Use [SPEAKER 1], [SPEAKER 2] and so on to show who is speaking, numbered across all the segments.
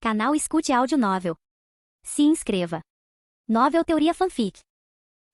[SPEAKER 1] Canal Escute Áudio Novel. Se inscreva. Novel Teoria Fanfic.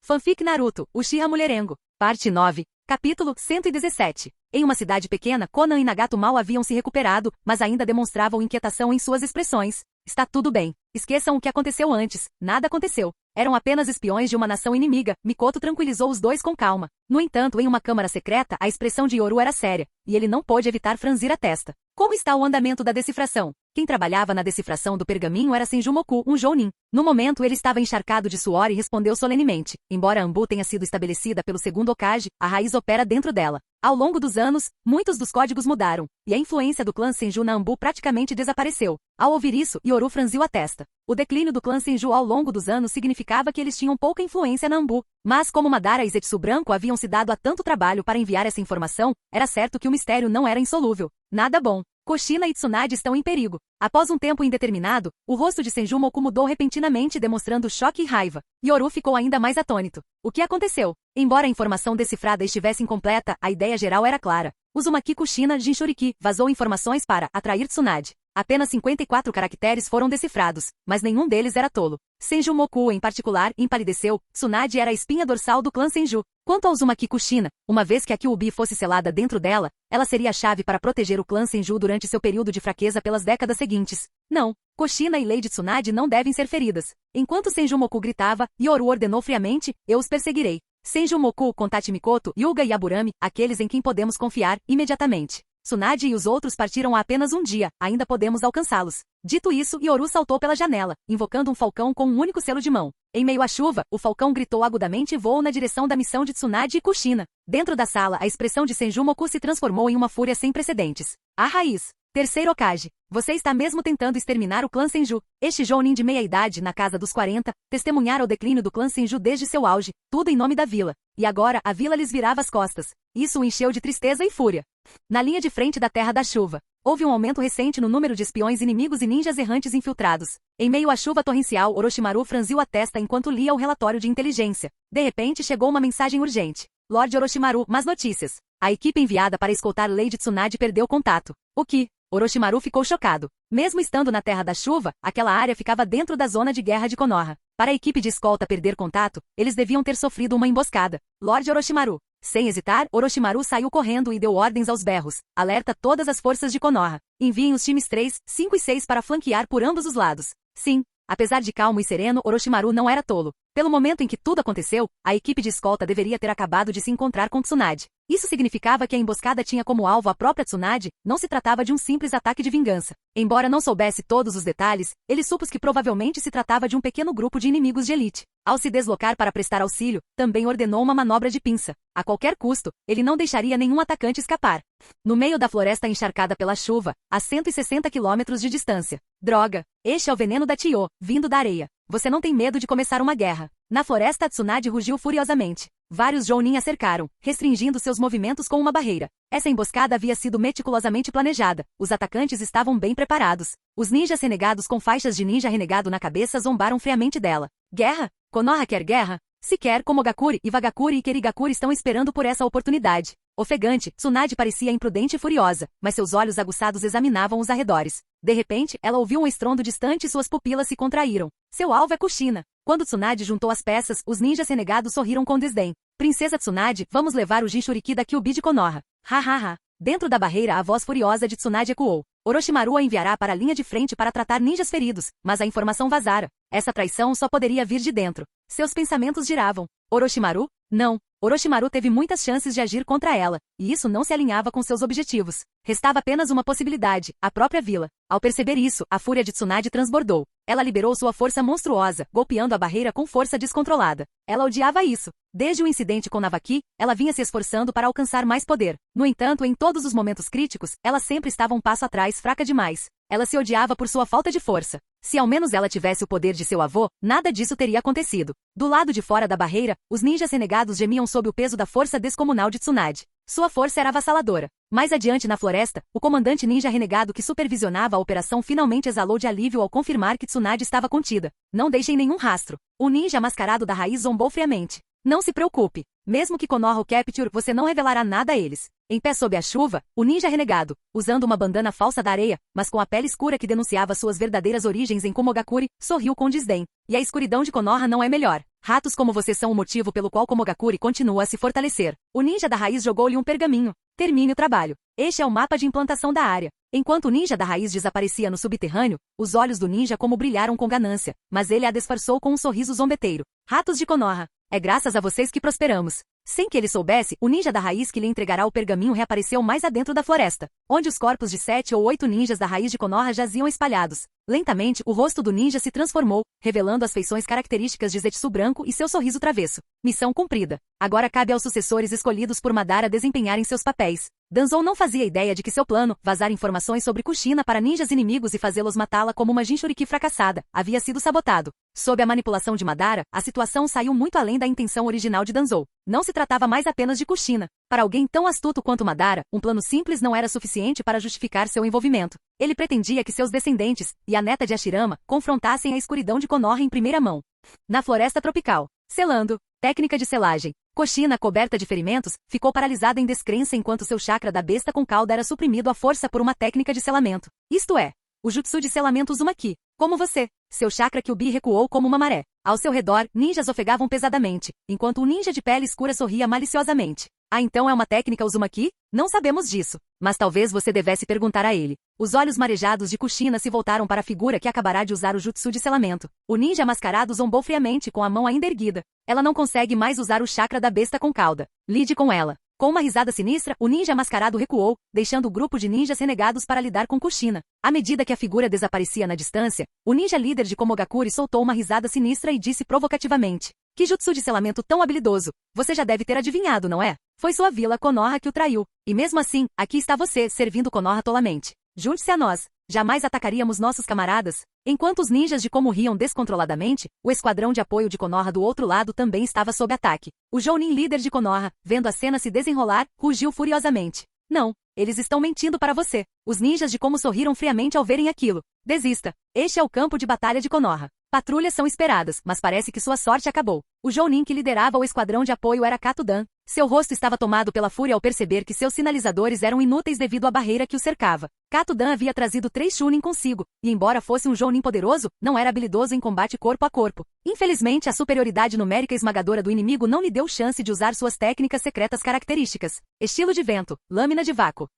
[SPEAKER 2] Fanfic Naruto, Uchiha Mulherengo. Parte 9. Capítulo 117. Em uma cidade pequena, Konan e Nagato mal haviam se recuperado, mas ainda demonstravam inquietação em suas expressões. Está tudo bem. Esqueçam o que aconteceu antes. Nada aconteceu. Eram apenas espiões de uma nação inimiga. Mikoto tranquilizou os dois com calma. No entanto, em uma câmara secreta, a expressão de Yoru era séria, e ele não pôde evitar franzir a testa. Como está o andamento da decifração? Quem trabalhava na decifração do pergaminho era Senjumoku, um jounin. No momento ele estava encharcado de suor e respondeu solenemente. Embora a Anbu tenha sido estabelecida pelo segundo Hokage, a raiz opera dentro dela. Ao longo dos anos, muitos dos códigos mudaram, e a influência do clã Senju na Anbu praticamente desapareceu. Ao ouvir isso, Yoru franziu a testa. O declínio do clã Senju ao longo dos anos significava que eles tinham pouca influência na Anbu. Mas como Madara e Zetsu Branco haviam se dado a tanto trabalho para enviar essa informação, era certo que o mistério não era insolúvel. Nada bom. Kushina e Tsunade estão em perigo. Após um tempo indeterminado, o rosto de Senjumoku mudou repentinamente demonstrando choque e raiva. Yoru ficou ainda mais atônito. O que aconteceu? Embora a informação decifrada estivesse incompleta, a ideia geral era clara. Uzumaki Kushina Jinchuriki vazou informações para atrair Tsunade. Apenas 54 caracteres foram decifrados, mas nenhum deles era tolo. Senjumoku, em particular, empalideceu. Tsunade era a espinha dorsal do clã Senju. Quanto a Uzumaki Kushina, uma vez que a Kyuubi fosse selada dentro dela, ela seria a chave para proteger o clã Senju durante seu período de fraqueza pelas décadas seguintes. Não, Kushina e Lady Tsunade não devem ser feridas. Enquanto Senjumoku gritava, Yoru ordenou friamente, eu os perseguirei. Senjumoku, contate Mikoto, Yuga e Aburami, aqueles em quem podemos confiar, imediatamente. Tsunade e os outros partiram há apenas um dia, ainda podemos alcançá-los. Dito isso, Yoru saltou pela janela, invocando um falcão com um único selo de mão. Em meio à chuva, o falcão gritou agudamente e voou na direção da missão de Tsunade e Kushina. Dentro da sala, a expressão de Senjumoku se transformou em uma fúria sem precedentes. A raiz. Terceiro Hokage. Você está mesmo tentando exterminar o clã Senju. Este jounin de meia-idade, na casa dos 40, testemunhara o declínio do clã Senju desde seu auge, tudo em nome da vila. E agora, a vila lhes virava as costas. Isso o encheu de tristeza e fúria. Na linha de frente da Terra da Chuva, houve um aumento recente no número de espiões inimigos e ninjas errantes infiltrados. Em meio à chuva torrencial, Orochimaru franziu a testa enquanto lia o relatório de inteligência. De repente chegou uma mensagem urgente. Lord Orochimaru, más notícias. A equipe enviada para escoltar Lady Tsunade perdeu contato. O que? Orochimaru ficou chocado. Mesmo estando na Terra da Chuva, aquela área ficava dentro da zona de guerra de Konoha. Para a equipe de escolta perder contato, eles deviam ter sofrido uma emboscada. Lord Orochimaru. Sem hesitar, Orochimaru saiu correndo e deu ordens aos berros. Alerta todas as forças de Konoha. Enviem os times 3, 5 e 6 para flanquear por ambos os lados. Sim. Apesar de calmo e sereno, Orochimaru não era tolo. Pelo momento em que tudo aconteceu, a equipe de escolta deveria ter acabado de se encontrar com Tsunade. Isso significava que a emboscada tinha como alvo a própria Tsunade, não se tratava de um simples ataque de vingança. Embora não soubesse todos os detalhes, ele supôs que provavelmente se tratava de um pequeno grupo de inimigos de elite. Ao se deslocar para prestar auxílio, também ordenou uma manobra de pinça. A qualquer custo, ele não deixaria nenhum atacante escapar. No meio da floresta encharcada pela chuva, a 160 quilômetros de distância. Droga! Este é o veneno da Tio, vindo da areia. Você não tem medo de começar uma guerra. Na floresta, a Tsunade rugiu furiosamente. Vários jounin a cercaram, restringindo seus movimentos com uma barreira. Essa emboscada havia sido meticulosamente planejada. Os atacantes estavam bem preparados. Os ninjas renegados com faixas de ninja renegado na cabeça zombaram friamente dela. Guerra? Konoha quer guerra? Sequer Komogakure, Iwagakure e Kerigakure estão esperando por essa oportunidade. Ofegante, Tsunade parecia imprudente e furiosa, mas seus olhos aguçados examinavam os arredores. De repente, ela ouviu um estrondo distante e suas pupilas se contraíram. Seu alvo é Kushina. Quando Tsunade juntou as peças, os ninjas renegados sorriram com desdém. Princesa Tsunade, vamos levar o Jinchuriki da Kyuubi de Konoha. Ha ha ha. Dentro da barreira a voz furiosa de Tsunade ecoou. Orochimaru a enviará para a linha de frente para tratar ninjas feridos, mas a informação vazara. Essa traição só poderia vir de dentro. Seus pensamentos giravam. Orochimaru? Não. Orochimaru teve muitas chances de agir contra ela, e isso não se alinhava com seus objetivos. Restava apenas uma possibilidade, a própria vila. Ao perceber isso, a fúria de Tsunade transbordou. Ela liberou sua força monstruosa, golpeando a barreira com força descontrolada. Ela odiava isso. Desde o incidente com Navaki, ela vinha se esforçando para alcançar mais poder. No entanto, em todos os momentos críticos, ela sempre estava um passo atrás, fraca demais. Ela se odiava por sua falta de força. Se ao menos ela tivesse o poder de seu avô, nada disso teria acontecido. Do lado de fora da barreira, os ninjas renegados gemiam sob o peso da força descomunal de Tsunade. Sua força era avassaladora. Mais adiante na floresta, o comandante ninja renegado que supervisionava a operação finalmente exalou de alívio ao confirmar que Tsunade estava contida. Não deixem nenhum rastro. O ninja mascarado da raiz zombou friamente. Não se preocupe. Mesmo que Konoha o capture, você não revelará nada a eles. Em pé sob a chuva, o ninja renegado, usando uma bandana falsa da areia, mas com a pele escura que denunciava suas verdadeiras origens em Komogakuri, sorriu com desdém. E a escuridão de Konoha não é melhor. Ratos como você são o motivo pelo qual Komogakuri continua a se fortalecer. O ninja da raiz jogou-lhe um pergaminho. Termine o trabalho. Este é o mapa de implantação da área. Enquanto o ninja da raiz desaparecia no subterrâneo, os olhos do ninja como brilharam com ganância, mas ele a disfarçou com um sorriso zombeteiro. Ratos de Konoha. É graças a vocês que prosperamos. Sem que ele soubesse, o ninja da raiz que lhe entregará o pergaminho reapareceu mais adentro da floresta, onde os corpos de 7 ou 8 ninjas da raiz de Konoha jaziam espalhados. Lentamente, o rosto do ninja se transformou, revelando as feições características de Zetsu branco e seu sorriso travesso. Missão cumprida. Agora cabe aos sucessores escolhidos por Madara desempenharem seus papéis. Danzou não fazia ideia de que seu plano, vazar informações sobre Kushina para ninjas inimigos e fazê-los matá-la como uma Jinchuriki fracassada, havia sido sabotado. Sob a manipulação de Madara, a situação saiu muito além da intenção original de Danzou. Não se tratava mais apenas de Kushina. Para alguém tão astuto quanto Madara, um plano simples não era suficiente para justificar seu envolvimento. Ele pretendia que seus descendentes, e a neta de Hashirama, confrontassem a escuridão de Konoha em primeira mão. Na floresta tropical. Selando. Técnica de selagem. Kushina, coberta de ferimentos, ficou paralisada em descrença enquanto seu chakra da besta com cauda era suprimido à força por uma técnica de selamento. Isto é, o jutsu de selamento Uzumaki. Como você. Seu chakra Kyuubi recuou como uma maré. Ao seu redor, ninjas ofegavam pesadamente, enquanto o ninja de pele escura sorria maliciosamente. Ah, então é uma técnica Uzumaki? Não sabemos disso. Mas talvez você devesse perguntar a ele. Os olhos marejados de Kushina se voltaram para a figura que acabará de usar o jutsu de selamento. O ninja mascarado zombou friamente com a mão ainda erguida. Ela não consegue mais usar o chakra da besta com cauda. Lide com ela. Com uma risada sinistra, o ninja mascarado recuou, deixando o grupo de ninjas renegados para lidar com Kushina. À medida que a figura desaparecia na distância, o ninja líder de Komogakuri soltou uma risada sinistra e disse provocativamente: que jutsu de selamento tão habilidoso! Você já deve ter adivinhado, não é? Foi sua vila Konoha que o traiu. E mesmo assim, aqui está você, servindo Konoha tolamente. Junte-se a nós. Jamais atacaríamos nossos camaradas. Enquanto os ninjas de Komo riam descontroladamente, o esquadrão de apoio de Konoha do outro lado também estava sob ataque. O Jounin líder de Konoha, vendo a cena se desenrolar, rugiu furiosamente. Não, eles estão mentindo para você. Os ninjas de Komo sorriram friamente ao verem aquilo. Desista. Este é o campo de batalha de Konoha. Patrulhas são esperadas, mas parece que sua sorte acabou. O Jounin que liderava o esquadrão de apoio era Katudan. Seu rosto estava tomado pela fúria ao perceber que seus sinalizadores eram inúteis devido à barreira que o cercava. Katudan havia trazido 3 Chunin consigo, e embora fosse um Jounin poderoso, não era habilidoso em combate corpo a corpo. Infelizmente, a superioridade numérica esmagadora do inimigo não lhe deu chance de usar suas técnicas secretas características. Estilo de vento, lâmina de vácuo.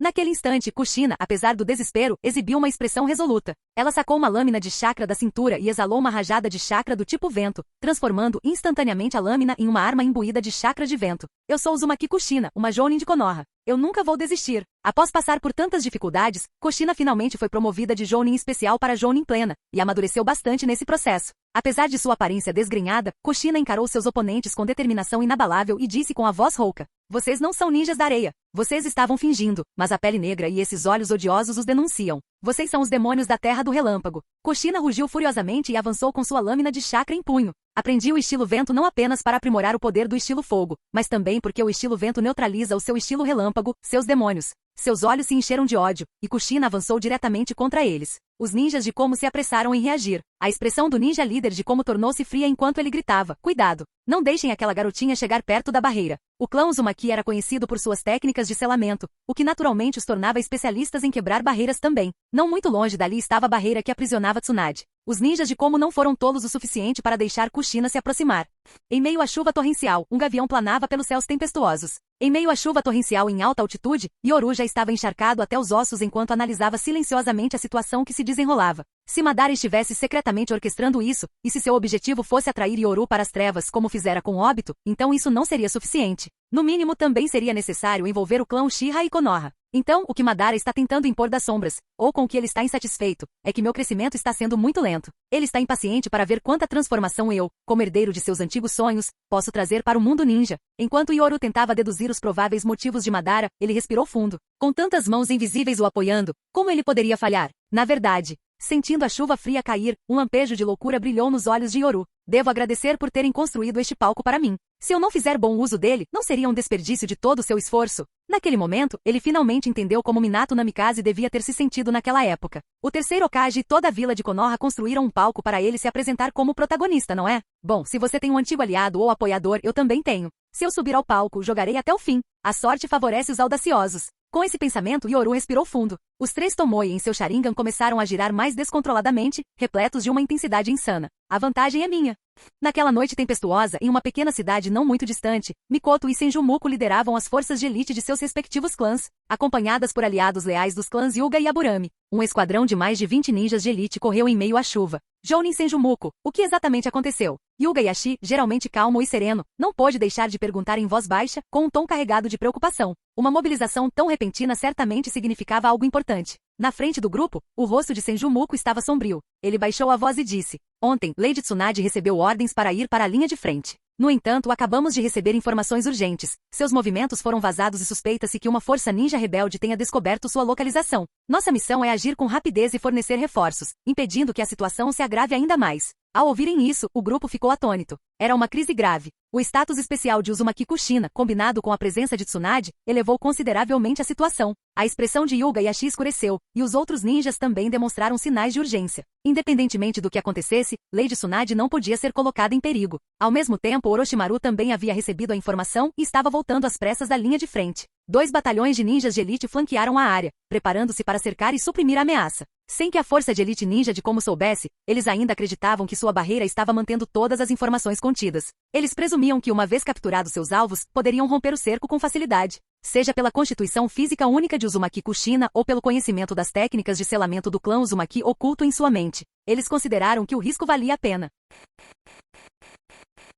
[SPEAKER 2] Naquele instante, Kushina, apesar do desespero, exibiu uma expressão resoluta. Ela sacou uma lâmina de chakra da cintura e exalou uma rajada de chakra do tipo vento, transformando instantaneamente a lâmina em uma arma imbuída de chakra de vento. Eu sou Uzumaki Kushina, uma Jounin de Konoha. Eu nunca vou desistir. Após passar por tantas dificuldades, Kushina finalmente foi promovida de Jounin especial para Jounin plena, e amadureceu bastante nesse processo. Apesar de sua aparência desgrenhada, Kushina encarou seus oponentes com determinação inabalável e disse com a voz rouca: vocês não são ninjas da areia. Vocês estavam fingindo, mas a pele negra e esses olhos odiosos os denunciam. Vocês são os demônios da terra do relâmpago. Kushina rugiu furiosamente e avançou com sua lâmina de chakra em punho. Aprendi o estilo vento não apenas para aprimorar o poder do estilo fogo, mas também porque o estilo vento neutraliza o seu estilo relâmpago, seus demônios. Seus olhos se encheram de ódio, e Kushina avançou diretamente contra eles. Os ninjas de Komo se apressaram em reagir. A expressão do ninja líder de Komo tornou-se fria enquanto ele gritava: cuidado! Não deixem aquela garotinha chegar perto da barreira. O clã Uzumaki era conhecido por suas técnicas de selamento, o que naturalmente os tornava especialistas em quebrar barreiras também. Não muito longe dali estava a barreira que aprisionava Tsunade. Os ninjas de Komo não foram tolos o suficiente para deixar Kushina se aproximar. Em meio à chuva torrencial, um gavião planava pelos céus tempestuosos. Em meio à chuva torrencial em alta altitude, Yoru já estava encharcado até os ossos enquanto analisava silenciosamente a situação que se desenrolava. Se Madara estivesse secretamente orquestrando isso, e se seu objetivo fosse atrair Yoru para as trevas como fizera com Obito, então isso não seria suficiente. No mínimo também seria necessário envolver o clã Uchiha e Konoha. Então, o que Madara está tentando impor das sombras, ou com o que ele está insatisfeito, é que meu crescimento está sendo muito lento. Ele está impaciente para ver quanta transformação eu, como herdeiro de seus antigos sonhos, posso trazer para o mundo ninja. Enquanto Yoru tentava deduzir os prováveis motivos de Madara, ele respirou fundo. Com tantas mãos invisíveis o apoiando, como ele poderia falhar? Na verdade, sentindo a chuva fria cair, um lampejo de loucura brilhou nos olhos de Yoru. Devo agradecer por terem construído este palco para mim. Se eu não fizer bom uso dele, não seria um desperdício de todo o seu esforço? Naquele momento, ele finalmente entendeu como Minato Namikaze devia ter se sentido naquela época. O terceiro Hokage e toda a vila de Konoha construíram um palco para ele se apresentar como protagonista, não é? Bom, se você tem um antigo aliado ou apoiador, eu também tenho. Se eu subir ao palco, jogarei até o fim. A sorte favorece os audaciosos. Com esse pensamento, Yoru respirou fundo. Os 3 Tomoe em seu Sharingan começaram a girar mais descontroladamente, repletos de uma intensidade insana. A vantagem é minha. Naquela noite tempestuosa, em uma pequena cidade não muito distante, Mikoto e Senjumoku lideravam as forças de elite de seus respectivos clãs, acompanhadas por aliados leais dos clãs Hyuga e Aburame. Um esquadrão de mais de 20 ninjas de elite correu em meio à chuva. Jounin Senjumoku, o que exatamente aconteceu? Hyuga Yashi, geralmente calmo e sereno, não pôde deixar de perguntar em voz baixa, com um tom carregado de preocupação. Uma mobilização tão repentina certamente significava algo importante. Na frente do grupo, o rosto de Senjumoku estava sombrio. Ele baixou a voz e disse: "Ontem, Lady Tsunade recebeu ordens para ir para a linha de frente. No entanto, acabamos de receber informações urgentes. Seus movimentos foram vazados e suspeita-se que uma força ninja rebelde tenha descoberto sua localização. Nossa missão é agir com rapidez e fornecer reforços, impedindo que a situação se agrave ainda mais." Ao ouvirem isso, o grupo ficou atônito. Era uma crise grave. O status especial de Uzumaki Kushina, combinado com a presença de Tsunade, elevou consideravelmente a situação. A expressão de Hyuga Yashi escureceu, e os outros ninjas também demonstraram sinais de urgência. Independentemente do que acontecesse, Lady Tsunade não podia ser colocada em perigo. Ao mesmo tempo, Orochimaru também havia recebido a informação e estava voltando às pressas da linha de frente. 2 batalhões de ninjas de elite flanquearam a área, preparando-se para cercar e suprimir a ameaça. Sem que a força de elite ninja de como soubesse, eles ainda acreditavam que sua barreira estava mantendo todas as informações contidas. Eles presumiam que, uma vez capturados seus alvos, poderiam romper o cerco com facilidade. Seja pela constituição física única de Uzumaki Kushina ou pelo conhecimento das técnicas de selamento do clã Uzumaki oculto em sua mente. Eles consideraram que o risco valia a pena.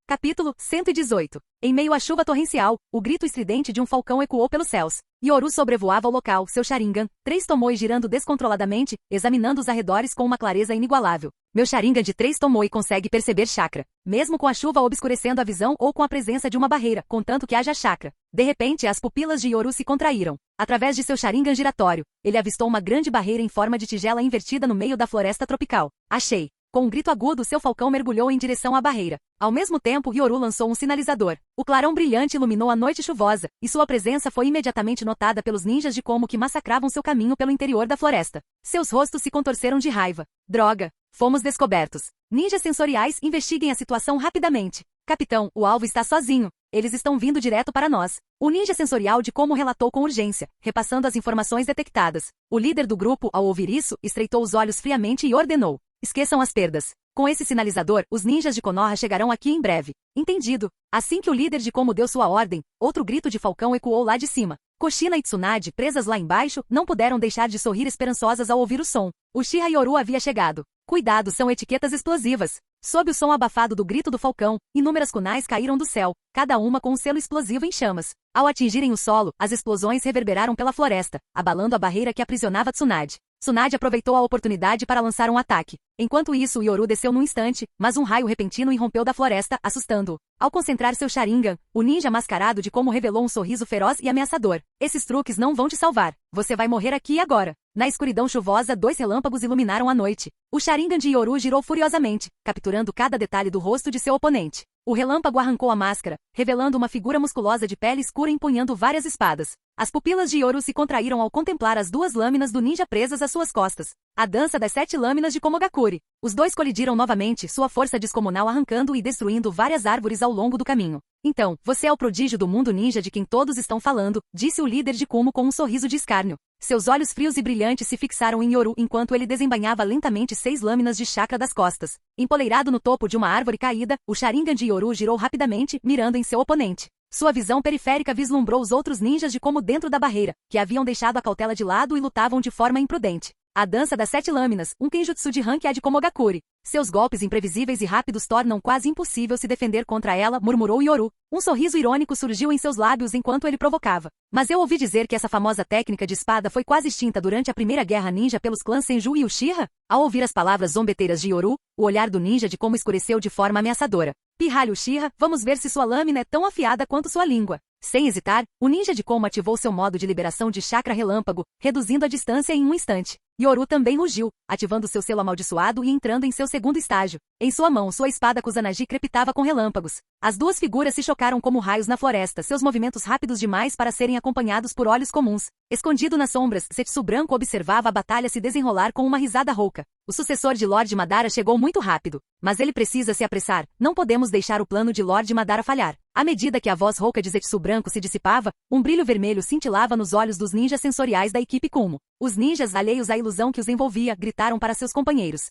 [SPEAKER 2] Capítulo 118. Em meio à chuva torrencial, o grito estridente de um falcão ecoou pelos céus. Yoru sobrevoava o local, seu Sharingan, 3 Tomoe girando descontroladamente, examinando os arredores com uma clareza inigualável. Meu Sharingan de 3 Tomoe consegue perceber chakra, mesmo com a chuva obscurecendo a visão ou com a presença de uma barreira, contanto que haja chakra. De repente, as pupilas de Yoru se contraíram. Através de seu Sharingan giratório, ele avistou uma grande barreira em forma de tigela invertida no meio da floresta tropical. Achei! Com um grito agudo, seu falcão mergulhou em direção à barreira. Ao mesmo tempo, Yoru lançou um sinalizador. O clarão brilhante iluminou a noite chuvosa, e sua presença foi imediatamente notada pelos ninjas de Komo que massacravam seu caminho pelo interior da floresta. Seus rostos se contorceram de raiva. Droga! Fomos descobertos. Ninjas sensoriais, investiguem a situação rapidamente. Capitão, o alvo está sozinho. Eles estão vindo direto para nós. O ninja sensorial de Komo relatou com urgência, repassando as informações detectadas. O líder do grupo, ao ouvir isso, estreitou os olhos friamente e ordenou: "Esqueçam as perdas. Com esse sinalizador, os ninjas de Konoha chegarão aqui em breve." Entendido. Assim que o líder de Komo deu sua ordem, outro grito de falcão ecoou lá de cima. Kushina e Tsunade, presas lá embaixo, não puderam deixar de sorrir esperançosas ao ouvir o som. Uchiha Yoru havia chegado. Cuidado, são etiquetas explosivas. Sob o som abafado do grito do falcão, inúmeras kunais caíram do céu, cada uma com um selo explosivo em chamas. Ao atingirem o solo, as explosões reverberaram pela floresta, abalando a barreira que aprisionava Tsunade. Tsunade aproveitou a oportunidade para lançar um ataque. Enquanto isso, Yoru desceu num instante, mas um raio repentino irrompeu da floresta, assustando-o. Ao concentrar seu Sharingan, o ninja mascarado de Komo revelou um sorriso feroz e ameaçador. "Esses truques não vão te salvar. Você vai morrer aqui e agora." Na escuridão chuvosa, 2 relâmpagos iluminaram a noite. O Sharingan de Yoru girou furiosamente, capturando cada detalhe do rosto de seu oponente. O relâmpago arrancou a máscara, revelando uma figura musculosa de pele escura empunhando várias espadas. As pupilas de Yoru se contraíram ao contemplar as 2 lâminas do ninja presas às suas costas. A dança das 7 lâminas de Komogakure. Os 2 colidiram novamente, sua força descomunal arrancando e destruindo várias árvores ao longo do caminho. "Então, você é o prodígio do mundo ninja de quem todos estão falando", disse o líder de Komo com um sorriso de escárnio. Seus olhos frios e brilhantes se fixaram em Yoru enquanto ele desembainhava lentamente 6 lâminas de chakra das costas. Empoleirado no topo de uma árvore caída, o Sharingan de Yoru girou rapidamente, mirando em seu oponente. Sua visão periférica vislumbrou os outros ninjas de Komo dentro da barreira, que haviam deixado a cautela de lado e lutavam de forma imprudente. A dança das 7 lâminas, um kenjutsu de rank A de Komogakure. Seus golpes imprevisíveis e rápidos tornam quase impossível se defender contra ela, murmurou Yoru. Um sorriso irônico surgiu em seus lábios enquanto ele provocava. "Mas eu ouvi dizer que essa famosa técnica de espada foi quase extinta durante a primeira guerra ninja pelos clãs Senju e Uchiha?" Ao ouvir as palavras zombeteiras de Yoru, o olhar do ninja de Komo escureceu de forma ameaçadora. "Pirralho Uchiha, vamos ver se sua lâmina é tão afiada quanto sua língua." Sem hesitar, o ninja de Kuma ativou seu modo de liberação de chakra relâmpago, reduzindo a distância em um instante. Yoru também rugiu, ativando seu selo amaldiçoado e entrando em seu segundo estágio. Em sua mão, sua espada Kusanagi crepitava com relâmpagos. As duas figuras se chocaram como raios na floresta, seus movimentos rápidos demais para serem acompanhados por olhos comuns. Escondido nas sombras, Zetsu Branco observava a batalha se desenrolar com uma risada rouca. O sucessor de Lord Madara chegou muito rápido. Mas ele precisa se apressar, não podemos deixar o plano de Lord Madara falhar. À medida que a voz rouca de Zetsu Branco se dissipava, um brilho vermelho cintilava nos olhos dos ninjas sensoriais da equipe Kumo. Os ninjas, alheios à ilusão que os envolvia, gritaram para seus companheiros: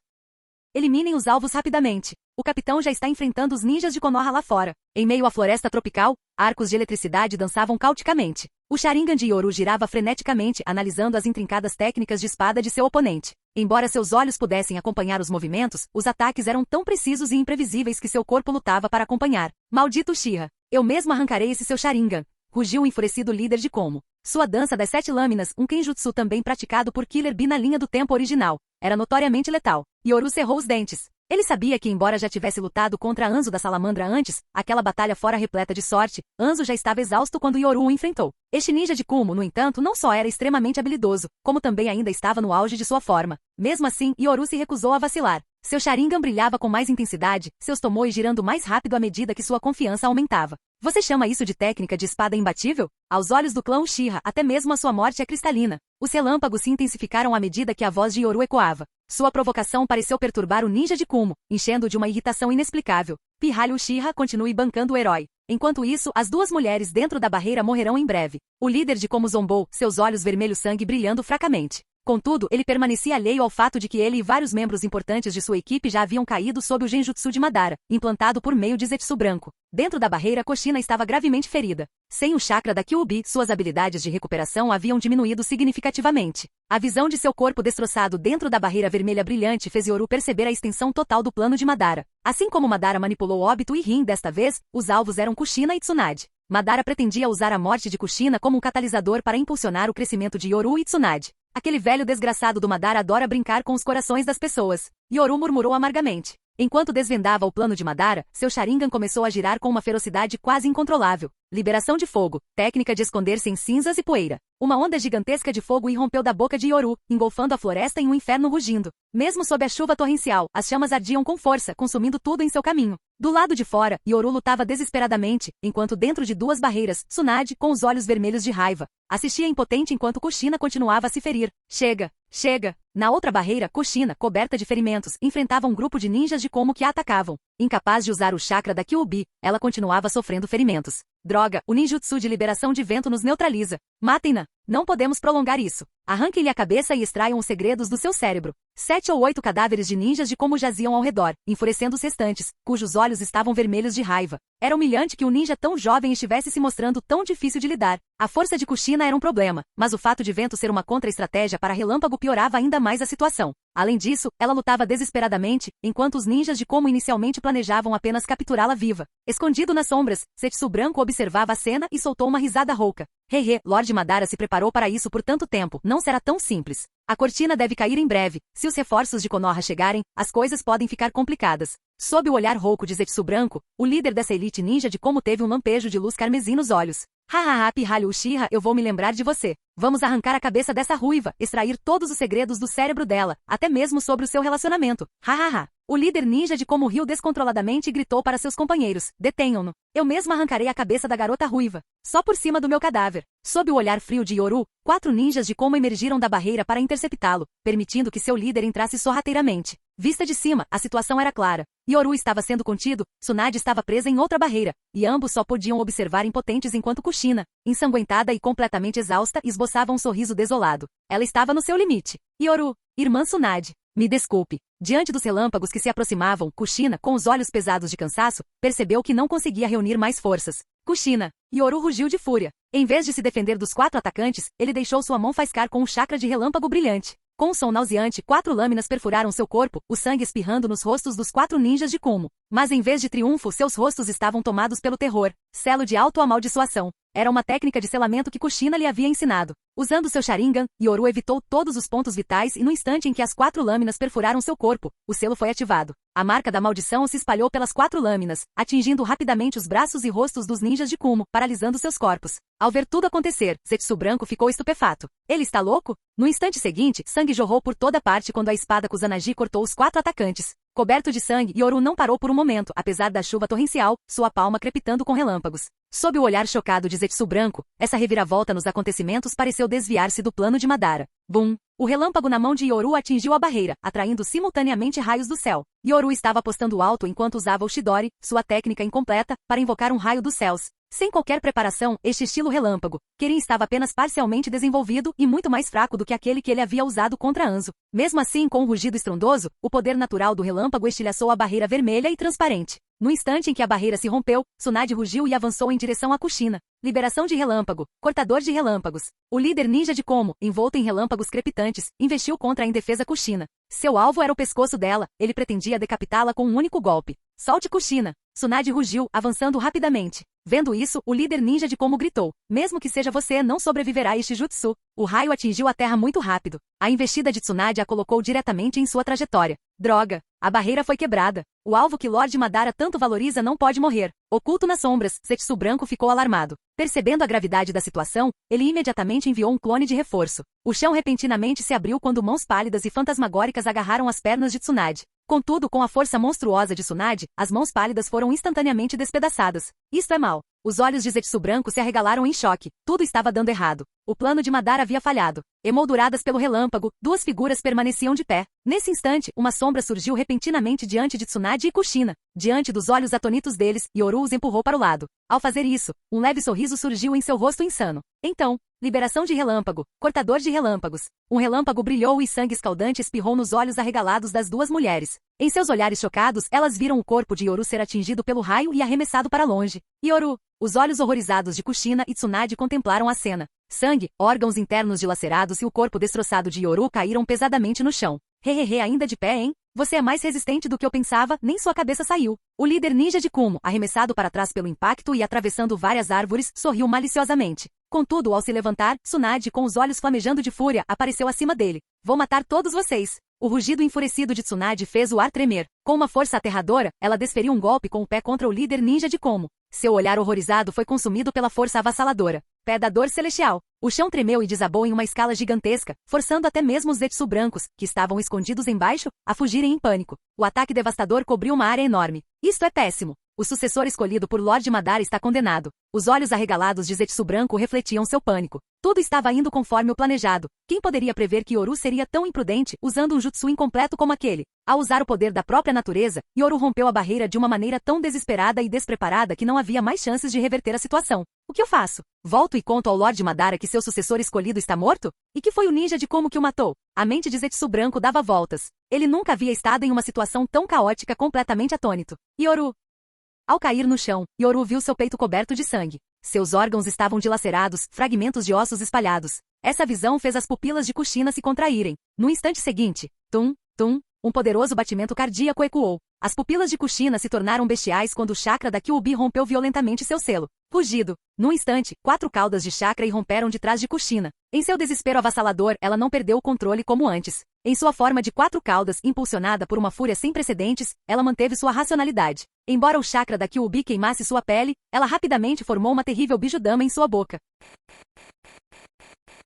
[SPEAKER 2] eliminem os alvos rapidamente. O capitão já está enfrentando os ninjas de Konoha lá fora. Em meio à floresta tropical, arcos de eletricidade dançavam caoticamente. O Sharingan de Yoru girava freneticamente, analisando as intrincadas técnicas de espada de seu oponente. Embora seus olhos pudessem acompanhar os movimentos, os ataques eram tão precisos e imprevisíveis que seu corpo lutava para acompanhar. Maldito Uchiha! Eu mesmo arrancarei esse seu Sharingan! Rugiu o enfurecido líder de Komo. Sua dança das 7 lâminas, um kenjutsu também praticado por Killer Bee na linha do tempo original, era notoriamente letal. Yoru cerrou os dentes. Ele sabia que, embora já tivesse lutado contra Anzo da Salamandra antes, aquela batalha fora repleta de sorte, Anzo já estava exausto quando Yoru o enfrentou. Este ninja de Kumo, no entanto, não só era extremamente habilidoso, como também ainda estava no auge de sua forma. Mesmo assim, Yoru se recusou a vacilar. Seu Sharingan brilhava com mais intensidade, seus tomoe girando mais rápido à medida que sua confiança aumentava. Você chama isso de técnica de espada imbatível? Aos olhos do clã Uchiha, até mesmo a sua morte é cristalina. Os relâmpagos se intensificaram à medida que a voz de Yoru ecoava. Sua provocação pareceu perturbar o ninja de Kumo, enchendo-o de uma irritação inexplicável. Pirralho Uchiha continue bancando o herói. Enquanto isso, as duas mulheres dentro da barreira morrerão em breve. O líder de Komo zombou, seus olhos vermelho sangue brilhando fracamente. Contudo, ele permanecia alheio ao fato de que ele e vários membros importantes de sua equipe já haviam caído sob o genjutsu de Madara, implantado por meio de Zetsu Branco. Dentro da barreira, Kushina estava gravemente ferida. Sem o chakra da Kyuubi, suas habilidades de recuperação haviam diminuído significativamente. A visão de seu corpo destroçado dentro da barreira vermelha brilhante fez Yoru perceber a extensão total do plano de Madara. Assim como Madara manipulou Obito e Rin desta vez, os alvos eram Kushina e Tsunade. Madara pretendia usar a morte de Kushina como um catalisador para impulsionar o crescimento de Yoru e Tsunade. Aquele velho desgraçado do Madara adora brincar com os corações das pessoas. Yoru murmurou amargamente. Enquanto desvendava o plano de Madara, seu Sharingan começou a girar com uma ferocidade quase incontrolável. Liberação de fogo, técnica de esconder-se em cinzas e poeira. Uma onda gigantesca de fogo irrompeu da boca de Yoru, engolfando a floresta em um inferno rugindo. Mesmo sob a chuva torrencial, as chamas ardiam com força, consumindo tudo em seu caminho. Do lado de fora, Yoru lutava desesperadamente, enquanto dentro de duas barreiras, Tsunade, com os olhos vermelhos de raiva, assistia impotente enquanto Kushina continuava a se ferir. Chega! Chega! Na outra barreira, Kushina, coberta de ferimentos, enfrentava um grupo de ninjas de Komo que a atacavam. Incapaz de usar o chakra da Kyuubi, ela continuava sofrendo ferimentos. Droga, o ninjutsu de liberação de vento nos neutraliza. Matem-na! Não podemos prolongar isso. Arranquem-lhe a cabeça e extraiam os segredos do seu cérebro. 7 ou 8 cadáveres de ninjas de Komo jaziam ao redor, enfurecendo os restantes, cujos olhos estavam vermelhos de raiva. Era humilhante que um ninja tão jovem estivesse se mostrando tão difícil de lidar. A força de Kushina era um problema, mas o fato de vento ser uma contra-estratégia para relâmpago piorava ainda mais a situação. Além disso, ela lutava desesperadamente, enquanto os ninjas de Komo inicialmente planejavam apenas capturá-la viva. Escondido nas sombras, Zetsu Branco observava a cena e soltou uma risada rouca. Hehe, Lord Madara se preparou para isso por tanto tempo, não será tão simples. A cortina deve cair em breve. Se os reforços de Konoha chegarem, as coisas podem ficar complicadas. Sob o olhar rouco de Zetsu Branco, o líder dessa elite ninja de Komo teve um lampejo de luz carmesim nos olhos. Hahaha, Pirralho Uchiha, eu vou me lembrar de você. Vamos arrancar a cabeça dessa ruiva, extrair todos os segredos do cérebro dela, até mesmo sobre o seu relacionamento. Hahaha. O líder ninja de Komo riu descontroladamente e gritou para seus companheiros: detenham-no. Eu mesmo arrancarei a cabeça da garota ruiva, só por cima do meu cadáver. Sob o olhar frio de Yoru, 4 ninjas de Komo emergiram da barreira para interceptá-lo, permitindo que seu líder entrasse sorrateiramente. Vista de cima, a situação era clara. Yoru estava sendo contido, Tsunade estava presa em outra barreira, e ambos só podiam observar impotentes enquanto Kushina, ensanguentada e completamente exausta, esboçava um sorriso desolado. Ela estava no seu limite. Yoru, irmã Tsunade, me desculpe. Diante dos relâmpagos que se aproximavam, Kushina, com os olhos pesados de cansaço, percebeu que não conseguia reunir mais forças. Kushina! Yoru rugiu de fúria. Em vez de se defender dos 4 atacantes, ele deixou sua mão faiscar com um chakra de relâmpago brilhante. Com um som nauseante, 4 lâminas perfuraram seu corpo, o sangue espirrando nos rostos dos 4 ninjas de Kumo. Mas em vez de triunfo, seus rostos estavam tomados pelo terror. Selo de autoamaldiçoação. Era uma técnica de selamento que Kushina lhe havia ensinado. Usando seu Sharingan, Yoru evitou todos os pontos vitais e no instante em que as 4 lâminas perfuraram seu corpo, o selo foi ativado. A marca da maldição se espalhou pelas 4 lâminas, atingindo rapidamente os braços e rostos dos ninjas de Kumo, paralisando seus corpos. Ao ver tudo acontecer, Zetsu Branco ficou estupefato. Ele está louco? No instante seguinte, sangue jorrou por toda parte quando a espada Kusanagi cortou os 4 atacantes. Coberto de sangue, Yoru não parou por um momento, apesar da chuva torrencial, sua palma crepitando com relâmpagos. Sob o olhar chocado de Zetsu Branco, essa reviravolta nos acontecimentos pareceu desviar-se do plano de Madara. Bum! O relâmpago na mão de Yoru atingiu a barreira, atraindo simultaneamente raios do céu. Yoru estava apostando alto enquanto usava o Chidori, sua técnica incompleta, para invocar um raio dos céus. Sem qualquer preparação, este estilo relâmpago, Kirin estava apenas parcialmente desenvolvido e muito mais fraco do que aquele que ele havia usado contra Anzo. Mesmo assim, com um rugido estrondoso, o poder natural do relâmpago estilhaçou a barreira vermelha e transparente. No instante em que a barreira se rompeu, Tsunade rugiu e avançou em direção a Kushina. Liberação de relâmpago, cortador de relâmpagos. O líder ninja de Komo, envolto em relâmpagos crepitantes, investiu contra a indefesa Kushina. Seu alvo era o pescoço dela, ele pretendia decapitá-la com um único golpe. Solte Kushina! Tsunade rugiu, avançando rapidamente. Vendo isso, o líder ninja de Komo gritou: mesmo que seja você, não sobreviverá a este jutsu. O raio atingiu a terra muito rápido. A investida de Tsunade a colocou diretamente em sua trajetória. Droga! A barreira foi quebrada. O alvo que Lord Madara tanto valoriza não pode morrer. Oculto nas sombras, Zetsu Branco ficou alarmado. Percebendo a gravidade da situação, ele imediatamente enviou um clone de reforço. O chão repentinamente se abriu quando mãos pálidas e fantasmagóricas agarraram as pernas de Tsunade. Contudo, com a força monstruosa de Tsunade, as mãos pálidas foram instantaneamente despedaçadas. Isto é mal. Os olhos de Zetsu Branco se arregalaram em choque. Tudo estava dando errado. O plano de Madara havia falhado. Emolduradas pelo relâmpago, 2 figuras permaneciam de pé. Nesse instante, uma sombra surgiu repentinamente diante de Tsunade e Kushina. Diante dos olhos atônitos deles, Yoru os empurrou para o lado. Ao fazer isso, um leve sorriso surgiu em seu rosto insano. Então, liberação de relâmpago, cortador de relâmpagos. Um relâmpago brilhou e sangue escaldante espirrou nos olhos arregalados das 2 mulheres. Em seus olhares chocados, elas viram o corpo de Yoru ser atingido pelo raio e arremessado para longe. Yoru! Os olhos horrorizados de Kushina e Tsunade contemplaram a cena. Sangue, órgãos internos dilacerados e o corpo destroçado de Yoru caíram pesadamente no chão. Hehehe, ainda de pé, hein? Você é mais resistente do que eu pensava, nem sua cabeça saiu. O líder ninja de Kumo, arremessado para trás pelo impacto e atravessando várias árvores, sorriu maliciosamente. Contudo, ao se levantar, Tsunade, com os olhos flamejando de fúria, apareceu acima dele. Vou matar todos vocês. O rugido enfurecido de Tsunade fez o ar tremer. Com uma força aterradora, ela desferiu um golpe com o pé contra o líder ninja de Komo. Seu olhar horrorizado foi consumido pela força avassaladora. Pé da dor celestial. O chão tremeu e desabou em uma escala gigantesca, forçando até mesmo os Zetsu Brancos, que estavam escondidos embaixo, a fugirem em pânico. O ataque devastador cobriu uma área enorme. Isto é péssimo. O sucessor escolhido por Lord Madara está condenado. Os olhos arregalados de Zetsu Branco refletiam seu pânico. Tudo estava indo conforme o planejado. Quem poderia prever que Yoru seria tão imprudente, usando um jutsu incompleto como aquele? Ao usar o poder da própria natureza, Yoru rompeu a barreira de uma maneira tão desesperada e despreparada que não havia mais chances de reverter a situação. O que eu faço? Volto e conto ao Lord Madara que seu sucessor escolhido está morto? E que foi o ninja de Komo que o matou? A mente de Zetsu Branco dava voltas. Ele nunca havia estado em uma situação tão caótica, completamente atônito. Yoru! Ao cair no chão, Yoru viu seu peito coberto de sangue. Seus órgãos estavam dilacerados, fragmentos de ossos espalhados. Essa visão fez as pupilas de Kushina se contraírem. No instante seguinte, tum, tum, um poderoso batimento cardíaco ecoou. As pupilas de Kushina se tornaram bestiais quando o chakra da Kyuubi rompeu violentamente seu selo. Rugido. Num instante, 4 caudas de chakra irromperam de trás de Kushina. Em seu desespero avassalador, ela não perdeu o controle como antes. Em sua forma de 4 caudas, impulsionada por uma fúria sem precedentes, ela manteve sua racionalidade. Embora o chakra da Kyuubi queimasse sua pele, ela rapidamente formou uma terrível bijudama em sua boca.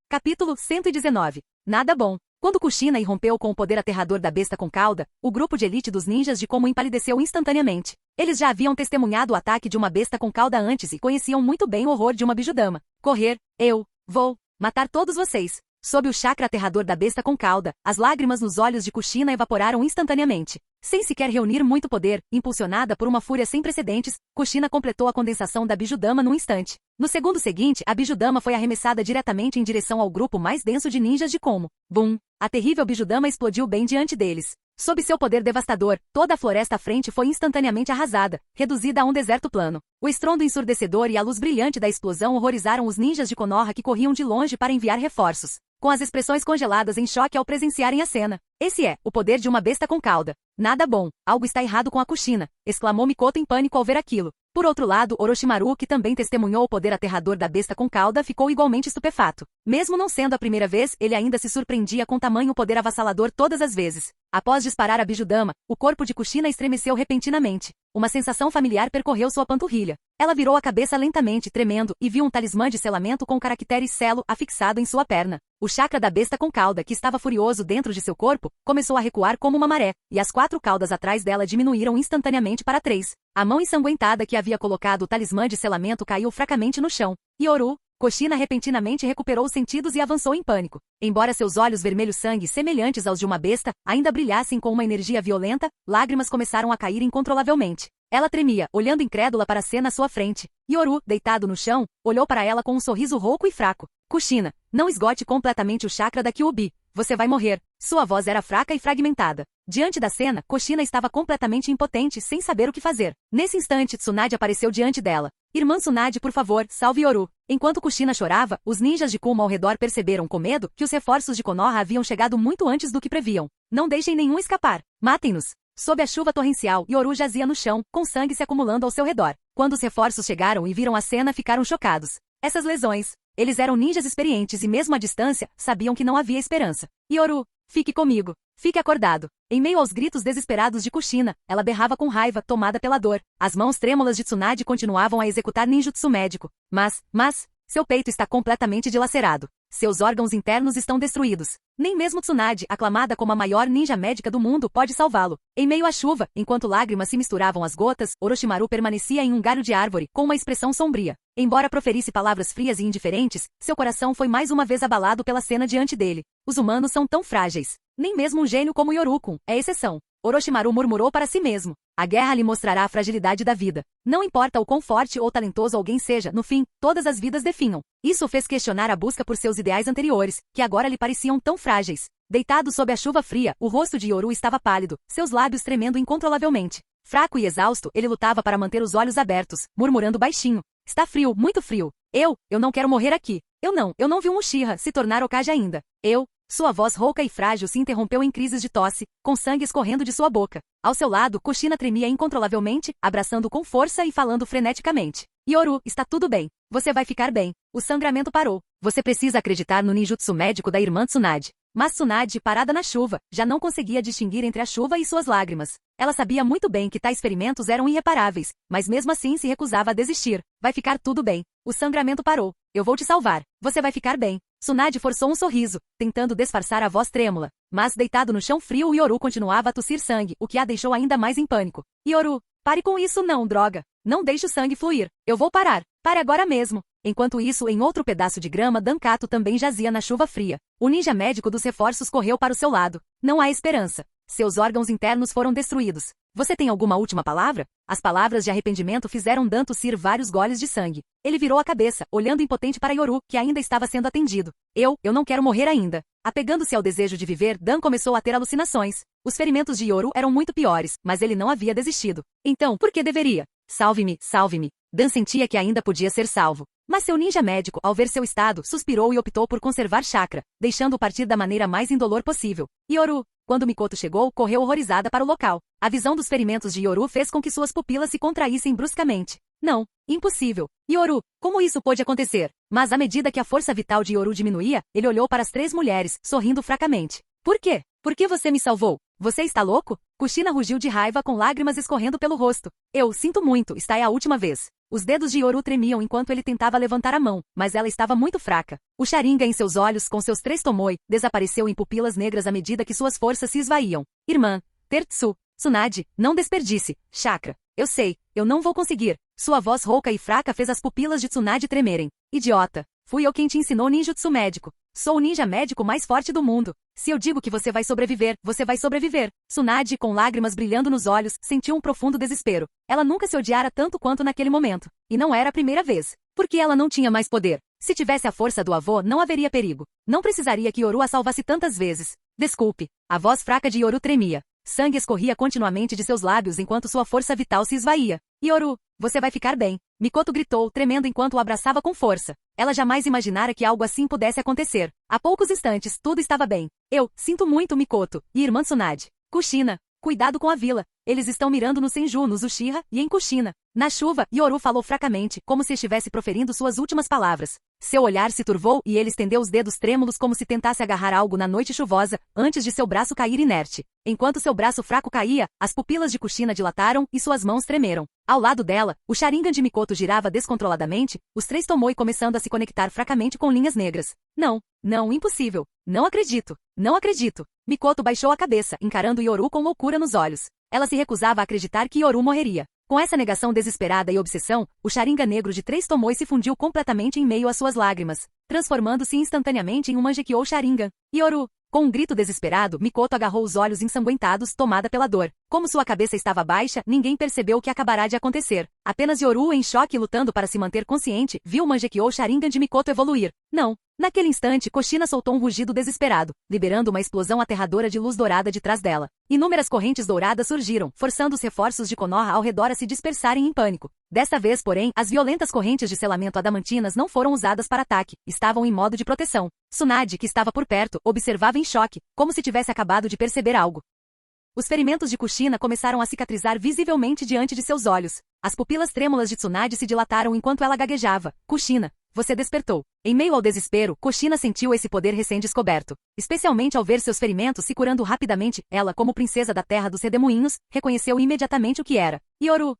[SPEAKER 2] Capítulo 119. Nada bom. Quando Kushina irrompeu com o poder aterrador da besta com cauda, o grupo de elite dos ninjas de Komo empalideceu instantaneamente. Eles já haviam testemunhado o ataque de uma besta com cauda antes e conheciam muito bem o horror de uma bijudama. Correr, eu vou matar todos vocês. Sob o chakra aterrador da besta com cauda, as lágrimas nos olhos de Kushina evaporaram instantaneamente. Sem sequer reunir muito poder, impulsionada por uma fúria sem precedentes, Kushina completou a condensação da bijudama num instante. No segundo seguinte, a bijudama foi arremessada diretamente em direção ao grupo mais denso de ninjas de Komo. Bum! A terrível bijudama explodiu bem diante deles. Sob seu poder devastador, toda a floresta à frente foi instantaneamente arrasada, reduzida a um deserto plano. O estrondo ensurdecedor e a luz brilhante da explosão horrorizaram os ninjas de Konoha que corriam de longe para enviar reforços. Com as expressões congeladas em choque ao presenciarem a cena, Esse é o poder de uma besta com cauda. Nada bom, algo está errado com a Kushina, exclamou Mikoto em pânico ao ver aquilo. Por outro lado, Orochimaru, que também testemunhou o poder aterrador da besta com cauda, ficou igualmente estupefato. Mesmo não sendo a primeira vez, ele ainda se surpreendia com tamanho poder avassalador todas as vezes. Após disparar a Bijudama, o corpo de Kushina estremeceu repentinamente. Uma sensação familiar percorreu sua panturrilha. Ela virou a cabeça lentamente, tremendo, e viu um talismã de selamento com o caractere Selo afixado em sua perna. O chakra da besta com cauda, que estava furioso dentro de seu corpo, começou a recuar como uma maré, e as 4 caudas atrás dela diminuíram instantaneamente para 3. A mão ensanguentada que havia colocado o talismã de selamento caiu fracamente no chão. Yoru, Kushina repentinamente recuperou os sentidos e avançou em pânico. Embora seus olhos vermelhos sangue semelhantes aos de uma besta ainda brilhassem com uma energia violenta, lágrimas começaram a cair incontrolavelmente. Ela tremia, olhando incrédula para a cena à sua frente. Yoru, deitado no chão, olhou para ela com um sorriso rouco e fraco. Kushina, não esgote completamente o chakra da Kyuubi. Você vai morrer. Sua voz era fraca e fragmentada. Diante da cena, Kushina estava completamente impotente, sem saber o que fazer. Nesse instante, Tsunade apareceu diante dela. Irmã Tsunade, por favor, salve Yoru. Enquanto Kushina chorava, os ninjas de Kuma ao redor perceberam com medo que os reforços de Konoha haviam chegado muito antes do que previam. Não deixem nenhum escapar. Matem-nos. Sob a chuva torrencial, Yoru jazia no chão, com sangue se acumulando ao seu redor. Quando os reforços chegaram e viram a cena, ficaram chocados. Essas lesões. Eles eram ninjas experientes e mesmo à distância, sabiam que não havia esperança. Yoru, fique comigo. Fique acordado. Em meio aos gritos desesperados de Kushina, ela berrava com raiva, tomada pela dor. As mãos trêmulas de Tsunade continuavam a executar ninjutsu médico. Mas, seu peito está completamente dilacerado. Seus órgãos internos estão destruídos. Nem mesmo Tsunade, aclamada como a maior ninja médica do mundo, pode salvá-lo. Em meio à chuva, enquanto lágrimas se misturavam às gotas, Orochimaru permanecia em um galho de árvore, com uma expressão sombria. Embora proferisse palavras frias e indiferentes, seu coração foi mais uma vez abalado pela cena diante dele. Os humanos são tão frágeis. Nem mesmo um gênio como Yorukun é exceção. Orochimaru murmurou para si mesmo. A guerra lhe mostrará a fragilidade da vida. Não importa o quão forte ou talentoso alguém seja, no fim, todas as vidas definham. Isso o fez questionar a busca por seus ideais anteriores, que agora lhe pareciam tão frágeis. Deitado sob a chuva fria, o rosto de Yoru estava pálido, seus lábios tremendo incontrolavelmente. Fraco e exausto, ele lutava para manter os olhos abertos, murmurando baixinho. Está frio, muito frio. Eu não quero morrer aqui. Eu não vi um Uchiha se tornar Hokage ainda. Sua voz rouca e frágil se interrompeu em crises de tosse, com sangue escorrendo de sua boca. Ao seu lado, Kushina tremia incontrolavelmente, abraçando com força e falando freneticamente. Yoru, está tudo bem. Você vai ficar bem. O sangramento parou. Você precisa acreditar no ninjutsu médico da irmã Tsunade. Mas Tsunade, parada na chuva, já não conseguia distinguir entre a chuva e suas lágrimas. Ela sabia muito bem que tais ferimentos eram irreparáveis, mas mesmo assim se recusava a desistir. Vai ficar tudo bem. O sangramento parou. Eu vou te salvar. Você vai ficar bem. Tsunade forçou um sorriso, tentando disfarçar a voz trêmula. Mas deitado no chão frio, Yoru continuava a tossir sangue, o que a deixou ainda mais em pânico. Yoru, pare com isso não, droga. Não deixe o sangue fluir. Eu vou parar. Pare agora mesmo. Enquanto isso, em outro pedaço de grama, Dankato também jazia na chuva fria. O ninja médico dos reforços correu para o seu lado. Não há esperança. Seus órgãos internos foram destruídos. Você tem alguma última palavra? As palavras de arrependimento fizeram Dan tossir vários goles de sangue. Ele virou a cabeça, olhando impotente para Yoru, que ainda estava sendo atendido. Eu não quero morrer ainda. Apegando-se ao desejo de viver, Dan começou a ter alucinações. Os ferimentos de Yoru eram muito piores, mas ele não havia desistido. Então, por que deveria? Salve-me, salve-me. Dan sentia que ainda podia ser salvo. Mas seu ninja médico, ao ver seu estado, suspirou e optou por conservar chakra, deixando-o partir da maneira mais indolor possível. Yoru, quando Mikoto chegou, correu horrorizada para o local. A visão dos ferimentos de Yoru fez com que suas pupilas se contraíssem bruscamente. Não, impossível. Yoru, como isso pôde acontecer? Mas à medida que a força vital de Yoru diminuía, ele olhou para as 3 mulheres, sorrindo fracamente. Por quê? Por que você me salvou? Você está louco? Kushina rugiu de raiva com lágrimas escorrendo pelo rosto. Eu sinto muito, esta é a última vez. Os dedos de Yoru tremiam enquanto ele tentava levantar a mão, mas ela estava muito fraca. O Sharingan em seus olhos, com seus 3 Tomoe, desapareceu em pupilas negras à medida que suas forças se esvaíam. Irmã, Tertsu, Tsunade, não desperdice. Chakra. Eu sei, eu não vou conseguir. Sua voz rouca e fraca fez as pupilas de Tsunade tremerem. Idiota. Fui eu quem te ensinou ninjutsu médico. Sou o ninja médico mais forte do mundo. Se eu digo que você vai sobreviver, você vai sobreviver. Tsunade, com lágrimas brilhando nos olhos, sentiu um profundo desespero. Ela nunca se odiara tanto quanto naquele momento. E não era a primeira vez. Porque ela não tinha mais poder. Se tivesse a força do avô, não haveria perigo. Não precisaria que Yoru a salvasse tantas vezes. Desculpe. A voz fraca de Yoru tremia. Sangue escorria continuamente de seus lábios enquanto sua força vital se esvaía. Yoru, você vai ficar bem. Mikoto gritou, tremendo enquanto o abraçava com força. Ela jamais imaginara que algo assim pudesse acontecer. Há poucos instantes, tudo estava bem. Eu, sinto muito, Mikoto, e irmã Tsunade. Kushina, cuidado com a vila. Eles estão mirando no Senju, no Uchiha e em Kushina. Na chuva, Yoru falou fracamente, como se estivesse proferindo suas últimas palavras. Seu olhar se turvou e ele estendeu os dedos trêmulos como se tentasse agarrar algo na noite chuvosa, antes de seu braço cair inerte. Enquanto seu braço fraco caía, as pupilas de Kushina dilataram e suas mãos tremeram. Ao lado dela, o Sharingan de Mikoto girava descontroladamente, os três Tomoe começando a se conectar fracamente com linhas negras. Não, impossível. Não acredito. Não acredito. Mikoto baixou a cabeça, encarando Yoru com loucura nos olhos. Ela se recusava a acreditar que Yoru morreria. Com essa negação desesperada e obsessão, o Sharingan negro de três Tomoe se fundiu completamente em meio às suas lágrimas, transformando-se instantaneamente em um Mangekyou Sharingan. Yoru! Com um grito desesperado, Mikoto agarrou os olhos ensanguentados, tomada pela dor. Como sua cabeça estava baixa, ninguém percebeu o que acabará de acontecer. Apenas Yoru, em choque e lutando para se manter consciente, viu o Mangekyou Sharingan de Mikoto evoluir. Não! Naquele instante, Kushina soltou um rugido desesperado, liberando uma explosão aterradora de luz dourada de trás dela. Inúmeras correntes douradas surgiram, forçando os reforços de Konoha ao redor a se dispersarem em pânico. Desta vez, porém, as violentas correntes de selamento adamantinas não foram usadas para ataque, estavam em modo de proteção. Tsunade, que estava por perto, observava em choque, como se tivesse acabado de perceber algo. Os ferimentos de Kushina começaram a cicatrizar visivelmente diante de seus olhos. As pupilas trêmulas de Tsunade se dilataram enquanto ela gaguejava. Kushina, você despertou. Em meio ao desespero, Kushina sentiu esse poder recém-descoberto. Especialmente ao ver seus ferimentos se curando rapidamente, ela, como princesa da terra dos redemoinhos, reconheceu imediatamente o que era. Yoru,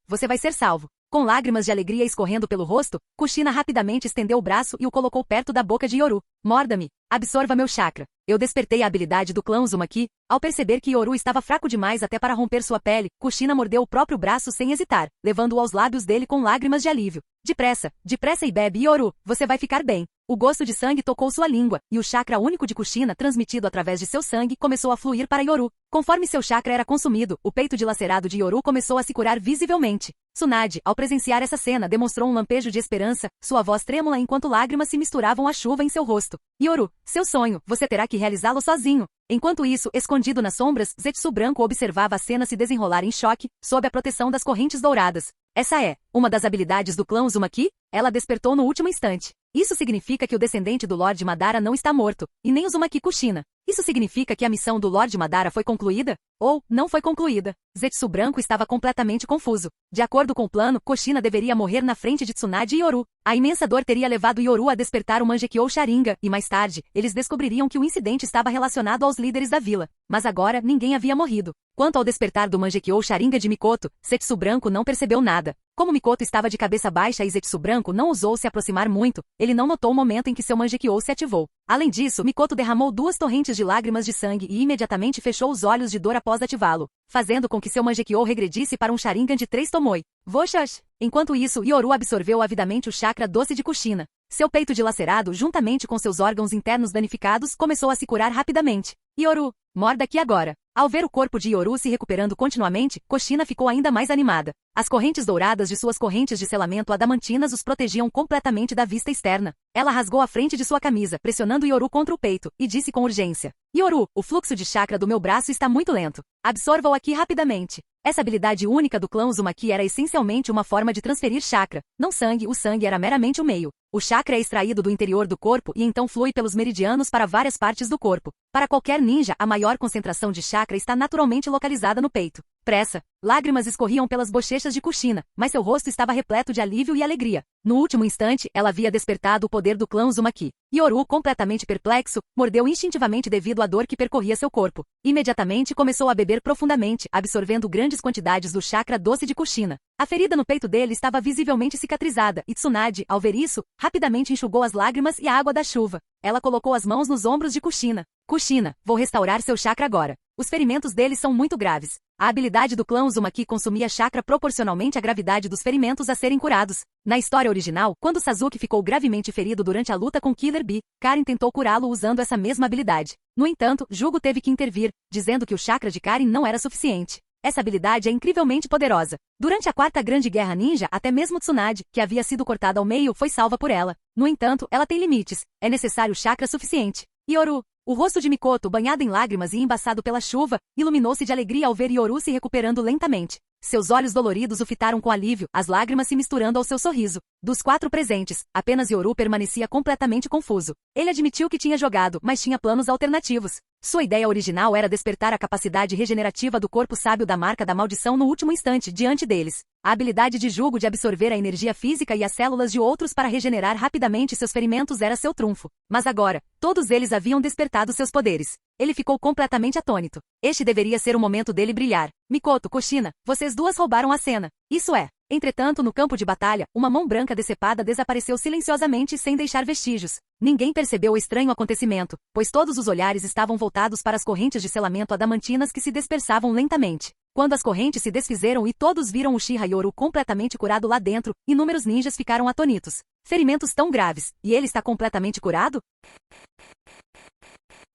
[SPEAKER 2] você vai ser salvo. Com lágrimas de alegria escorrendo pelo rosto, Kushina rapidamente estendeu o braço e o colocou perto da boca de Yoru. Morda-me. Absorva meu chakra. Eu despertei a habilidade do clã Uzumaki. Ao perceber que Yoru estava fraco demais até para romper sua pele, Kushina mordeu o próprio braço sem hesitar, levando-o aos lábios dele com lágrimas de alívio. Depressa e bebe, Yoru, você vai ficar bem. O gosto de sangue tocou sua língua, e o chakra único de Kushina, transmitido através de seu sangue, começou a fluir para Yoru. Conforme seu chakra era consumido, o peito dilacerado de Yoru começou a se curar visivelmente. Tsunade, ao presenciar essa cena, demonstrou um lampejo de esperança, sua voz trêmula enquanto lágrimas se misturavam à chuva em seu rosto. Yoru, seu sonho, você terá que realizá-lo sozinho. Enquanto isso, escondido nas sombras, Zetsu Branco observava a cena se desenrolar em choque, sob a proteção das correntes douradas. Essa é uma das habilidades do clã Uzumaki? Ela despertou no último instante. Isso significa que o descendente do Lorde Madara não está morto, e nem Uzumaki Kushina. Isso significa que a missão do Lorde Madara foi concluída? Ou, não foi concluída? Zetsu Branco estava completamente confuso. De acordo com o plano, Kushina deveria morrer na frente de Tsunade e Yoru. A imensa dor teria levado Yoru a despertar o Mangekyou Sharingan, e mais tarde, eles descobririam que o incidente estava relacionado aos líderes da vila. Mas agora, ninguém havia morrido. Quanto ao despertar do Mangekyou Sharingan de Mikoto, Zetsu Branco não percebeu nada. Como Mikoto estava de cabeça baixa e Zetsu Branco não ousou se aproximar muito, ele não notou o momento em que seu Mangekyou se ativou. Além disso, Mikoto derramou 2 torrentes de lágrimas de sangue e imediatamente fechou os olhos de dor após ativá-lo, fazendo com que seu Mangekyou regredisse para um Sharingan de 3 Tomoe. Voxash! Enquanto isso, Yoru absorveu avidamente o chakra doce de Kushina. Seu peito dilacerado, juntamente com seus órgãos internos danificados, começou a se curar rapidamente. Yoru, morda aqui agora. Ao ver o corpo de Yoru se recuperando continuamente, Kushina ficou ainda mais animada. As correntes douradas de suas correntes de selamento adamantinas os protegiam completamente da vista externa. Ela rasgou a frente de sua camisa, pressionando Yoru contra o peito, e disse com urgência. Yoru, o fluxo de chakra do meu braço está muito lento. Absorva-o aqui rapidamente. Essa habilidade única do clã Uzumaki era essencialmente uma forma de transferir chakra, não sangue, o sangue era meramente o meio. O chakra é extraído do interior do corpo e então flui pelos meridianos para várias partes do corpo. Para qualquer ninja, a maior concentração de chakra está naturalmente localizada no peito. Pressa. Lágrimas escorriam pelas bochechas de Kushina, mas seu rosto estava repleto de alívio e alegria. No último instante, ela havia despertado o poder do clã Uzumaki. Yoru, completamente perplexo, mordeu instintivamente devido à dor que percorria seu corpo. Imediatamente começou a beber profundamente, absorvendo grandes quantidades do chakra doce de Kushina. A ferida no peito dele estava visivelmente cicatrizada, e Tsunade, ao ver isso, rapidamente enxugou as lágrimas e a água da chuva. Ela colocou as mãos nos ombros de Kushina. Kushina, vou restaurar seu chakra agora. Os ferimentos dele são muito graves. A habilidade do clã Uzumaki consumia chakra proporcionalmente à gravidade dos ferimentos a serem curados. Na história original, quando Sasuke ficou gravemente ferido durante a luta com Killer Bee, Karin tentou curá-lo usando essa mesma habilidade. No entanto, Jugo teve que intervir, dizendo que o chakra de Karin não era suficiente. Essa habilidade é incrivelmente poderosa. Durante a Quarta Grande Guerra Ninja, até mesmo Tsunade, que havia sido cortada ao meio, foi salva por ela. No entanto, ela tem limites. É necessário chakra suficiente. Yoru, O rosto de Mikoto, banhado em lágrimas e embaçado pela chuva, iluminou-se de alegria ao ver Yoru se recuperando lentamente. Seus olhos doloridos o fitaram com alívio, as lágrimas se misturando ao seu sorriso. Dos 4 presentes, apenas Yoru permanecia completamente confuso. Ele admitiu que tinha jogado, mas tinha planos alternativos. Sua ideia original era despertar a capacidade regenerativa do corpo sábio da marca da maldição no último instante diante deles. A habilidade de julgo de absorver a energia física e as células de outros para regenerar rapidamente seus ferimentos era seu trunfo. Mas agora, todos eles haviam despertado seus poderes. Ele ficou completamente atônito. Este deveria ser o momento dele brilhar. Mikoto, Kushina, vocês duas roubaram a cena. Isso é. Entretanto, no campo de batalha, uma mão branca decepada desapareceu silenciosamente sem deixar vestígios. Ninguém percebeu o estranho acontecimento, pois todos os olhares estavam voltados para as correntes de selamento adamantinas que se dispersavam lentamente. Quando as correntes se desfizeram e todos viram Uchiha Yoru completamente curado lá dentro, inúmeros ninjas ficaram atônitos. Ferimentos tão graves, e ele está completamente curado?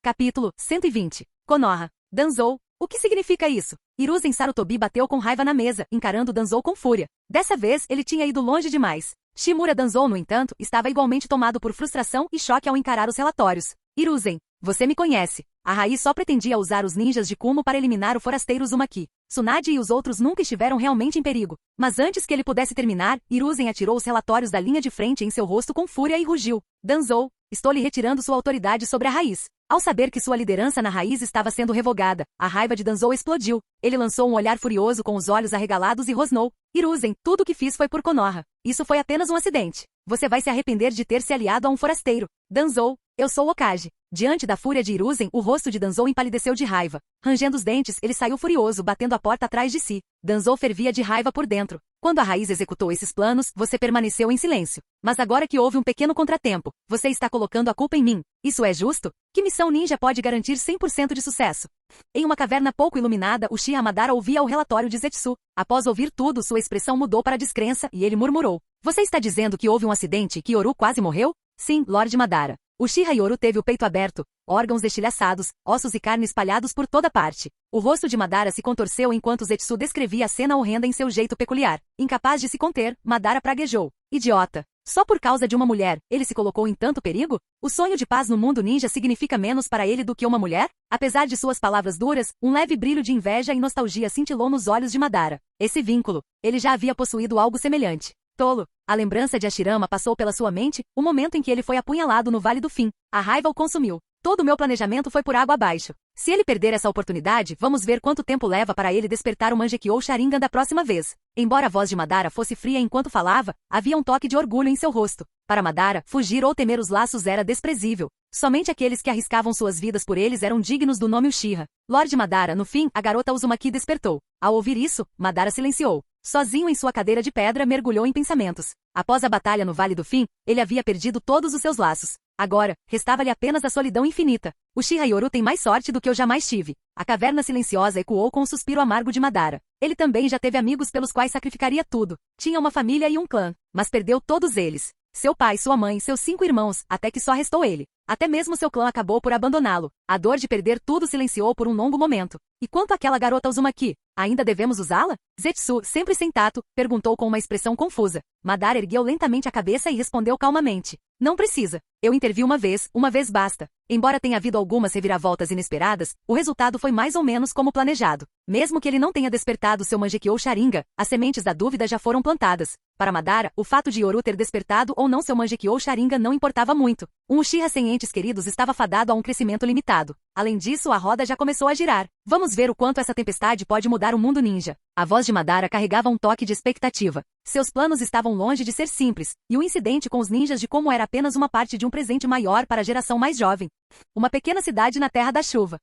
[SPEAKER 2] Capítulo 120. Konoha. Danzou. O que significa isso? Hiruzen Sarutobi bateu com raiva na mesa, encarando Danzou com fúria. Dessa vez, ele tinha ido longe demais. Shimura Danzou, no entanto, estava igualmente tomado por frustração e choque ao encarar os relatórios. Hiruzen, você me conhece. A Raiz só pretendia usar os ninjas de Kumo para eliminar o forasteiro Uzumaki. Tsunade e os outros nunca estiveram realmente em perigo. Mas antes que ele pudesse terminar, Hiruzen atirou os relatórios da linha de frente em seu rosto com fúria e rugiu. Danzou, estou lhe retirando sua autoridade sobre a Raiz. Ao saber que sua liderança na Raiz estava sendo revogada, a raiva de Danzou explodiu. Ele lançou um olhar furioso com os olhos arregalados e rosnou. Hiruzen, tudo o que fiz foi por Konoha. Isso foi apenas um acidente. Você vai se arrepender de ter se aliado a um forasteiro. Danzou, eu sou Okage. Diante da fúria de Hiruzen, o rosto de Danzou empalideceu de raiva. Rangendo os dentes, ele saiu furioso, batendo a porta atrás de si. Danzou fervia de raiva por dentro. Quando a Raiz executou esses planos, você permaneceu em silêncio. Mas agora que houve um pequeno contratempo, você está colocando a culpa em mim. Isso é justo? Que missão ninja pode garantir 100% de sucesso? Em uma caverna pouco iluminada, Uchiha Madara ouvia o relatório de Zetsu. Após ouvir tudo, sua expressão mudou para descrença, e ele murmurou. Você está dizendo que houve um acidente e que Yoru quase morreu? Sim, Lord Madara. Uchiha Yoru teve o peito aberto, órgãos estilhaçados, ossos e carne espalhados por toda parte. O rosto de Madara se contorceu enquanto Zetsu descrevia a cena horrenda em seu jeito peculiar. Incapaz de se conter, Madara praguejou. Idiota! Só por causa de uma mulher, ele se colocou em tanto perigo? O sonho de paz no mundo ninja significa menos para ele do que uma mulher? Apesar de suas palavras duras, um leve brilho de inveja e nostalgia cintilou nos olhos de Madara. Esse vínculo, ele já havia possuído algo semelhante. Tolo! A lembrança de Hashirama passou pela sua mente, o momento em que ele foi apunhalado no Vale do Fim. A raiva o consumiu. Todo o meu planejamento foi por água abaixo. Se ele perder essa oportunidade, vamos ver quanto tempo leva para ele despertar o Mangekyou Sharingan da próxima vez. Embora a voz de Madara fosse fria enquanto falava, havia um toque de orgulho em seu rosto. Para Madara, fugir ou temer os laços era desprezível. Somente aqueles que arriscavam suas vidas por eles eram dignos do nome Uchiha. Lord Madara, no fim, a garota Uzumaki despertou. Ao ouvir isso, Madara silenciou. Sozinho em sua cadeira de pedra, mergulhou em pensamentos. Após a batalha no Vale do Fim, ele havia perdido todos os seus laços. Agora, restava-lhe apenas a solidão infinita. Uchiha Yoru tem mais sorte do que eu jamais tive. A caverna silenciosa ecoou com o suspiro amargo de Madara. Ele também já teve amigos pelos quais sacrificaria tudo. Tinha uma família e um clã, mas perdeu todos eles. Seu pai, sua mãe, seus 5 irmãos, até que só restou ele. Até mesmo seu clã acabou por abandoná-lo. A dor de perder tudo silenciou por um longo momento. E quanto àquela garota Uzumaki? Ainda devemos usá-la? Zetsu, sempre sem tato, perguntou com uma expressão confusa. Madara ergueu lentamente a cabeça e respondeu calmamente. Não precisa. Eu intervi uma vez basta. Embora tenha havido algumas reviravoltas inesperadas, o resultado foi mais ou menos como planejado. Mesmo que ele não tenha despertado seu Mangekyou Sharingan, as sementes da dúvida já foram plantadas. Para Madara, o fato de Yoru ter despertado ou não seu Mangekyou Sharingan não importava muito. Um Uchiha sem entes queridos estava fadado a um crescimento limitado. Além disso, a roda já começou a girar. Vamos ver o quanto essa tempestade pode mudar o mundo ninja. A voz de Madara carregava um toque de expectativa. Seus planos estavam longe de ser simples, e o incidente com os ninjas de como era apenas uma parte de um presente maior para a geração mais jovem. Uma pequena cidade na Terra da Chuva.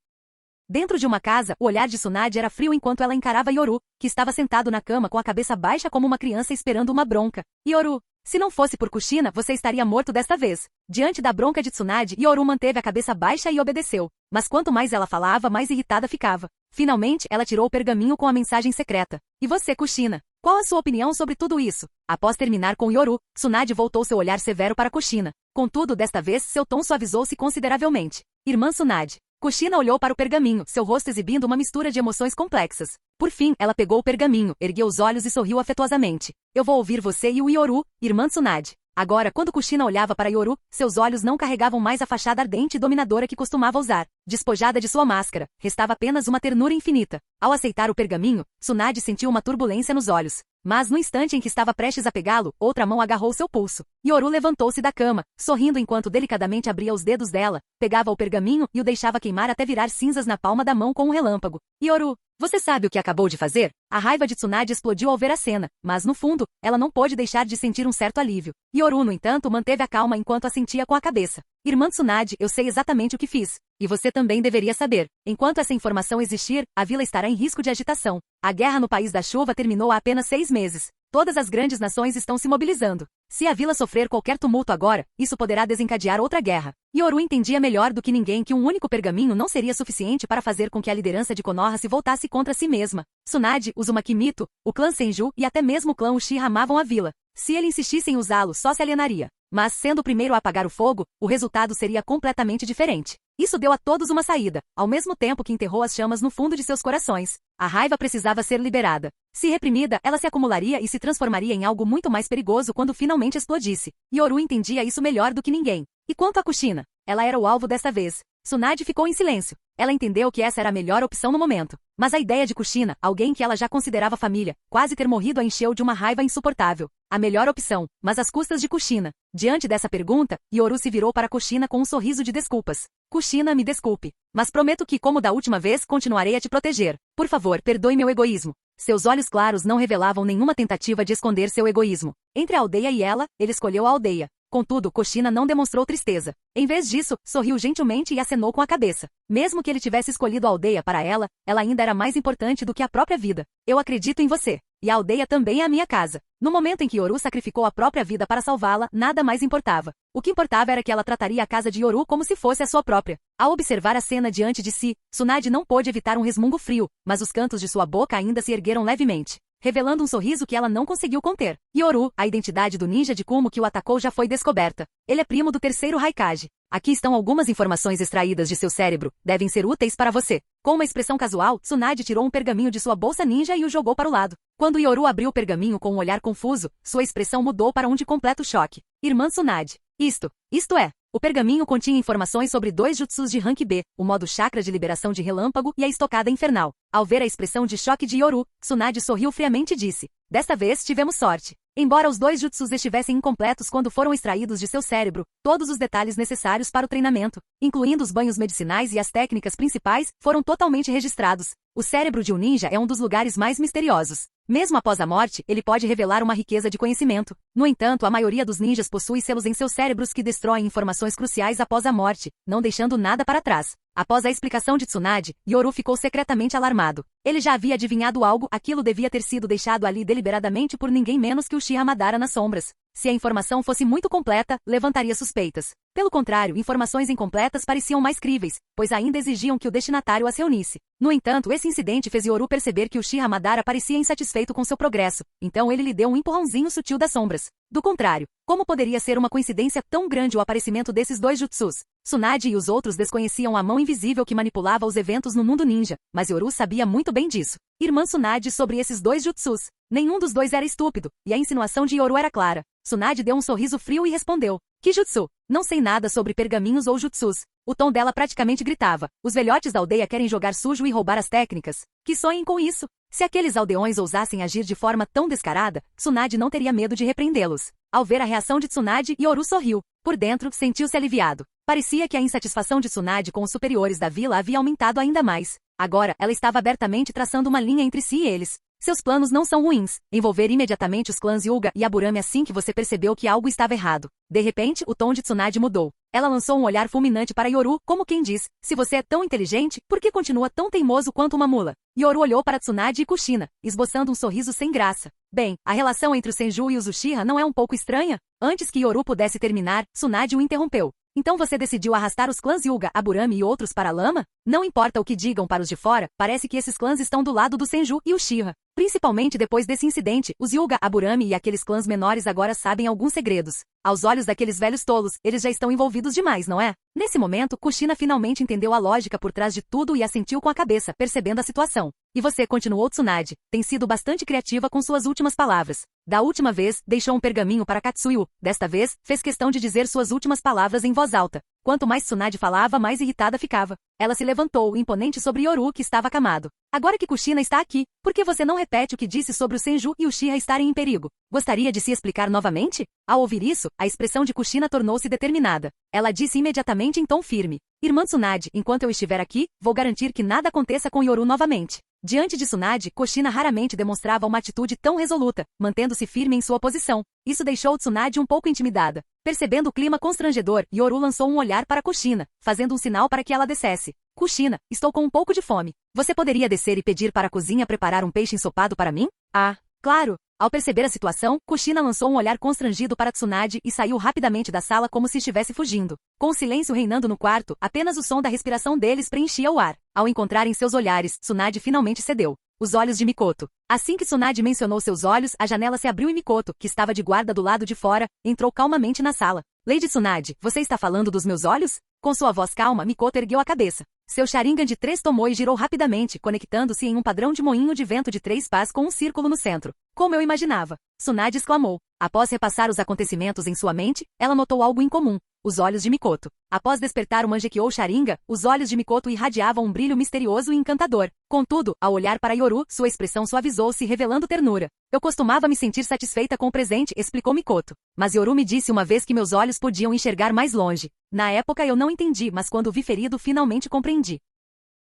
[SPEAKER 2] Dentro de uma casa, o olhar de Tsunade era frio enquanto ela encarava Yoru, que estava sentado na cama com a cabeça baixa como uma criança esperando uma bronca. Yoru, se não fosse por Kushina, você estaria morto desta vez. Diante da bronca de Tsunade, Yoru manteve a cabeça baixa e obedeceu. Mas quanto mais ela falava, mais irritada ficava. Finalmente, ela tirou o pergaminho com a mensagem secreta. E você, Kushina? Qual a sua opinião sobre tudo isso? Após terminar com Yoru, Tsunade voltou seu olhar severo para Kushina. Contudo, desta vez, seu tom suavizou-se consideravelmente. Irmã Tsunade. Kushina olhou para o pergaminho, seu rosto exibindo uma mistura de emoções complexas. Por fim, ela pegou o pergaminho, ergueu os olhos e sorriu afetuosamente. Eu vou ouvir você e o Yoru, irmã Tsunade. Agora, quando Kushina olhava para Yoru, seus olhos não carregavam mais a fachada ardente e dominadora que costumava usar. Despojada de sua máscara, restava apenas uma ternura infinita. Ao aceitar o pergaminho, Tsunade sentiu uma turbulência nos olhos. Mas no instante em que estava prestes a pegá-lo, outra mão agarrou seu pulso. Yoru levantou-se da cama, sorrindo enquanto delicadamente abria os dedos dela, pegava o pergaminho e o deixava queimar até virar cinzas na palma da mão com um relâmpago. Yoru, você sabe o que acabou de fazer? A raiva de Tsunade explodiu ao ver a cena, mas no fundo, ela não pôde deixar de sentir um certo alívio. Yoru, no entanto, manteve a calma enquanto assentia com a cabeça. Irmã Tsunade, eu sei exatamente o que fiz. E você também deveria saber. Enquanto essa informação existir, a vila estará em risco de agitação. A guerra no País da Chuva terminou há apenas 6 meses. Todas as grandes nações estão se mobilizando. Se a vila sofrer qualquer tumulto agora, isso poderá desencadear outra guerra. Yoru entendia melhor do que ninguém que um único pergaminho não seria suficiente para fazer com que a liderança de Konoha se voltasse contra si mesma. Tsunade, Uzumaki Mito, o clã Senju e até mesmo o clã Uchiha amavam a vila. Se ele insistisse em usá-lo, só se alienaria. Mas, sendo o primeiro a apagar o fogo, o resultado seria completamente diferente. Isso deu a todos uma saída, ao mesmo tempo que enterrou as chamas no fundo de seus corações. A raiva precisava ser liberada. Se reprimida, ela se acumularia e se transformaria em algo muito mais perigoso quando finalmente explodisse. Yoru entendia isso melhor do que ninguém. E quanto a Kushina? Ela era o alvo dessa vez. Tsunade ficou em silêncio. Ela entendeu que essa era a melhor opção no momento. Mas a ideia de Kushina, alguém que ela já considerava família, quase ter morrido a encheu de uma raiva insuportável. A melhor opção, mas às custas de Kushina. Diante dessa pergunta, Yoru se virou para Kushina com um sorriso de desculpas. Kushina, me desculpe. Mas prometo que, como da última vez, continuarei a te proteger. Por favor, perdoe meu egoísmo. Seus olhos claros não revelavam nenhuma tentativa de esconder seu egoísmo. Entre a aldeia e ela, ele escolheu a aldeia. Contudo, Kushina não demonstrou tristeza. Em vez disso, sorriu gentilmente e acenou com a cabeça. Mesmo que ele tivesse escolhido a aldeia para ela ainda era mais importante do que a própria vida. Eu acredito em você. E a aldeia também é a minha casa. No momento em que Yoru sacrificou a própria vida para salvá-la, nada mais importava. O que importava era que ela trataria a casa de Yoru como se fosse a sua própria. Ao observar a cena diante de si, Tsunade não pôde evitar um resmungo frio, mas os cantos de sua boca ainda se ergueram levemente, revelando um sorriso que ela não conseguiu conter. Yoru, a identidade do ninja de Kumo que o atacou já foi descoberta. Ele é primo do terceiro Raikage. Aqui estão algumas informações extraídas de seu cérebro, devem ser úteis para você. Com uma expressão casual, Tsunade tirou um pergaminho de sua bolsa ninja e o jogou para o lado. Quando Yoru abriu o pergaminho com um olhar confuso, sua expressão mudou para um de completo choque. Irmã Tsunade. Isto é. O pergaminho continha informações sobre 2 jutsus de rank B, o modo chakra de liberação de relâmpago e a estocada infernal. Ao ver a expressão de choque de Yoru, Tsunade sorriu friamente e disse: desta vez tivemos sorte. Embora os 2 jutsus estivessem incompletos quando foram extraídos de seu cérebro, todos os detalhes necessários para o treinamento, incluindo os banhos medicinais e as técnicas principais, foram totalmente registrados. O cérebro de um ninja é um dos lugares mais misteriosos. Mesmo após a morte, ele pode revelar uma riqueza de conhecimento. No entanto, a maioria dos ninjas possui selos em seus cérebros que destroem informações cruciais após a morte, não deixando nada para trás. Após a explicação de Tsunade, Yoru ficou secretamente alarmado. Ele já havia adivinhado algo, aquilo devia ter sido deixado ali deliberadamente por ninguém menos que Uchiha Madara nas sombras. Se a informação fosse muito completa, levantaria suspeitas. Pelo contrário, informações incompletas pareciam mais críveis, pois ainda exigiam que o destinatário as reunisse. No entanto, esse incidente fez Yoru perceber que Uchiha Madara parecia insatisfeito com seu progresso, então ele lhe deu um empurrãozinho sutil das sombras. Do contrário, como poderia ser uma coincidência tão grande o aparecimento desses 2 jutsus? Tsunade e os outros desconheciam a mão invisível que manipulava os eventos no mundo ninja, mas Yoru sabia muito bem disso. Irmã Tsunade sobre esses 2 jutsus. Nenhum dos 2 era estúpido, e a insinuação de Yoru era clara. Tsunade deu um sorriso frio e respondeu: que jutsu? Não sei nada sobre pergaminhos ou jutsus. O tom dela praticamente gritava: os velhotes da aldeia querem jogar sujo e roubar as técnicas. Que sonhem com isso. Se aqueles aldeões ousassem agir de forma tão descarada, Tsunade não teria medo de repreendê-los. Ao ver a reação de Tsunade, Yoru sorriu. Por dentro, sentiu-se aliviado. Parecia que a insatisfação de Tsunade com os superiores da vila havia aumentado ainda mais. Agora, ela estava abertamente traçando uma linha entre si e eles. Seus planos não são ruins. Envolver imediatamente os clãs Hyuga e Aburame assim que você percebeu que algo estava errado. De repente, o tom de Tsunade mudou. Ela lançou um olhar fulminante para Yoru, como quem diz: se você é tão inteligente, por que continua tão teimoso quanto uma mula? Yoru olhou para Tsunade e Kushina, esboçando um sorriso sem graça. Bem, a relação entre o Senju e os Uchiha não é um pouco estranha? Antes que Yoru pudesse terminar, Tsunade o interrompeu. Então você decidiu arrastar os clãs Hyuga, Aburame e outros para a lama? Não importa o que digam para os de fora, parece que esses clãs estão do lado do Senju e Uchiha. Principalmente depois desse incidente, os Hyuga, Aburame e aqueles clãs menores agora sabem alguns segredos. Aos olhos daqueles velhos tolos, eles já estão envolvidos demais, não é? Nesse momento, Kushina finalmente entendeu a lógica por trás de tudo e assentiu com a cabeça, percebendo a situação. E você, continuou Tsunade, tem sido bastante criativa com suas últimas palavras. Da última vez, deixou um pergaminho para Katsuyu. Desta vez, fez questão de dizer suas últimas palavras em voz alta. Quanto mais Tsunade falava, mais irritada ficava. Ela se levantou, imponente sobre Yoru, que estava acamado. Agora que Kushina está aqui, por que você não repete o que disse sobre o Senju e o Uchiha estarem em perigo? Gostaria de se explicar novamente? Ao ouvir isso, a expressão de Kushina tornou-se determinada. Ela disse imediatamente em tom firme. Irmã Tsunade, enquanto eu estiver aqui, vou garantir que nada aconteça com Yoru novamente. Diante de Tsunade, Kushina raramente demonstrava uma atitude tão resoluta, mantendo-se firme em sua posição. Isso deixou Tsunade um pouco intimidada. Percebendo o clima constrangedor, Yoru lançou um olhar para Kushina, fazendo um sinal para que ela descesse. Kushina, estou com um pouco de fome. Você poderia descer e pedir para a cozinha preparar um peixe ensopado para mim? Ah, claro. Ao perceber a situação, Kushina lançou um olhar constrangido para Tsunade e saiu rapidamente da sala como se estivesse fugindo. Com o silêncio reinando no quarto, apenas o som da respiração deles preenchia o ar. Ao encontrarem seus olhares, Tsunade finalmente cedeu. Os olhos de Mikoto. Assim que Tsunade mencionou seus olhos, a janela se abriu e Mikoto, que estava de guarda do lado de fora, entrou calmamente na sala. Lady Tsunade, você está falando dos meus olhos? Com sua voz calma, Mikoto ergueu a cabeça. Seu Sharingan de 3 tomou e girou rapidamente, conectando-se em um padrão de moinho de vento de 3 pás com um círculo no centro. Como eu imaginava. Tsunade exclamou. Após repassar os acontecimentos em sua mente, ela notou algo incomum. Os olhos de Mikoto. Após despertar o Mangekyou Sharingan, os olhos de Mikoto irradiavam um brilho misterioso e encantador. Contudo, ao olhar para Yoru, sua expressão suavizou-se, revelando ternura. Eu costumava me sentir satisfeita com o presente, explicou Mikoto. Mas Yoru me disse uma vez que meus olhos podiam enxergar mais longe. Na época eu não entendi, mas quando vi ferido finalmente compreendi.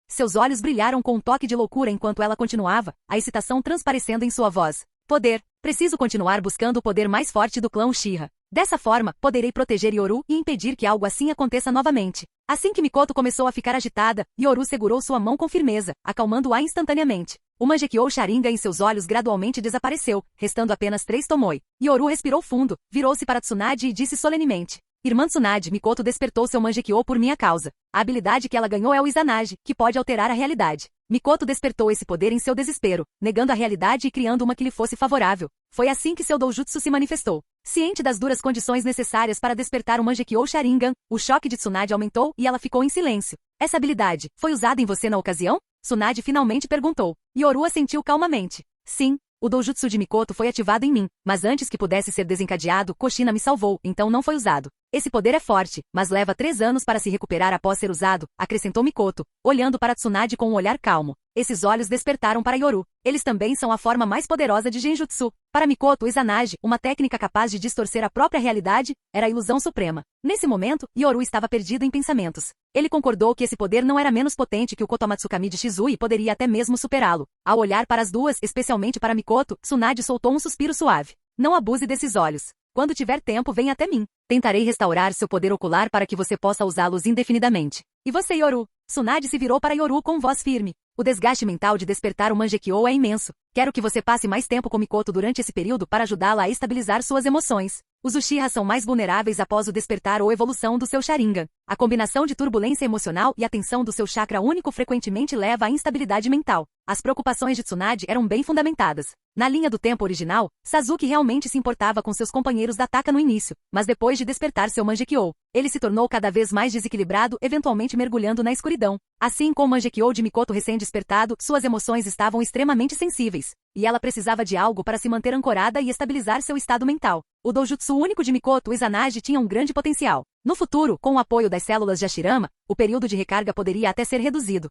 [SPEAKER 2] Seus olhos brilharam com um toque de loucura enquanto ela continuava, a excitação transparecendo em sua voz. Poder. Preciso continuar buscando o poder mais forte do clã Uchiha. Dessa forma, poderei proteger Yoru e impedir que algo assim aconteça novamente. Assim que Mikoto começou a ficar agitada, Yoru segurou sua mão com firmeza, acalmando-a instantaneamente. O Mangekyou Sharingan em seus olhos gradualmente desapareceu, restando apenas 3 Tomoe. Yoru respirou fundo, virou-se para Tsunade e disse solenemente. Irmã Tsunade, Mikoto despertou seu Mangekyou por minha causa. A habilidade que ela ganhou é o Izanagi, que pode alterar a realidade. Mikoto despertou esse poder em seu desespero, negando a realidade e criando uma que lhe fosse favorável. Foi assim que seu doujutsu se manifestou. Ciente das duras condições necessárias para despertar o Mangekyou Sharingan, o choque de Tsunade aumentou e ela ficou em silêncio. Essa habilidade foi usada em você na ocasião? Tsunade finalmente perguntou. Yoru assentiu calmamente. Sim. O doujutsu de Mikoto foi ativado em mim, mas antes que pudesse ser desencadeado, Kushina me salvou, então não foi usado. Esse poder é forte, mas leva 3 anos para se recuperar após ser usado, acrescentou Mikoto, olhando para Tsunade com um olhar calmo. Esses olhos despertaram para Yoru. Eles também são a forma mais poderosa de Genjutsu. Para Mikoto, o Izanagi, uma técnica capaz de distorcer a própria realidade, era a ilusão suprema. Nesse momento, Yoru estava perdido em pensamentos. Ele concordou que esse poder não era menos potente que o Kotomatsukami de Shizui e poderia até mesmo superá-lo. Ao olhar para as duas, especialmente para Mikoto, Tsunade soltou um suspiro suave. Não abuse desses olhos. Quando tiver tempo, venha até mim. Tentarei restaurar seu poder ocular para que você possa usá-los indefinidamente. E você, Yoru? Tsunade se virou para Yoru com voz firme. O desgaste mental de despertar o Mangekyou é imenso. Quero que você passe mais tempo com Mikoto durante esse período para ajudá-la a estabilizar suas emoções. Os Uchiha são mais vulneráveis após o despertar ou evolução do seu Sharingan. A combinação de turbulência emocional e a tensão do seu chakra único frequentemente leva à instabilidade mental. As preocupações de Tsunade eram bem fundamentadas. Na linha do tempo original, Sasuke realmente se importava com seus companheiros da Taka no início, mas depois de despertar seu Mangekyou, ele se tornou cada vez mais desequilibrado, eventualmente mergulhando na escuridão. Assim como o Mangekyou de Mikoto recém-despertado, suas emoções estavam extremamente sensíveis, e ela precisava de algo para se manter ancorada e estabilizar seu estado mental. O doujutsu único de Mikoto, o Izanagi, tinha um grande potencial. No futuro, com o apoio das células de Hashirama, o período de recarga poderia até ser reduzido.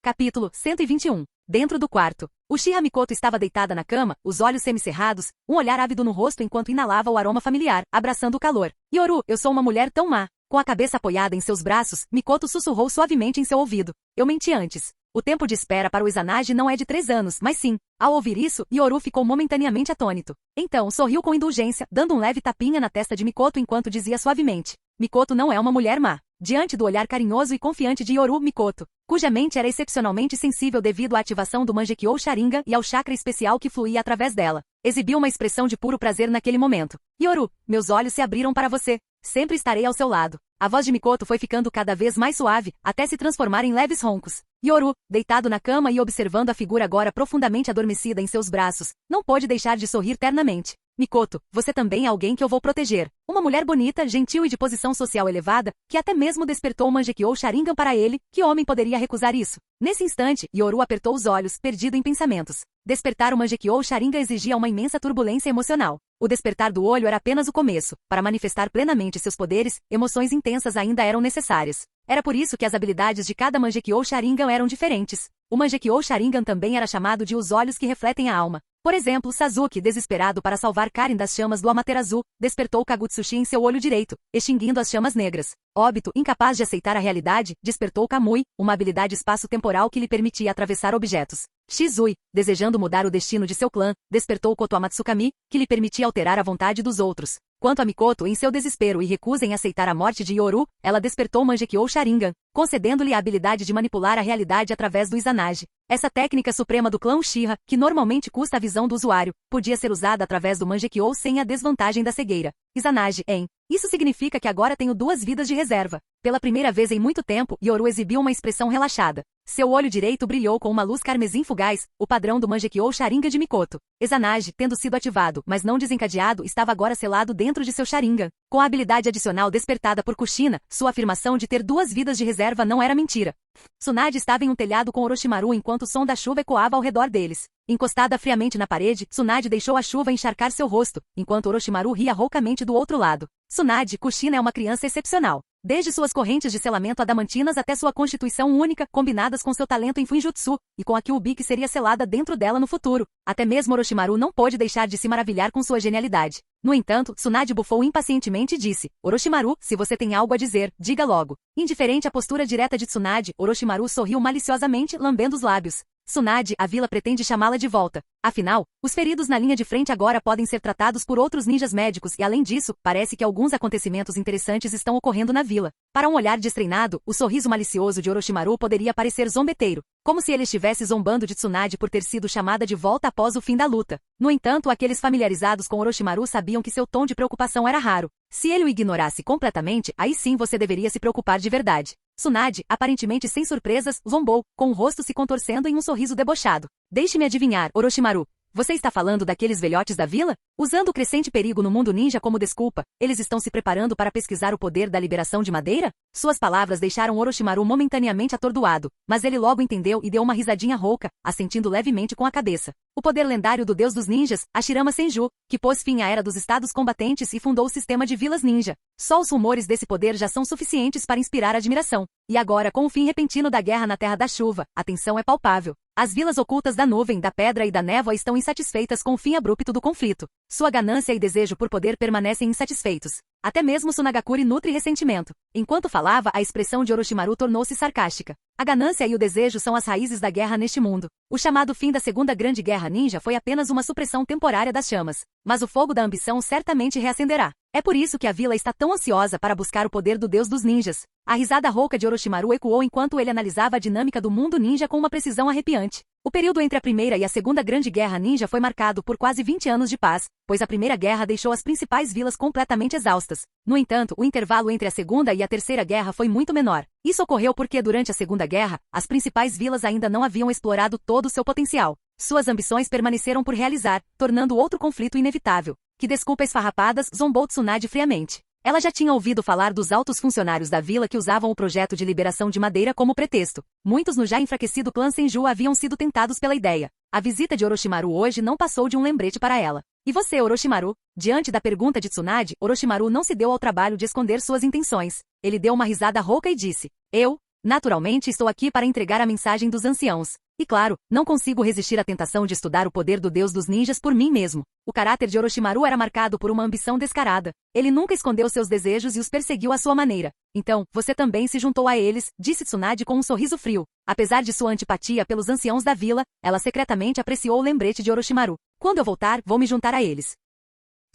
[SPEAKER 2] Capítulo 121. Dentro do quarto. Uchiha Mikoto estava deitada na cama, os olhos semicerrados, um olhar ávido no rosto enquanto inalava o aroma familiar, abraçando o calor. Yoru, eu sou uma mulher tão má. Com a cabeça apoiada em seus braços, Mikoto sussurrou suavemente em seu ouvido. Eu menti antes. O tempo de espera para o Izanagi não é de 3 anos, mas sim. Ao ouvir isso, Yoru ficou momentaneamente atônito. Então, sorriu com indulgência, dando um leve tapinha na testa de Mikoto enquanto dizia suavemente. Mikoto não é uma mulher má. Diante do olhar carinhoso e confiante de Yoru, Mikoto, cuja mente era excepcionalmente sensível devido à ativação do Mangekyou Sharingan e ao chakra especial que fluía através dela, exibiu uma expressão de puro prazer naquele momento. Yoru, meus olhos se abriram para você. Sempre estarei ao seu lado. A voz de Mikoto foi ficando cada vez mais suave, até se transformar em leves roncos. Yoru, deitado na cama e observando a figura agora profundamente adormecida em seus braços, não pôde deixar de sorrir ternamente. Mikoto, você também é alguém que eu vou proteger. Uma mulher bonita, gentil e de posição social elevada, que até mesmo despertou o Mangekyou Sharingan para ele, que homem poderia recusar isso? Nesse instante, Yoru apertou os olhos, perdido em pensamentos. Despertar o Mangekyou Sharingan exigia uma imensa turbulência emocional. O despertar do olho era apenas o começo. Para manifestar plenamente seus poderes, emoções intensas ainda eram necessárias. Era por isso que as habilidades de cada Mangekyou Sharingan eram diferentes. O Mangekyou Sharingan também era chamado de os olhos que refletem a alma. Por exemplo, Sasuke, desesperado para salvar Karin das chamas do Amaterasu, despertou Kagutsuchi em seu olho direito, extinguindo as chamas negras. Obito, incapaz de aceitar a realidade, despertou Kamui, uma habilidade espaço-temporal que lhe permitia atravessar objetos. Shizui, desejando mudar o destino de seu clã, despertou Koto Amatsukami, que lhe permitia alterar a vontade dos outros. Quanto a Mikoto, em seu desespero e recusa em aceitar a morte de Yoru, ela despertou Mangekyou Sharingan, concedendo-lhe a habilidade de manipular a realidade através do Izanagi. Essa técnica suprema do clã Uchiha, que normalmente custa a visão do usuário, podia ser usada através do Mangekyou sem a desvantagem da cegueira. Izanagi, isso significa que agora tenho 2 vidas de reserva. Pela primeira vez em muito tempo, Yoru exibiu uma expressão relaxada. Seu olho direito brilhou com uma luz carmesim fugaz, o padrão do Mangekyou Sharingan de Mikoto. Izanagi, tendo sido ativado, mas não desencadeado, estava agora selado dentro de seu Sharingan. Com a habilidade adicional despertada por Kushina, sua afirmação de ter 2 vidas de reserva não era mentira. Tsunade estava em um telhado com Orochimaru enquanto o som da chuva ecoava ao redor deles. Encostada friamente na parede, Tsunade deixou a chuva encharcar seu rosto, enquanto Orochimaru ria roucamente do outro lado. Tsunade, Kushina é uma criança excepcional. Desde suas correntes de selamento adamantinas até sua constituição única, combinadas com seu talento em Fuinjutsu, e com a Kyuubi que seria selada dentro dela no futuro. Até mesmo Orochimaru não pôde deixar de se maravilhar com sua genialidade. No entanto, Tsunade bufou impacientemente e disse: Orochimaru, se você tem algo a dizer, diga logo. Indiferente à postura direta de Tsunade, Orochimaru sorriu maliciosamente, lambendo os lábios. Tsunade, a vila pretende chamá-la de volta. Afinal, os feridos na linha de frente agora podem ser tratados por outros ninjas médicos e, além disso, parece que alguns acontecimentos interessantes estão ocorrendo na vila. Para um olhar destreinado, o sorriso malicioso de Orochimaru poderia parecer zombeteiro, como se ele estivesse zombando de Tsunade por ter sido chamada de volta após o fim da luta. No entanto, aqueles familiarizados com Orochimaru sabiam que seu tom de preocupação era raro. Se ele o ignorasse completamente, aí sim você deveria se preocupar de verdade. Tsunade, aparentemente sem surpresas, zombou, com o rosto se contorcendo em um sorriso debochado. Deixe-me adivinhar, Orochimaru. Você está falando daqueles velhotes da vila? Usando o crescente perigo no mundo ninja como desculpa, eles estão se preparando para pesquisar o poder da liberação de madeira? Suas palavras deixaram Orochimaru momentaneamente atordoado, mas ele logo entendeu e deu uma risadinha rouca, assentindo levemente com a cabeça. O poder lendário do deus dos ninjas, Hashirama Senju, que pôs fim à era dos estados combatentes e fundou o sistema de vilas ninja. Só os rumores desse poder já são suficientes para inspirar admiração. E agora, com o fim repentino da guerra na Terra da Chuva, a tensão é palpável. As vilas ocultas da nuvem, da pedra e da névoa estão insatisfeitas com o fim abrupto do conflito. Sua ganância e desejo por poder permanecem insatisfeitos. Até mesmo Tsunagakuri nutre ressentimento. Enquanto falava, a expressão de Orochimaru tornou-se sarcástica. A ganância e o desejo são as raízes da guerra neste mundo. O chamado fim da Segunda Grande Guerra Ninja foi apenas uma supressão temporária das chamas. Mas o fogo da ambição certamente reacenderá. É por isso que a vila está tão ansiosa para buscar o poder do deus dos ninjas. A risada rouca de Orochimaru ecoou enquanto ele analisava a dinâmica do mundo ninja com uma precisão arrepiante. O período entre a Primeira e a Segunda Grande Guerra Ninja foi marcado por quase 20 anos de paz, pois a Primeira Guerra deixou as principais vilas completamente exaustas. No entanto, o intervalo entre a Segunda e a Terceira Guerra foi muito menor. Isso ocorreu porque, durante a Segunda Guerra, as principais vilas ainda não haviam explorado todo o seu potencial. Suas ambições permaneceram por realizar, tornando outro conflito inevitável. Que desculpa esfarrapadas, zombou Tsunade friamente. Ela já tinha ouvido falar dos altos funcionários da vila que usavam o projeto de liberação de madeira como pretexto. Muitos no já enfraquecido clã Senju haviam sido tentados pela ideia. A visita de Orochimaru hoje não passou de um lembrete para ela. E você, Orochimaru? Diante da pergunta de Tsunade, Orochimaru não se deu ao trabalho de esconder suas intenções. Ele deu uma risada rouca e disse: Eu, naturalmente, estou aqui para entregar a mensagem dos anciãos. E claro, não consigo resistir à tentação de estudar o poder do deus dos ninjas por mim mesmo. O caráter de Orochimaru era marcado por uma ambição descarada. Ele nunca escondeu seus desejos e os perseguiu à sua maneira. Então, você também se juntou a eles, disse Tsunade com um sorriso frio. Apesar de sua antipatia pelos anciãos da vila, ela secretamente apreciou o lembrete de Orochimaru. Quando eu voltar, vou me juntar a eles.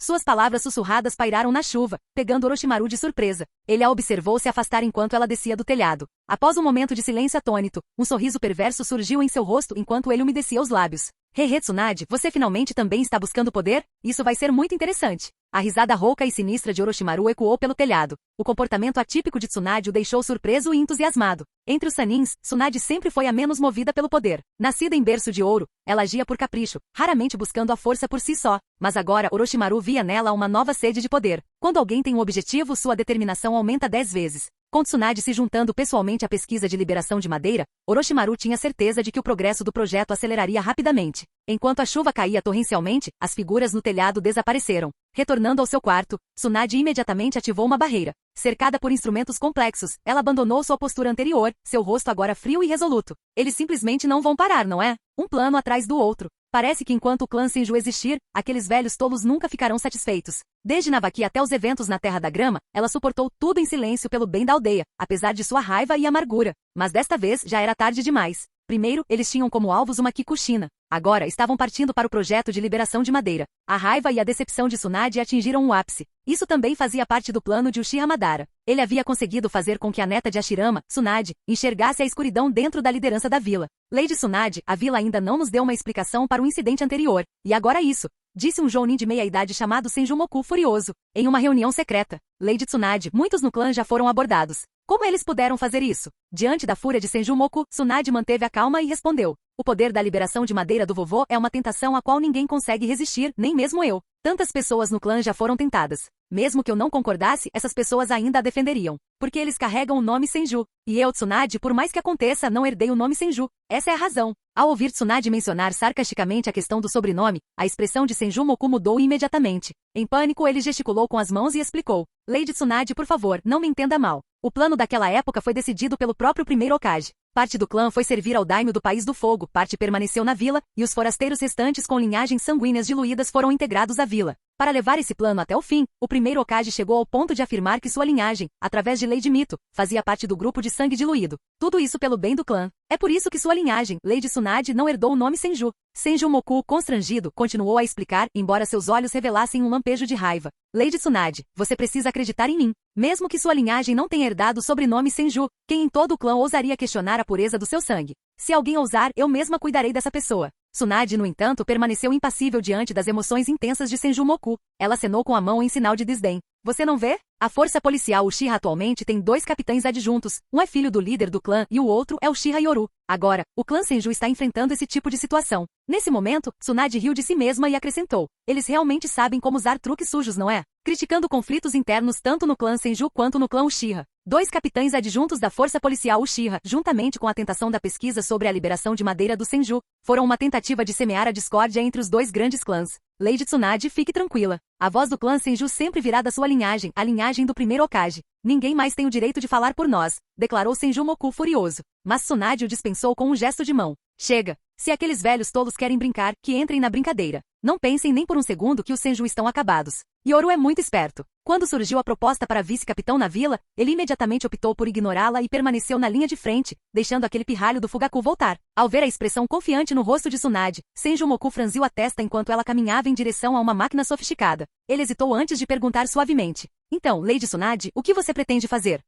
[SPEAKER 2] Suas palavras sussurradas pairaram na chuva, pegando Orochimaru de surpresa. Ele a observou se afastar enquanto ela descia do telhado. Após um momento de silêncio atônito, um sorriso perverso surgiu em seu rosto enquanto ele umedecia os lábios. Hehe Tsunade, você finalmente também está buscando poder? Isso vai ser muito interessante. A risada rouca e sinistra de Orochimaru ecoou pelo telhado. O comportamento atípico de Tsunade o deixou surpreso e entusiasmado. Entre os Sanins, Tsunade sempre foi a menos movida pelo poder. Nascida em berço de ouro, ela agia por capricho, raramente buscando a força por si só. Mas agora Orochimaru via nela uma nova sede de poder. Quando alguém tem um objetivo, sua determinação aumenta 10 vezes. Com Tsunade se juntando pessoalmente à pesquisa de liberação de madeira, Orochimaru tinha certeza de que o progresso do projeto aceleraria rapidamente. Enquanto a chuva caía torrencialmente, as figuras no telhado desapareceram. Retornando ao seu quarto, Tsunade imediatamente ativou uma barreira. Cercada por instrumentos complexos, ela abandonou sua postura anterior, seu rosto agora frio e resoluto. Eles simplesmente não vão parar, não é? Um plano atrás do outro. Parece que enquanto o clã Senju existir, aqueles velhos tolos nunca ficarão satisfeitos. Desde Navaki até os eventos na Terra da Grama, ela suportou tudo em silêncio pelo bem da aldeia, apesar de sua raiva e amargura. Mas desta vez já era tarde demais. Primeiro, eles tinham como alvos uma Kikushina. Agora estavam partindo para o projeto de liberação de madeira. A raiva e a decepção de Tsunade atingiram o ápice. Isso também fazia parte do plano de Uchiha Madara. Ele havia conseguido fazer com que a neta de Hashirama, Tsunade, enxergasse a escuridão dentro da liderança da vila. Lady Tsunade, a vila ainda não nos deu uma explicação para o incidente anterior. E agora isso, disse um jounin de meia-idade chamado Senjumoku furioso, em uma reunião secreta. Lady Tsunade, muitos no clã já foram abordados. Como eles puderam fazer isso? Diante da fúria de Senjumoku, Tsunade manteve a calma e respondeu. O poder da liberação de madeira do vovô é uma tentação a qual ninguém consegue resistir, nem mesmo eu. Tantas pessoas no clã já foram tentadas. Mesmo que eu não concordasse, essas pessoas ainda a defenderiam. Porque eles carregam o nome Senju. E eu, Tsunade, por mais que aconteça, não herdei o nome Senju. Essa é a razão. Ao ouvir Tsunade mencionar sarcasticamente a questão do sobrenome, a expressão de Senjumoku mudou imediatamente. Em pânico, ele gesticulou com as mãos e explicou. Lady Tsunade, por favor, não me entenda mal. O plano daquela época foi decidido pelo próprio primeiro Hokage. Parte do clã foi servir ao daimyo do País do Fogo, parte permaneceu na vila, e os forasteiros restantes com linhagens sanguíneas diluídas foram integrados à vila. Para levar esse plano até o fim, o primeiro Hokage chegou ao ponto de afirmar que sua linhagem, através de Lei de Mito, fazia parte do grupo de sangue diluído. Tudo isso pelo bem do clã. É por isso que sua linhagem, Lady Tsunade, não herdou o nome Senju. Senjumoku, constrangido, continuou a explicar, embora seus olhos revelassem um lampejo de raiva. Lady Tsunade, você precisa acreditar em mim. Mesmo que sua linhagem não tenha herdado o sobrenome Senju, quem em todo o clã ousaria questionar a pureza do seu sangue? Se alguém ousar, eu mesma cuidarei dessa pessoa. Tsunade, no entanto, permaneceu impassível diante das emoções intensas de Senjumoku. Ela acenou com a mão em sinal de desdém. Você não vê? A força policial Uchiha atualmente tem 2 capitães adjuntos, um é filho do líder do clã e o outro é Uchiha Yoru. Agora, o clã Senju está enfrentando esse tipo de situação. Nesse momento, Tsunade riu de si mesma e acrescentou. Eles realmente sabem como usar truques sujos, não é? Criticando conflitos internos tanto no clã Senju quanto no clã Uchiha. 2 capitães adjuntos da força policial Uchiha, juntamente com a tentação da pesquisa sobre a liberação de madeira do Senju, foram uma tentativa de semear a discórdia entre os 2 grandes clãs. Lady Tsunade, fique tranquila. A voz do clã Senju sempre virá da sua linhagem, a linhagem do primeiro Hokage. Ninguém mais tem o direito de falar por nós, declarou Senjumoku furioso. Mas Tsunade o dispensou com um gesto de mão. Chega. Se aqueles velhos tolos querem brincar, que entrem na brincadeira. Não pensem nem por um segundo que os Senju estão acabados. Yoru é muito esperto. Quando surgiu a proposta para vice-capitão na vila, ele imediatamente optou por ignorá-la e permaneceu na linha de frente, deixando aquele pirralho do Fugaku voltar. Ao ver a expressão confiante no rosto de Tsunade, Senjumoku franziu a testa enquanto ela caminhava em direção a uma máquina sofisticada. Ele hesitou antes de perguntar suavemente. Então, Lady Tsunade, o que você pretende fazer?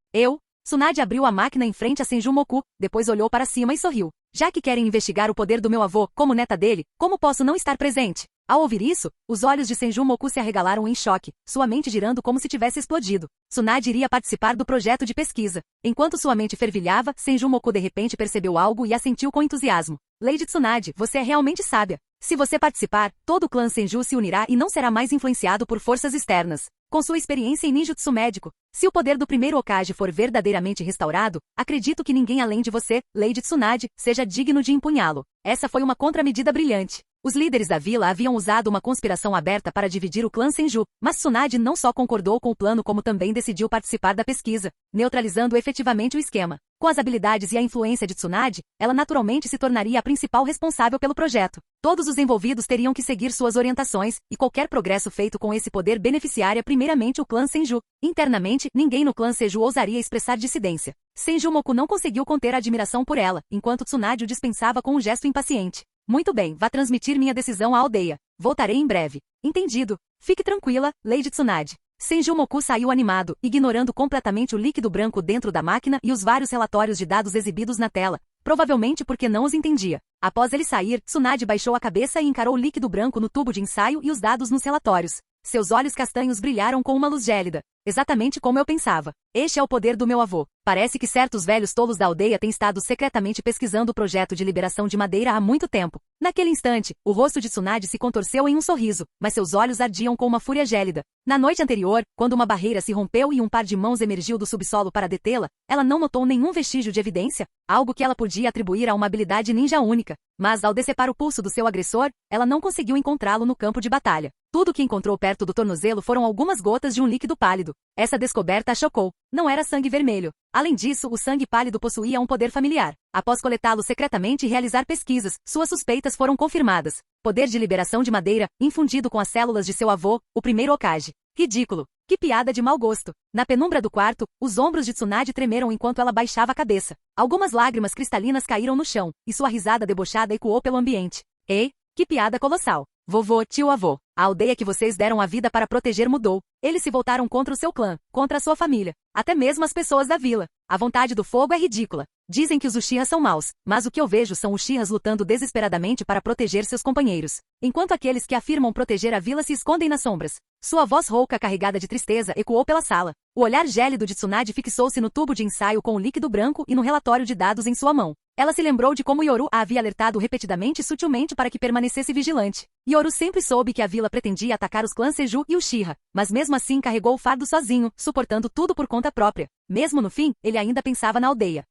[SPEAKER 2] Tsunade abriu a máquina em frente a Senjumoku, depois olhou para cima e sorriu. Já que querem investigar o poder do meu avô, como neta dele, como posso não estar presente? Ao ouvir isso, os olhos de Senjumoku se arregalaram em choque, sua mente girando como se tivesse explodido. Tsunade iria participar do projeto de pesquisa. Enquanto sua mente fervilhava, Senjumoku de repente percebeu algo e assentiu com entusiasmo. Lady Tsunade, você é realmente sábia. Se você participar, todo o clã Senju se unirá e não será mais influenciado por forças externas. Com sua experiência em ninjutsu médico, se o poder do primeiro Hokage for verdadeiramente restaurado, acredito que ninguém além de você, Lady Tsunade, seja digno de empunhá-lo. Essa foi uma contramedida brilhante. Os líderes da vila haviam usado uma conspiração aberta para dividir o clã Senju, mas Tsunade não só concordou com o plano como também decidiu participar da pesquisa, neutralizando efetivamente o esquema. Com as habilidades e a influência de Tsunade, ela naturalmente se tornaria a principal responsável pelo projeto. Todos os envolvidos teriam que seguir suas orientações, e qualquer progresso feito com esse poder beneficiaria primeiramente o clã Senju. Internamente, ninguém no clã Senju ousaria expressar dissidência. Senjumoku não conseguiu conter a admiração por ela, enquanto Tsunade o dispensava com um gesto impaciente. Muito bem, vá transmitir minha decisão à aldeia. Voltarei em breve. Entendido. Fique tranquila, Lady Tsunade. Senjumoku saiu animado, ignorando completamente o líquido branco dentro da máquina e os vários relatórios de dados exibidos na tela, provavelmente porque não os entendia. Após ele sair, Tsunade baixou a cabeça e encarou o líquido branco no tubo de ensaio e os dados nos relatórios. Seus olhos castanhos brilharam com uma luz gélida. Exatamente como eu pensava. Este é o poder do meu avô. Parece que certos velhos tolos da aldeia têm estado secretamente pesquisando o projeto de liberação de madeira há muito tempo. Naquele instante, o rosto de Tsunade se contorceu em um sorriso, mas seus olhos ardiam com uma fúria gélida. Na noite anterior, quando uma barreira se rompeu e um par de mãos emergiu do subsolo para detê-la, ela não notou nenhum vestígio de evidência, algo que ela podia atribuir a uma habilidade ninja única. Mas ao decepar o pulso do seu agressor, ela não conseguiu encontrá-lo no campo de batalha. Tudo o que encontrou perto do tornozelo foram algumas gotas de um líquido pálido. Essa descoberta a chocou. Não era sangue vermelho. Além disso, o sangue pálido possuía um poder familiar. Após coletá-lo secretamente e realizar pesquisas, suas suspeitas foram confirmadas. Poder de liberação de madeira, infundido com as células de seu avô, o primeiro Hokage. Ridículo. Que piada de mau gosto. Na penumbra do quarto, os ombros de Tsunade tremeram enquanto ela baixava a cabeça. Algumas lágrimas cristalinas caíram no chão, e sua risada debochada ecoou pelo ambiente. Ei, que piada colossal. Vovô, tio-avô, a aldeia que vocês deram a vida para proteger mudou. Eles se voltaram contra o seu clã, contra a sua família, até mesmo as pessoas da vila. A vontade do fogo é ridícula. Dizem que os Uchihas são maus, mas o que eu vejo são Uchihas lutando desesperadamente para proteger seus companheiros, enquanto aqueles que afirmam proteger a vila se escondem nas sombras. Sua voz rouca carregada de tristeza ecoou pela sala. O olhar gélido de Tsunade fixou-se no tubo de ensaio com o líquido branco e no relatório de dados em sua mão. Ela se lembrou de como Yoru a havia alertado repetidamente e sutilmente para que permanecesse vigilante. Yoru sempre soube que a vila pretendia atacar os clãs Senju e Uchiha, mas mesmo assim carregou o fardo sozinho, suportando tudo por conta própria. Mesmo no fim, ele ainda pensava na aldeia.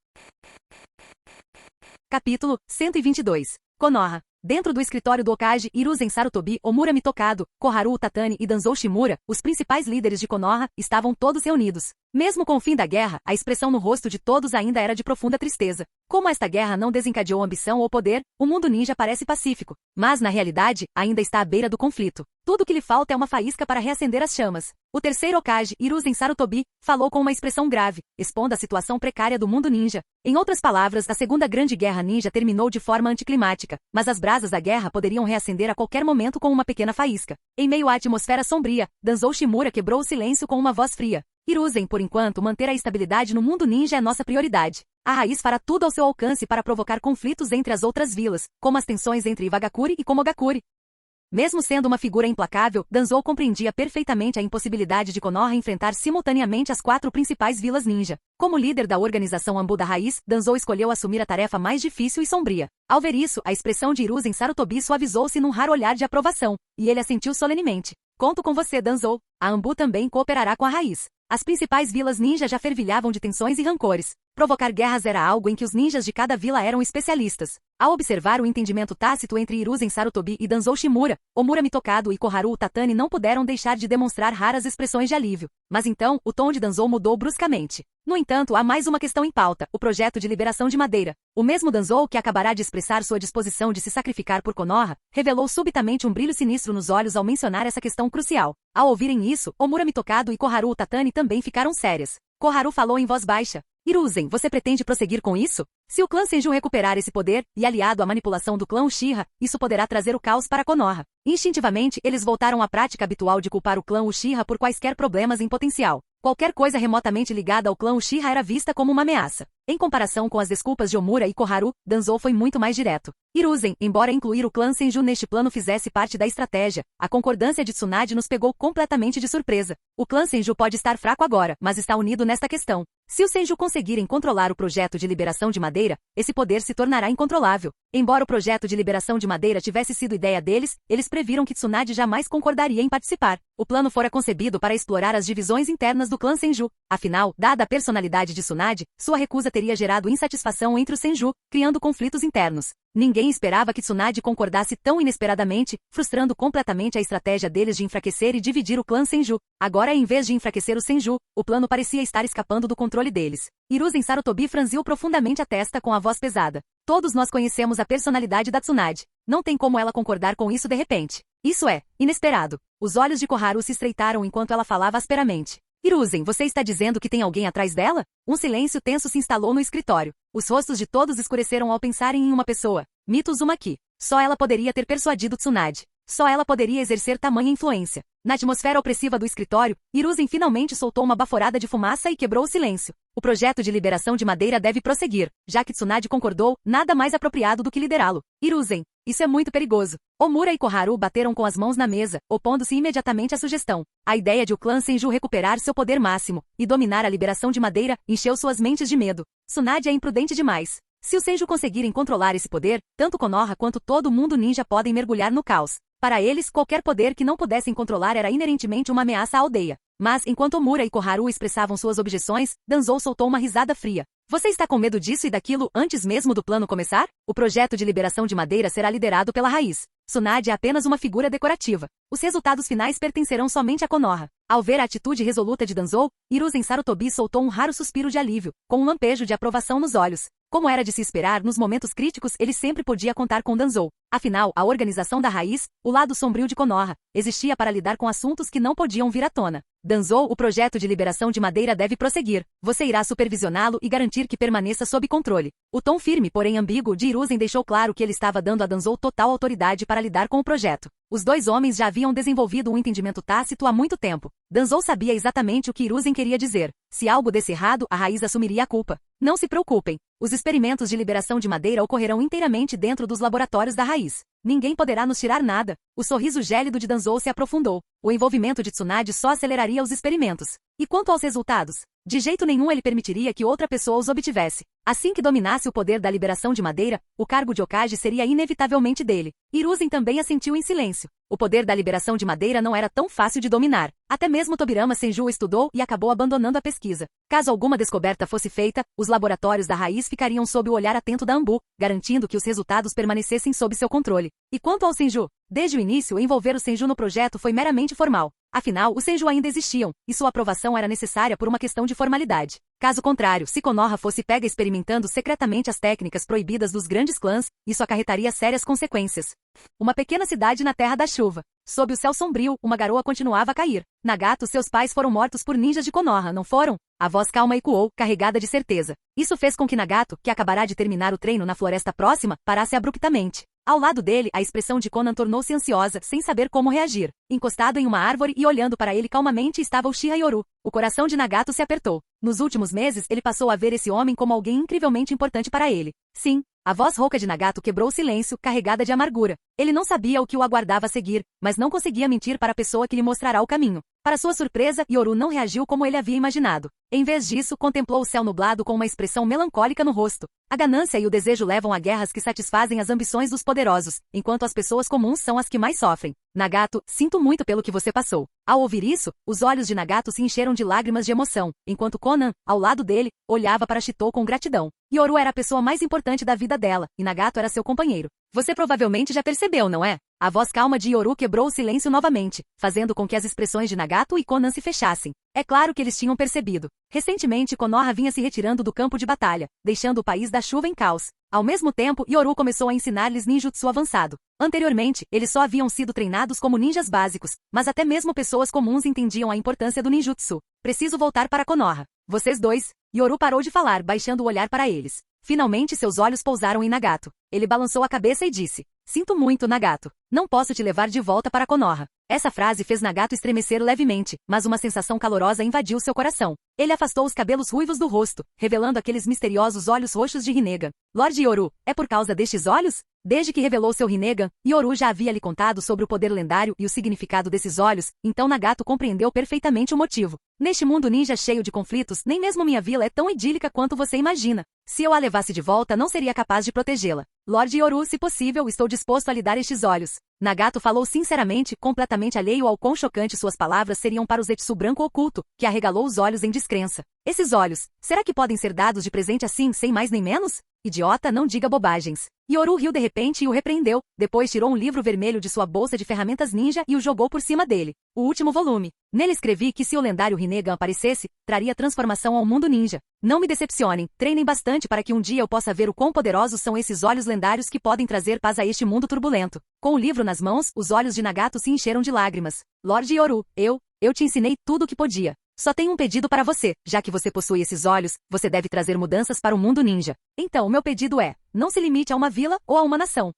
[SPEAKER 2] Capítulo 122. Konoha. Dentro do escritório do Hokage Hiruzen Sarutobi, Omura Mitokado, Koharu Tatani e Danzou Shimura, os principais líderes de Konoha, estavam todos reunidos. Mesmo com o fim da guerra, a expressão no rosto de todos ainda era de profunda tristeza. Como esta guerra não desencadeou ambição ou poder, o mundo ninja parece pacífico. Mas, na realidade, ainda está à beira do conflito. Tudo o que lhe falta é uma faísca para reacender as chamas. O terceiro Hokage, Hiruzen Sarutobi, falou com uma expressão grave, expondo a situação precária do mundo ninja. Em outras palavras, a Segunda Grande Guerra Ninja terminou de forma anticlimática, mas as brasas da guerra poderiam reacender a qualquer momento com uma pequena faísca. Em meio à atmosfera sombria, Danzou Shimura quebrou o silêncio com uma voz fria. Hiruzen, por enquanto, manter a estabilidade no mundo ninja é nossa prioridade. A raiz fará tudo ao seu alcance para provocar conflitos entre as outras vilas, como as tensões entre Iwagakure e Komogakure. Mesmo sendo uma figura implacável, Danzou compreendia perfeitamente a impossibilidade de Konoha enfrentar simultaneamente as 4 principais vilas ninja. Como líder da organização Anbu da Raiz, Danzou escolheu assumir a tarefa mais difícil e sombria. Ao ver isso, a expressão de Hiruzen Sarutobi suavizou-se num raro olhar de aprovação, e ele assentiu solenemente. Conto com você, Danzou. A Anbu também cooperará com a Raiz. As principais vilas ninja já fervilhavam de tensões e rancores. Provocar guerras era algo em que os ninjas de cada vila eram especialistas. Ao observar o entendimento tácito entre Hiruzen Sarutobi e Danzou Shimura, Omura Mitokado e Koharu Tatani não puderam deixar de demonstrar raras expressões de alívio. Mas então, o tom de Danzou mudou bruscamente. No entanto, há mais uma questão em pauta, o projeto de liberação de madeira. O mesmo Danzou, que acabará de expressar sua disposição de se sacrificar por Konoha, revelou subitamente um brilho sinistro nos olhos ao mencionar essa questão crucial. Ao ouvirem isso, Omura Mitokado e Koharu Tatani também ficaram sérias. Koharu falou em voz baixa. Hiruzen, você pretende prosseguir com isso? Se o clã Senju recuperar esse poder, e aliado à manipulação do clã Uchiha, isso poderá trazer o caos para Konoha. Instintivamente, eles voltaram à prática habitual de culpar o clã Uchiha por quaisquer problemas em potencial. Qualquer coisa remotamente ligada ao clã Uchiha era vista como uma ameaça. Em comparação com as desculpas de Omura e Koharu, Danzou foi muito mais direto. Hiruzen, embora incluir o clã Senju neste plano fizesse parte da estratégia, a concordância de Tsunade nos pegou completamente de surpresa. O clã Senju pode estar fraco agora, mas está unido nesta questão. Se os Senju conseguirem controlar o projeto de liberação de madeira, esse poder se tornará incontrolável. Embora o projeto de liberação de madeira tivesse sido ideia deles, eles previram que Tsunade jamais concordaria em participar. O plano fora concebido para explorar as divisões internas do clã Senju. Afinal, dada a personalidade de Tsunade, sua recusa teria gerado insatisfação entre os Senju, criando conflitos internos. Ninguém esperava que Tsunade concordasse tão inesperadamente, frustrando completamente a estratégia deles de enfraquecer e dividir o clã Senju. Agora, em vez de enfraquecer o Senju, o plano parecia estar escapando do controle deles. Hiruzen Sarutobi franziu profundamente a testa com a voz pesada. Todos nós conhecemos a personalidade da Tsunade. Não tem como ela concordar com isso de repente. Isso é inesperado. Os olhos de Koharu se estreitaram enquanto ela falava asperamente. Hiruzen, você está dizendo que tem alguém atrás dela? Um silêncio tenso se instalou no escritório. Os rostos de todos escureceram ao pensarem em uma pessoa. Mito Uzumaki. Só ela poderia ter persuadido Tsunade. Só ela poderia exercer tamanha influência. Na atmosfera opressiva do escritório, Hiruzen finalmente soltou uma baforada de fumaça e quebrou o silêncio. O projeto de liberação de madeira deve prosseguir. Já que Tsunade concordou, nada mais apropriado do que liderá-lo. Hiruzen, isso é muito perigoso. Omura e Koharu bateram com as mãos na mesa, opondo-se imediatamente à sugestão. A ideia de o clã Senju recuperar seu poder máximo e dominar a liberação de madeira encheu suas mentes de medo. Tsunade é imprudente demais. Se os Senju conseguirem controlar esse poder, tanto Konoha quanto todo o mundo ninja podem mergulhar no caos. Para eles, qualquer poder que não pudessem controlar era inerentemente uma ameaça à aldeia. Mas, enquanto Omura e Koharu expressavam suas objeções, Danzou soltou uma risada fria. Você está com medo disso e daquilo antes mesmo do plano começar? O projeto de liberação de madeira será liderado pela Raiz. Tsunade é apenas uma figura decorativa. Os resultados finais pertencerão somente a Konoha. Ao ver a atitude resoluta de Danzou, Hiruzen Sarutobi soltou um raro suspiro de alívio, com um lampejo de aprovação nos olhos. Como era de se esperar, nos momentos críticos ele sempre podia contar com Danzou. Afinal, a organização da Raiz, o lado sombrio de Konoha, existia para lidar com assuntos que não podiam vir à tona. Danzou, o projeto de liberação de madeira deve prosseguir. Você irá supervisioná-lo e garantir que permaneça sob controle. O tom firme, porém ambíguo, de Hiruzen deixou claro que ele estava dando a Danzou total autoridade para lidar com o projeto. Os dois homens já haviam desenvolvido um entendimento tácito há muito tempo. Danzou sabia exatamente o que Hiruzen queria dizer. Se algo desse errado, a Raiz assumiria a culpa. Não se preocupem. Os experimentos de liberação de madeira ocorrerão inteiramente dentro dos laboratórios da Raiz. Ninguém poderá nos tirar nada. O sorriso gélido de Danzou se aprofundou. O envolvimento de Tsunade só aceleraria os experimentos. E quanto aos resultados? De jeito nenhum ele permitiria que outra pessoa os obtivesse. Assim que dominasse o poder da liberação de madeira, o cargo de Hokage seria inevitavelmente dele. Hiruzen também assentiu em silêncio. O poder da liberação de madeira não era tão fácil de dominar. Até mesmo Tobirama Senju estudou e acabou abandonando a pesquisa. Caso alguma descoberta fosse feita, os laboratórios da Raiz ficariam sob o olhar atento da Anbu, garantindo que os resultados permanecessem sob seu controle. E quanto ao Senju? Desde o início, envolver o Senju no projeto foi meramente formal. Afinal, os Senju ainda existiam, e sua aprovação era necessária por uma questão de formalidade. Caso contrário, se Konoha fosse pega experimentando secretamente as técnicas proibidas dos grandes clãs, isso acarretaria sérias consequências. Uma pequena cidade na Terra da Chuva. Sob o céu sombrio, uma garoa continuava a cair. Nagato, seus pais foram mortos por ninjas de Konoha, não foram? A voz calma ecoou, carregada de certeza. Isso fez com que Nagato, que acabará de terminar o treino na floresta próxima, parasse abruptamente. Ao lado dele, a expressão de Conan tornou-se ansiosa, sem saber como reagir. Encostado em uma árvore e olhando para ele calmamente estava Uchiha Yoru. O coração de Nagato se apertou. Nos últimos meses, ele passou a ver esse homem como alguém incrivelmente importante para ele. Sim. A voz rouca de Nagato quebrou o silêncio, carregada de amargura. Ele não sabia o que o aguardava a seguir, mas não conseguia mentir para a pessoa que lhe mostrará o caminho. Para sua surpresa, Yoru não reagiu como ele havia imaginado. Em vez disso, contemplou o céu nublado com uma expressão melancólica no rosto. A ganância e o desejo levam a guerras que satisfazem as ambições dos poderosos, enquanto as pessoas comuns são as que mais sofrem. Nagato, sinto muito pelo que você passou. Ao ouvir isso, os olhos de Nagato se encheram de lágrimas de emoção, enquanto Conan, ao lado dele, olhava para Chitô com gratidão. Yoru era a pessoa mais importante da vida dela, e Nagato era seu companheiro. Você provavelmente já percebeu, não é? A voz calma de Yoru quebrou o silêncio novamente, fazendo com que as expressões de Nagato e Conan se fechassem. É claro que eles tinham percebido. Recentemente, Konoha vinha se retirando do campo de batalha, deixando o país da chuva em caos. Ao mesmo tempo, Yoru começou a ensinar-lhes ninjutsu avançado. Anteriormente, eles só haviam sido treinados como ninjas básicos, mas até mesmo pessoas comuns entendiam a importância do ninjutsu. Preciso voltar para Konoha. Vocês dois. Yoru parou de falar, baixando o olhar para eles. Finalmente seus olhos pousaram em Nagato. Ele balançou a cabeça e disse: Sinto muito, Nagato. Não posso te levar de volta para Konoha. Essa frase fez Nagato estremecer levemente, mas uma sensação calorosa invadiu seu coração. Ele afastou os cabelos ruivos do rosto, revelando aqueles misteriosos olhos roxos de Rinnegan. Lord Yoru, é por causa destes olhos? Desde que revelou seu Rinnegan, Yoru já havia lhe contado sobre o poder lendário e o significado desses olhos, então Nagato compreendeu perfeitamente o motivo. Neste mundo ninja cheio de conflitos, nem mesmo minha vila é tão idílica quanto você imagina. Se eu a levasse de volta, não seria capaz de protegê-la. Lord Yoru, se possível, estou disposto a lhe dar estes olhos. Nagato falou sinceramente, completamente alheio ao quão chocante suas palavras seriam para o Zetsu branco oculto, que arregalou os olhos em descrença. Esses olhos, será que podem ser dados de presente assim, sem mais nem menos? Idiota, não diga bobagens. Yoru riu de repente e o repreendeu, depois tirou um livro vermelho de sua bolsa de ferramentas ninja e o jogou por cima dele. O último volume. Nele escrevi que se o lendário Rinnegan aparecesse, traria transformação ao mundo ninja. Não me decepcionem, treinem bastante para que um dia eu possa ver o quão poderosos são esses olhos lendários que podem trazer paz a este mundo turbulento. Com o livro nas mãos, os olhos de Nagato se encheram de lágrimas. Lord Yoru, eu te ensinei tudo o que podia. Só tenho um pedido para você, já que você possui esses olhos, você deve trazer mudanças para o mundo ninja. Então, o meu pedido é, não se limite a uma vila ou a uma nação.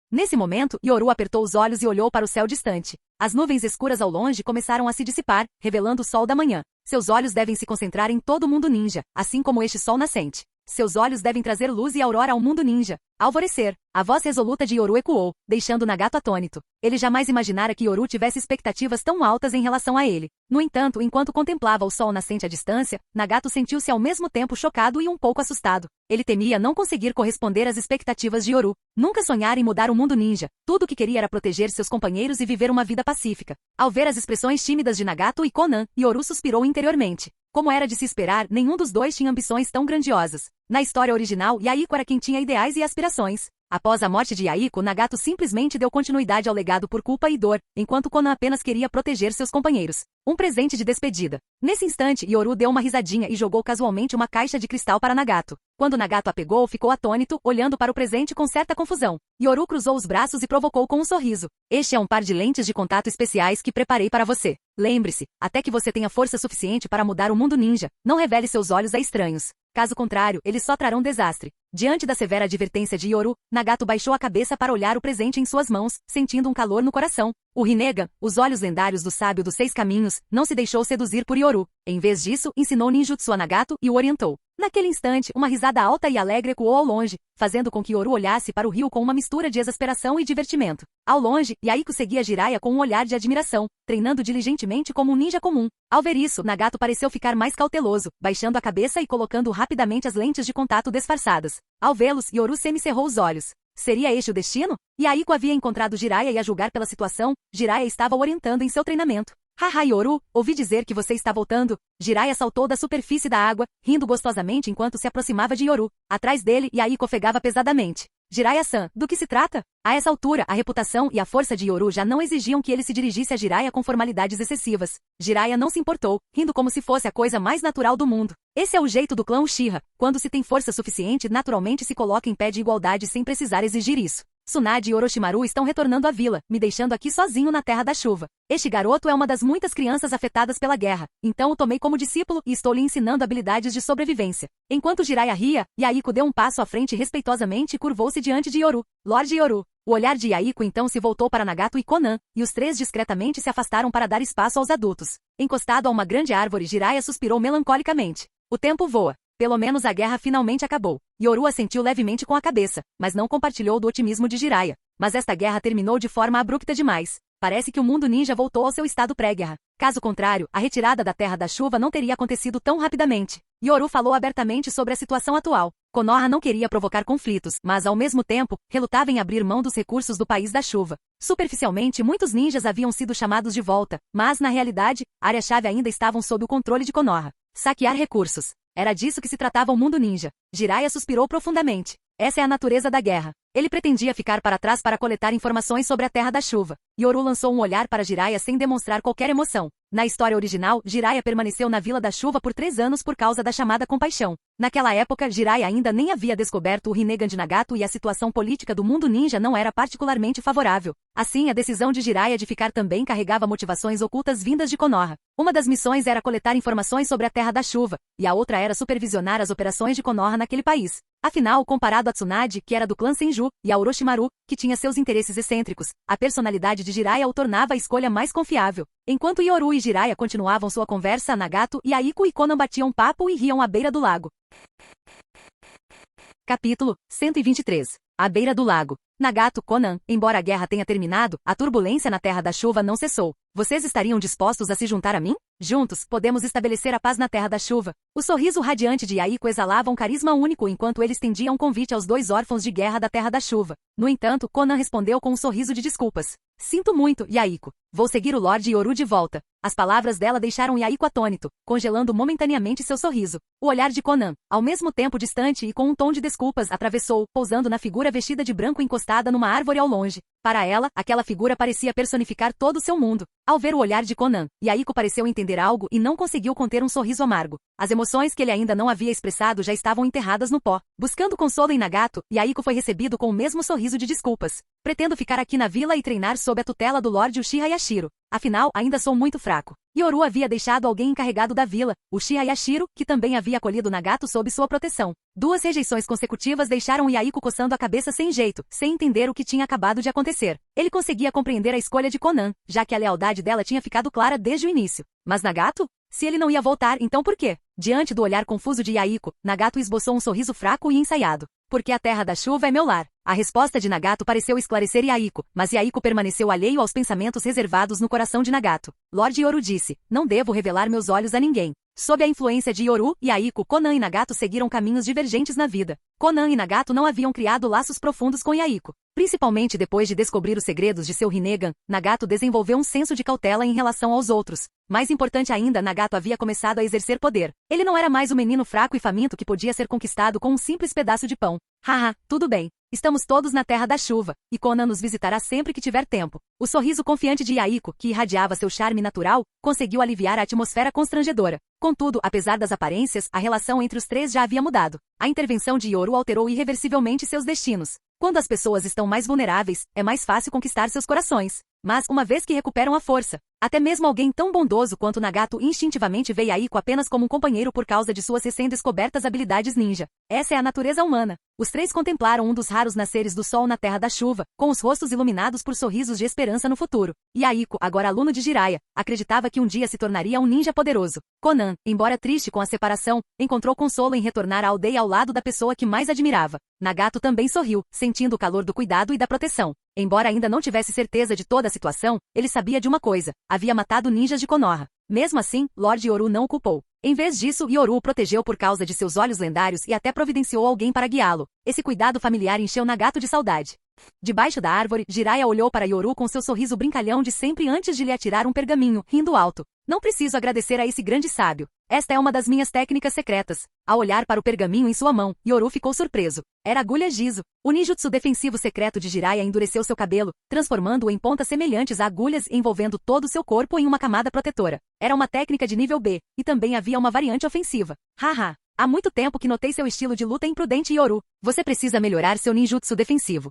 [SPEAKER 2] Nesse momento, Yoru apertou os olhos e olhou para o céu distante. As nuvens escuras ao longe começaram a se dissipar, revelando o sol da manhã. Seus olhos devem se concentrar em todo o mundo ninja, assim como este sol nascente. Seus olhos devem trazer luz e aurora ao mundo ninja. Alvorecer. A voz resoluta de Yoru ecoou, deixando Nagato atônito. Ele jamais imaginara que Yoru tivesse expectativas tão altas em relação a ele. No entanto, enquanto contemplava o sol nascente à distância, Nagato sentiu-se ao mesmo tempo chocado e um pouco assustado. Ele temia não conseguir corresponder às expectativas de Yoru. Nunca sonhara em mudar o mundo ninja. Tudo o que queria era proteger seus companheiros e viver uma vida pacífica. Ao ver as expressões tímidas de Nagato e Conan, Yoru suspirou interiormente. Como era de se esperar, nenhum dos dois tinha ambições tão grandiosas. Na história original, Yaiko era quem tinha ideais e aspirações. Após a morte de Yaiko, Nagato simplesmente deu continuidade ao legado por culpa e dor, enquanto Conan apenas queria proteger seus companheiros. Um presente de despedida. Nesse instante, Yoru deu uma risadinha e jogou casualmente uma caixa de cristal para Nagato. Quando Nagato a pegou, ficou atônito, olhando para o presente com certa confusão. Yoru cruzou os braços e provocou com um sorriso. Este é um par de lentes de contato especiais que preparei para você. Lembre-se, até que você tenha força suficiente para mudar o mundo ninja, não revele seus olhos a estranhos. Caso contrário, eles só trarão desastre. Diante da severa advertência de Yoru, Nagato baixou a cabeça para olhar o presente em suas mãos, sentindo um calor no coração. O Rinnegan, os olhos lendários do sábio dos 6 caminhos, não se deixou seduzir por Yoru. Em vez disso, ensinou ninjutsu a Nagato e o orientou. Naquele instante, uma risada alta e alegre ecoou ao longe, fazendo com que Yoru olhasse para o rio com uma mistura de exasperação e divertimento. Ao longe, Yaiko seguia Jiraiya com um olhar de admiração, treinando diligentemente como um ninja comum. Ao ver isso, Nagato pareceu ficar mais cauteloso, baixando a cabeça e colocando rapidamente as lentes de contato disfarçadas. Ao vê-los, Yoru semicerrou os olhos. Seria este o destino? Yaiko havia encontrado Jiraiya e a julgar pela situação, Jiraiya estava o orientando em seu treinamento. Haha Yoru, ouvi dizer que você está voltando. Jiraiya saltou da superfície da água, rindo gostosamente enquanto se aproximava de Yoru. Atrás dele, Yaiko ofegava pesadamente. Jiraiya-san, do que se trata? A essa altura, a reputação e a força de Yoru já não exigiam que ele se dirigisse a Jiraiya com formalidades excessivas. Jiraiya não se importou, rindo como se fosse a coisa mais natural do mundo. Esse é o jeito do clã Uchiha. Quando se tem força suficiente, naturalmente se coloca em pé de igualdade sem precisar exigir isso. Tsunade e Orochimaru estão retornando à vila, me deixando aqui sozinho na Terra da Chuva. Este garoto é uma das muitas crianças afetadas pela guerra, então o tomei como discípulo e estou lhe ensinando habilidades de sobrevivência. Enquanto Jiraiya ria, Yaiko deu um passo à frente respeitosamente e curvou-se diante de Yoru. Lorde Yoru. O olhar de Yaiko então se voltou para Nagato e Conan, e os três discretamente se afastaram para dar espaço aos adultos. Encostado a uma grande árvore, Jiraiya suspirou melancolicamente. O tempo voa. Pelo menos a guerra finalmente acabou. Yoru assentiu levemente com a cabeça, mas não compartilhou do otimismo de Jiraiya. Mas esta guerra terminou de forma abrupta demais. Parece que o mundo ninja voltou ao seu estado pré-guerra. Caso contrário, a retirada da Terra da Chuva não teria acontecido tão rapidamente. Yoru falou abertamente sobre a situação atual. Konoha não queria provocar conflitos, mas ao mesmo tempo, relutava em abrir mão dos recursos do País da Chuva. Superficialmente, muitos ninjas haviam sido chamados de volta, mas na realidade, áreas-chave ainda estavam sob o controle de Konoha. Saquear recursos. Era disso que se tratava o mundo ninja. Jiraiya suspirou profundamente. Essa é a natureza da guerra. Ele pretendia ficar para trás para coletar informações sobre a Terra da Chuva. Yoru lançou um olhar para Jiraiya sem demonstrar qualquer emoção. Na história original, Jiraiya permaneceu na Vila da Chuva por 3 anos por causa da chamada compaixão. Naquela época, Jiraiya ainda nem havia descoberto o Rinnegan de Nagato e a situação política do mundo ninja não era particularmente favorável. Assim, a decisão de Jiraiya de ficar também carregava motivações ocultas vindas de Konoha. Uma das missões era coletar informações sobre a Terra da Chuva, e a outra era supervisionar as operações de Konoha naquele país. Afinal, comparado a Tsunade, que era do clã Senju, e a Orochimaru, que tinha seus interesses excêntricos, a personalidade de Jiraiya o tornava a escolha mais confiável. Enquanto Yoru e Jiraiya continuavam sua conversa, Nagato, Yaiko e Conan batiam papo e riam à beira do lago. Capítulo 123. À beira do lago. Nagato, Conan, embora a guerra tenha terminado, a turbulência na Terra da Chuva não cessou. Vocês estariam dispostos a se juntar a mim? Juntos, podemos estabelecer a paz na Terra da Chuva. O sorriso radiante de Yaiko exalava um carisma único enquanto ele estendia um convite aos 2 órfãos de guerra da Terra da Chuva. No entanto, Conan respondeu com um sorriso de desculpas. Sinto muito, Yaiko. Vou seguir o Lorde Yoru de volta. As palavras dela deixaram Yaiko atônito, congelando momentaneamente seu sorriso. O olhar de Conan, ao mesmo tempo distante e com um tom de desculpas, atravessou, pousando na figura vestida de branco encostada numa árvore ao longe. Para ela, aquela figura parecia personificar todo o seu mundo. Ao ver o olhar de Conan, Yaiko pareceu entender algo e não conseguiu conter um sorriso amargo. As emoções que ele ainda não havia expressado já estavam enterradas no pó. Buscando consolo em Nagato, Yaiko foi recebido com o mesmo sorriso de desculpas. Pretendo ficar aqui na vila e treinar sob a tutela do Lorde Uchiha Yashiro. Afinal, ainda sou muito fraco. Yoru havia deixado alguém encarregado da vila, Uchiha Yashiro, que também havia acolhido Nagato sob sua proteção. 2 rejeições consecutivas deixaram Yaiko coçando a cabeça sem jeito, sem entender o que tinha acabado de acontecer. Ele conseguia compreender a escolha de Konan, já que a lealdade dela tinha ficado clara desde o início. Mas Nagato? Se ele não ia voltar, então por quê? Diante do olhar confuso de Yaiko, Nagato esboçou um sorriso fraco e ensaiado. Porque a terra da chuva é meu lar. A resposta de Nagato pareceu esclarecer Yaiko, mas Yaiko permaneceu alheio aos pensamentos reservados no coração de Nagato. Lord Yoru disse, não devo revelar meus olhos a ninguém. Sob a influência de Yoru, Yaiko, Konan e Nagato seguiram caminhos divergentes na vida. Konan e Nagato não haviam criado laços profundos com Yaiko. Principalmente depois de descobrir os segredos de seu Rinnegan, Nagato desenvolveu um senso de cautela em relação aos outros. Mais importante ainda, Nagato havia começado a exercer poder. Ele não era mais o menino fraco e faminto que podia ser conquistado com um simples pedaço de pão. Haha, tudo bem. Estamos todos na terra da chuva, e Konan nos visitará sempre que tiver tempo. O sorriso confiante de Yaiko, que irradiava seu charme natural, conseguiu aliviar a atmosfera constrangedora. Contudo, apesar das aparências, a relação entre os 3 já havia mudado. A intervenção de Yoru alterou irreversivelmente seus destinos. Quando as pessoas estão mais vulneráveis, é mais fácil conquistar seus corações. Mas, uma vez que recuperam a força, até mesmo alguém tão bondoso quanto Nagato instintivamente vê Yaiko apenas como um companheiro por causa de suas recém-descobertas habilidades ninja. Essa é a natureza humana. Os 3 contemplaram um dos raros nasceres do sol na terra da chuva, com os rostos iluminados por sorrisos de esperança no futuro. Yaiko, agora aluno de Jiraiya, acreditava que um dia se tornaria um ninja poderoso. Konan, embora triste com a separação, encontrou consolo em retornar à aldeia ao lado da pessoa que mais admirava. Nagato também sorriu, sentindo o calor do cuidado e da proteção. Embora ainda não tivesse certeza de toda a situação, ele sabia de uma coisa: havia matado ninjas de Konoha. Mesmo assim, Lord Yoru não o culpou. Em vez disso, Yoru o protegeu por causa de seus olhos lendários e até providenciou alguém para guiá-lo. Esse cuidado familiar encheu Nagato de saudade. Debaixo da árvore, Jiraiya olhou para Yoru com seu sorriso brincalhão de sempre antes de lhe atirar um pergaminho, rindo alto. Não preciso agradecer a esse grande sábio. Esta é uma das minhas técnicas secretas. Ao olhar para o pergaminho em sua mão, Yoru ficou surpreso. Era agulha Gizo. O ninjutsu defensivo secreto de Jiraiya endureceu seu cabelo, transformando-o em pontas semelhantes a agulhas e envolvendo todo o seu corpo em uma camada protetora. Era uma técnica de nível B, e também havia uma variante ofensiva. Haha. Há muito tempo que notei seu estilo de luta imprudente, Yoru. Você precisa melhorar seu ninjutsu defensivo.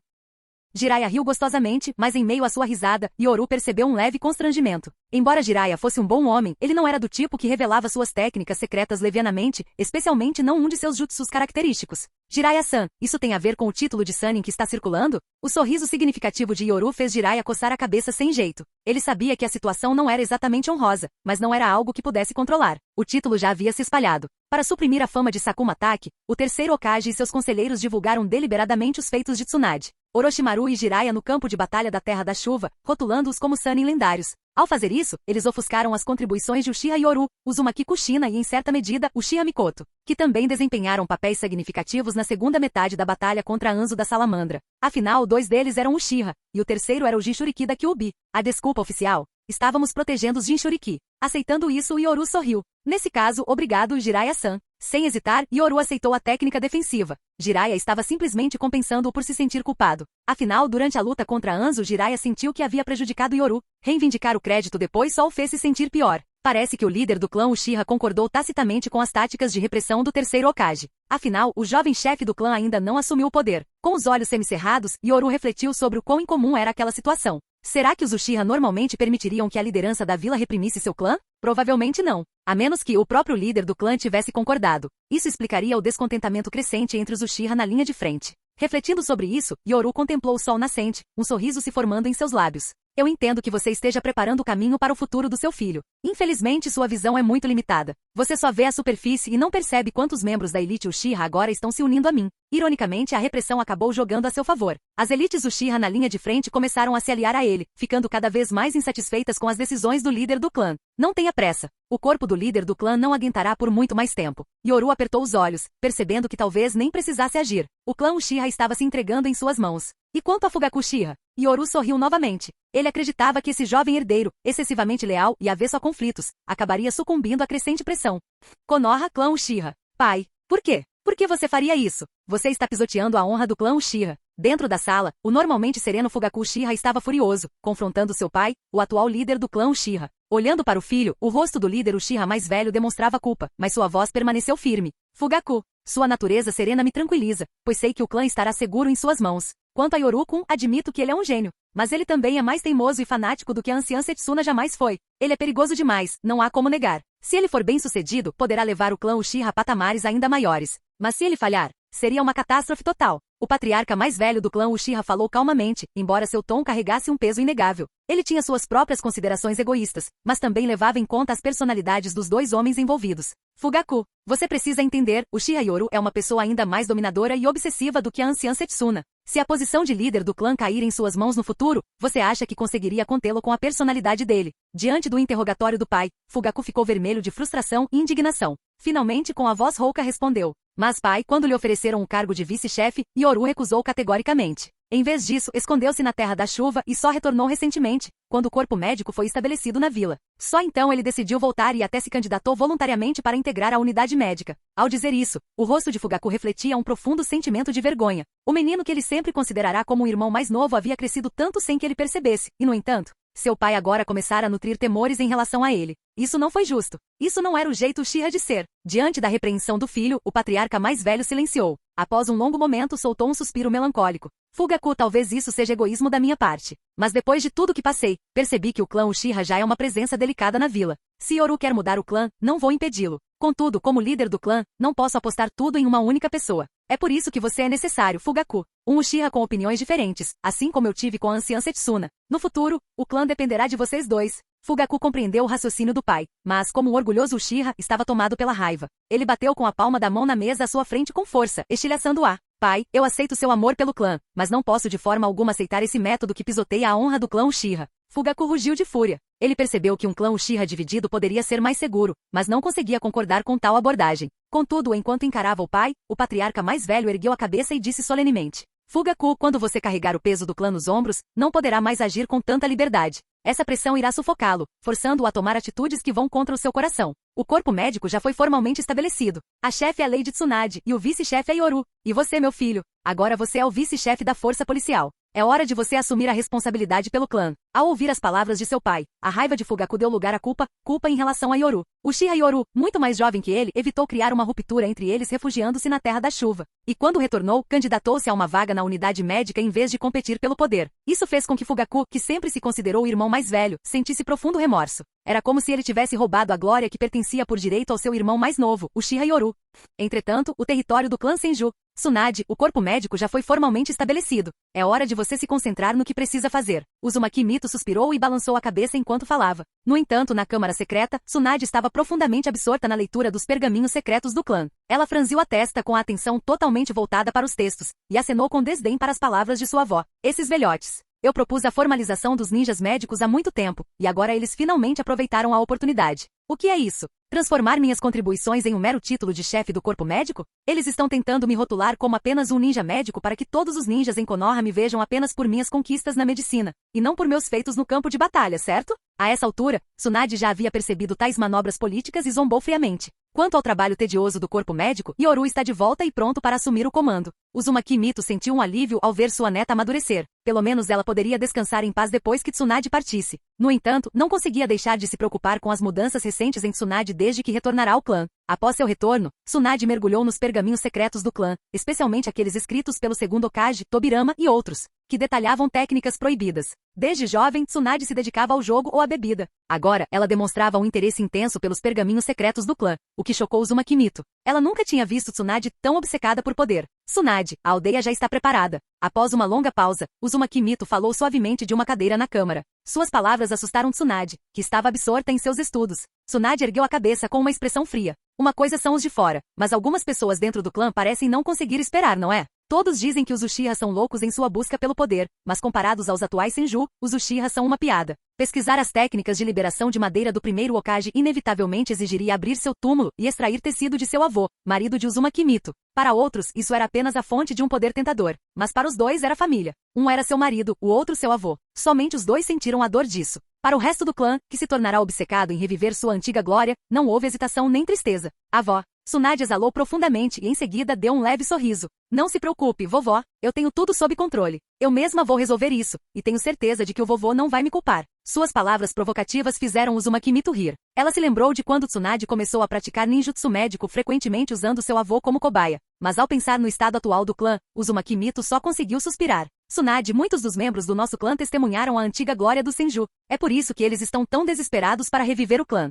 [SPEAKER 2] Jiraiya riu gostosamente, mas em meio à sua risada, Yoru percebeu um leve constrangimento. Embora Jiraiya fosse um bom homem, ele não era do tipo que revelava suas técnicas secretas levianamente, especialmente não um de seus jutsus característicos. Jiraiya-san, isso tem a ver com o título de Sannin que está circulando? O sorriso significativo de Yoru fez Jiraiya coçar a cabeça sem jeito. Ele sabia que a situação não era exatamente honrosa, mas não era algo que pudesse controlar. O título já havia se espalhado. Para suprimir a fama de Sakuma Taki, o terceiro Hokage e seus conselheiros divulgaram deliberadamente os feitos de Tsunade, Orochimaru e Jiraiya no campo de batalha da Terra da Chuva, rotulando-os como Sannin lendários. Ao fazer isso, eles ofuscaram as contribuições de Uchiha Yoru, Uzumaki Kushina e, em certa medida, Uchiha Mikoto, que também desempenharam papéis significativos na segunda metade da batalha contra Anzo da Salamandra. Afinal, 2 deles eram Uchiha, e o terceiro era o Jinchuriki da Kyuubi. A desculpa oficial: estávamos protegendo os Jinchuriki. Aceitando isso, Yoru sorriu. Nesse caso, obrigado, Jiraiya-san. Sem hesitar, Yoru aceitou a técnica defensiva. Jiraiya estava simplesmente compensando-o por se sentir culpado. Afinal, durante a luta contra Anzo, Jiraiya sentiu que havia prejudicado Yoru. Reivindicar o crédito depois só o fez se sentir pior. Parece que o líder do clã Uchiha concordou tacitamente com as táticas de repressão do terceiro Hokage. Afinal, o jovem chefe do clã ainda não assumiu o poder. Com os olhos semicerrados, Yoru refletiu sobre o quão incomum era aquela situação. Será que os Uchiha normalmente permitiriam que a liderança da vila reprimisse seu clã? Provavelmente não. A menos que o próprio líder do clã tivesse concordado. Isso explicaria o descontentamento crescente entre os Uchiha na linha de frente. Refletindo sobre isso, Yoru contemplou o sol nascente, um sorriso se formando em seus lábios. Eu entendo que você esteja preparando o caminho para o futuro do seu filho. Infelizmente, sua visão é muito limitada. Você só vê a superfície e não percebe quantos membros da elite Uchiha agora estão se unindo a mim. Ironicamente, a repressão acabou jogando a seu favor. As elites Uchiha na linha de frente começaram a se aliar a ele, ficando cada vez mais insatisfeitas com as decisões do líder do clã. Não tenha pressa. O corpo do líder do clã não aguentará por muito mais tempo. Yoru apertou os olhos, percebendo que talvez nem precisasse agir. O clã Uchiha estava se entregando em suas mãos. E quanto a Fugaku Uchiha? Yoru sorriu novamente. Ele acreditava que esse jovem herdeiro, excessivamente leal e avesso a conflitos, acabaria sucumbindo à crescente pressão. Konoha, clã Uchiha. Pai, por quê? Por que você faria isso? Você está pisoteando a honra do clã Uchiha. Dentro da sala, o normalmente sereno Fugaku Uchiha estava furioso, confrontando seu pai, o atual líder do clã Uchiha. Olhando para o filho, o rosto do líder Uchiha mais velho demonstrava culpa, mas sua voz permaneceu firme. Fugaku, sua natureza serena me tranquiliza, pois sei que o clã estará seguro em suas mãos. Quanto a Yoru-kun, admito que ele é um gênio. Mas ele também é mais teimoso e fanático do que a anciã Setsuna jamais foi. Ele é perigoso demais, não há como negar. Se ele for bem-sucedido, poderá levar o clã Uchiha a patamares ainda maiores. Mas se ele falhar, seria uma catástrofe total. O patriarca mais velho do clã Uchiha falou calmamente, embora seu tom carregasse um peso inegável. Ele tinha suas próprias considerações egoístas, mas também levava em conta as personalidades dos dois homens envolvidos. Fugaku, você precisa entender, Uchiha Yoru é uma pessoa ainda mais dominadora e obsessiva do que a anciã Setsuna. Se a posição de líder do clã cair em suas mãos no futuro, você acha que conseguiria contê-lo com a personalidade dele? Diante do interrogatório do pai, Fugaku ficou vermelho de frustração e indignação. Finalmente, com a voz rouca, respondeu. Mas pai, quando lhe ofereceram o cargo de vice-chefe, Yoru recusou categoricamente. Em vez disso, escondeu-se na Terra da Chuva e só retornou recentemente, quando o corpo médico foi estabelecido na vila. Só então ele decidiu voltar e até se candidatou voluntariamente para integrar a unidade médica. Ao dizer isso, o rosto de Fugaku refletia um profundo sentimento de vergonha. O menino que ele sempre considerará como um irmão mais novo havia crescido tanto sem que ele percebesse, e no entanto, seu pai agora começara a nutrir temores em relação a ele. Isso não foi justo. Isso não era o jeito Uchiha de ser. Diante da repreensão do filho, o patriarca mais velho silenciou. Após um longo momento, soltou um suspiro melancólico. Fugaku, talvez isso seja egoísmo da minha parte. Mas depois de tudo que passei, percebi que o clã Uchiha já é uma presença delicada na vila. Se Yoru quer mudar o clã, não vou impedi-lo. Contudo, como líder do clã, não posso apostar tudo em uma única pessoa. É por isso que você é necessário, Fugaku. Um Uchiha com opiniões diferentes, assim como eu tive com a anciã Setsuna. No futuro, o clã dependerá de vocês dois. Fugaku compreendeu o raciocínio do pai, mas como um orgulhoso Uchiha, estava tomado pela raiva. Ele bateu com a palma da mão na mesa à sua frente com força, estilhaçando o ar. Pai, eu aceito seu amor pelo clã, mas não posso de forma alguma aceitar esse método que pisoteia a honra do clã Uchiha. Fugaku rugiu de fúria. Ele percebeu que um clã Uchiha dividido poderia ser mais seguro, mas não conseguia concordar com tal abordagem. Contudo, enquanto encarava o pai, o patriarca mais velho ergueu a cabeça e disse solenemente. Fugaku, quando você carregar o peso do clã nos ombros, não poderá mais agir com tanta liberdade. Essa pressão irá sufocá-lo, forçando-o a tomar atitudes que vão contra o seu coração. O corpo médico já foi formalmente estabelecido. A chefe é a Lady Tsunade e o vice-chefe é Yoru. E você, meu filho, agora você é o vice-chefe da força policial. É hora de você assumir a responsabilidade pelo clã. Ao ouvir as palavras de seu pai, a raiva de Fugaku deu lugar à culpa em relação a Yoru. Uchiha Yoru, muito mais jovem que ele, evitou criar uma ruptura entre eles refugiando-se na Terra da Chuva. E quando retornou, candidatou-se a uma vaga na unidade médica em vez de competir pelo poder. Isso fez com que Fugaku, que sempre se considerou o irmão mais velho, sentisse profundo remorso. Era como se ele tivesse roubado a glória que pertencia por direito ao seu irmão mais novo, Uchiha Yoru. Entretanto, o território do clã Senju, Tsunade, o corpo médico já foi formalmente estabelecido. É hora de você se concentrar no que precisa fazer. Uzumaki Mito suspirou e balançou a cabeça enquanto falava. No entanto, na câmara secreta, Tsunade estava profundamente absorta na leitura dos pergaminhos secretos do clã. Ela franziu a testa com a atenção totalmente voltada para os textos, e acenou com desdém para as palavras de sua avó. Esses velhotes. Eu propus a formalização dos ninjas médicos há muito tempo, e agora eles finalmente aproveitaram a oportunidade. O que é isso? Transformar minhas contribuições em um mero título de chefe do corpo médico? Eles estão tentando me rotular como apenas um ninja médico para que todos os ninjas em Konoha me vejam apenas por minhas conquistas na medicina, e não por meus feitos no campo de batalha, certo? A essa altura, Tsunade já havia percebido tais manobras políticas e zombou friamente. Quanto ao trabalho tedioso do corpo médico, Yoru está de volta e pronto para assumir o comando. Uzumaki Mito sentiu um alívio ao ver sua neta amadurecer. Pelo menos ela poderia descansar em paz depois que Tsunade partisse. No entanto, não conseguia deixar de se preocupar com as mudanças recentes em Tsunade desde que retornará ao clã. Após seu retorno, Tsunade mergulhou nos pergaminhos secretos do clã, especialmente aqueles escritos pelo segundo Hokage, Tobirama e outros, que detalhavam técnicas proibidas. Desde jovem, Tsunade se dedicava ao jogo ou à bebida. Agora, ela demonstrava um interesse intenso pelos pergaminhos secretos do clã, o que chocou Uzumaki Mito. Ela nunca tinha visto Tsunade tão obcecada por poder. Tsunade, a aldeia já está preparada. Após uma longa pausa, Uzumaki Mito falou suavemente de uma cadeira na câmara. Suas palavras assustaram Tsunade, que estava absorta em seus estudos. Tsunade ergueu a cabeça com uma expressão fria. Uma coisa são os de fora, mas algumas pessoas dentro do clã parecem não conseguir esperar, não é? Todos dizem que os Uchiha são loucos em sua busca pelo poder, mas comparados aos atuais Senju, os Uchiha são uma piada. Pesquisar as técnicas de liberação de madeira do primeiro Hokage inevitavelmente exigiria abrir seu túmulo e extrair tecido de seu avô, marido de Uzumaki Mito. Para outros, isso era apenas a fonte de um poder tentador, mas para os dois era família. Um era seu marido, o outro seu avô. Somente os dois sentiram a dor disso. Para o resto do clã, que se tornará obcecado em reviver sua antiga glória, não houve hesitação nem tristeza. Avó. Tsunade exalou profundamente e em seguida deu um leve sorriso. Não se preocupe, vovó, eu tenho tudo sob controle. Eu mesma vou resolver isso, e tenho certeza de que o vovô não vai me culpar. Suas palavras provocativas fizeram Uzumaki Mito rir. Ela se lembrou de quando Tsunade começou a praticar ninjutsu médico frequentemente usando seu avô como cobaia. Mas ao pensar no estado atual do clã, Uzumaki Mito só conseguiu suspirar. Tsunade, muitos dos membros do nosso clã testemunharam a antiga glória do Senju. É por isso que eles estão tão desesperados para reviver o clã.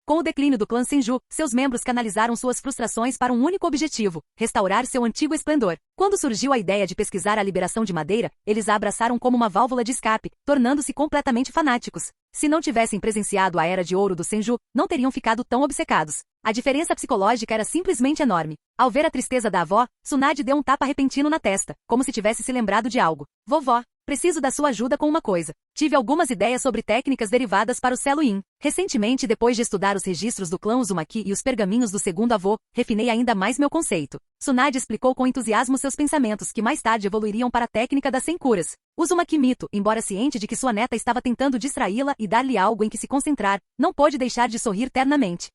[SPEAKER 2] Com o declínio do clã Senju, seus membros canalizaram suas frustrações para um único objetivo: restaurar seu antigo esplendor. Quando surgiu a ideia de pesquisar a liberação de madeira, eles a abraçaram como uma válvula de escape, tornando-se completamente fanáticos. Se não tivessem presenciado a Era de Ouro do Senju, não teriam ficado tão obcecados. A diferença psicológica era simplesmente enorme. Ao ver a tristeza da avó, Tsunade deu um tapa repentino na testa, como se tivesse se lembrado de algo. Vovó, preciso da sua ajuda com uma coisa. Tive algumas ideias sobre técnicas derivadas para o selo Yin. Recentemente, depois de estudar os registros do clã Uzumaki e os pergaminhos do segundo avô, refinei ainda mais meu conceito. Tsunade explicou com entusiasmo seus pensamentos que mais tarde evoluiriam para a técnica das 100 curas. Uzumaki Mito, embora ciente de que sua neta estava tentando distraí-la e dar-lhe algo em que se concentrar, não pôde deixar de sorrir ternamente.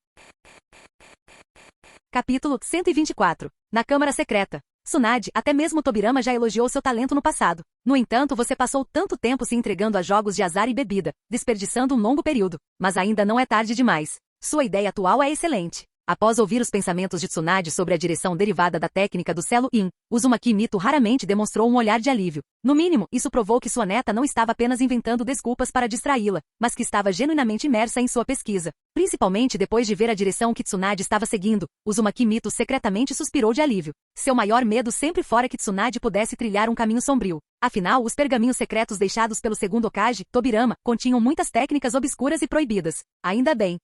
[SPEAKER 2] Capítulo 124. Na Câmara Secreta. Tsunade, até mesmo Tobirama já elogiou seu talento no passado. No entanto, você passou tanto tempo se entregando a jogos de azar e bebida, desperdiçando um longo período. Mas ainda não é tarde demais. Sua ideia atual é excelente. Após ouvir os pensamentos de Tsunade sobre a direção derivada da técnica do selo Yin, Uzumaki Mito raramente demonstrou um olhar de alívio. No mínimo, isso provou que sua neta não estava apenas inventando desculpas para distraí-la, mas que estava genuinamente imersa em sua pesquisa. Principalmente depois de ver a direção que Tsunade estava seguindo, Uzumaki Mito secretamente suspirou de alívio. Seu maior medo sempre fora que Tsunade pudesse trilhar um caminho sombrio. Afinal, os pergaminhos secretos deixados pelo segundo Hokage, Tobirama, continham muitas técnicas obscuras e proibidas. Ainda bem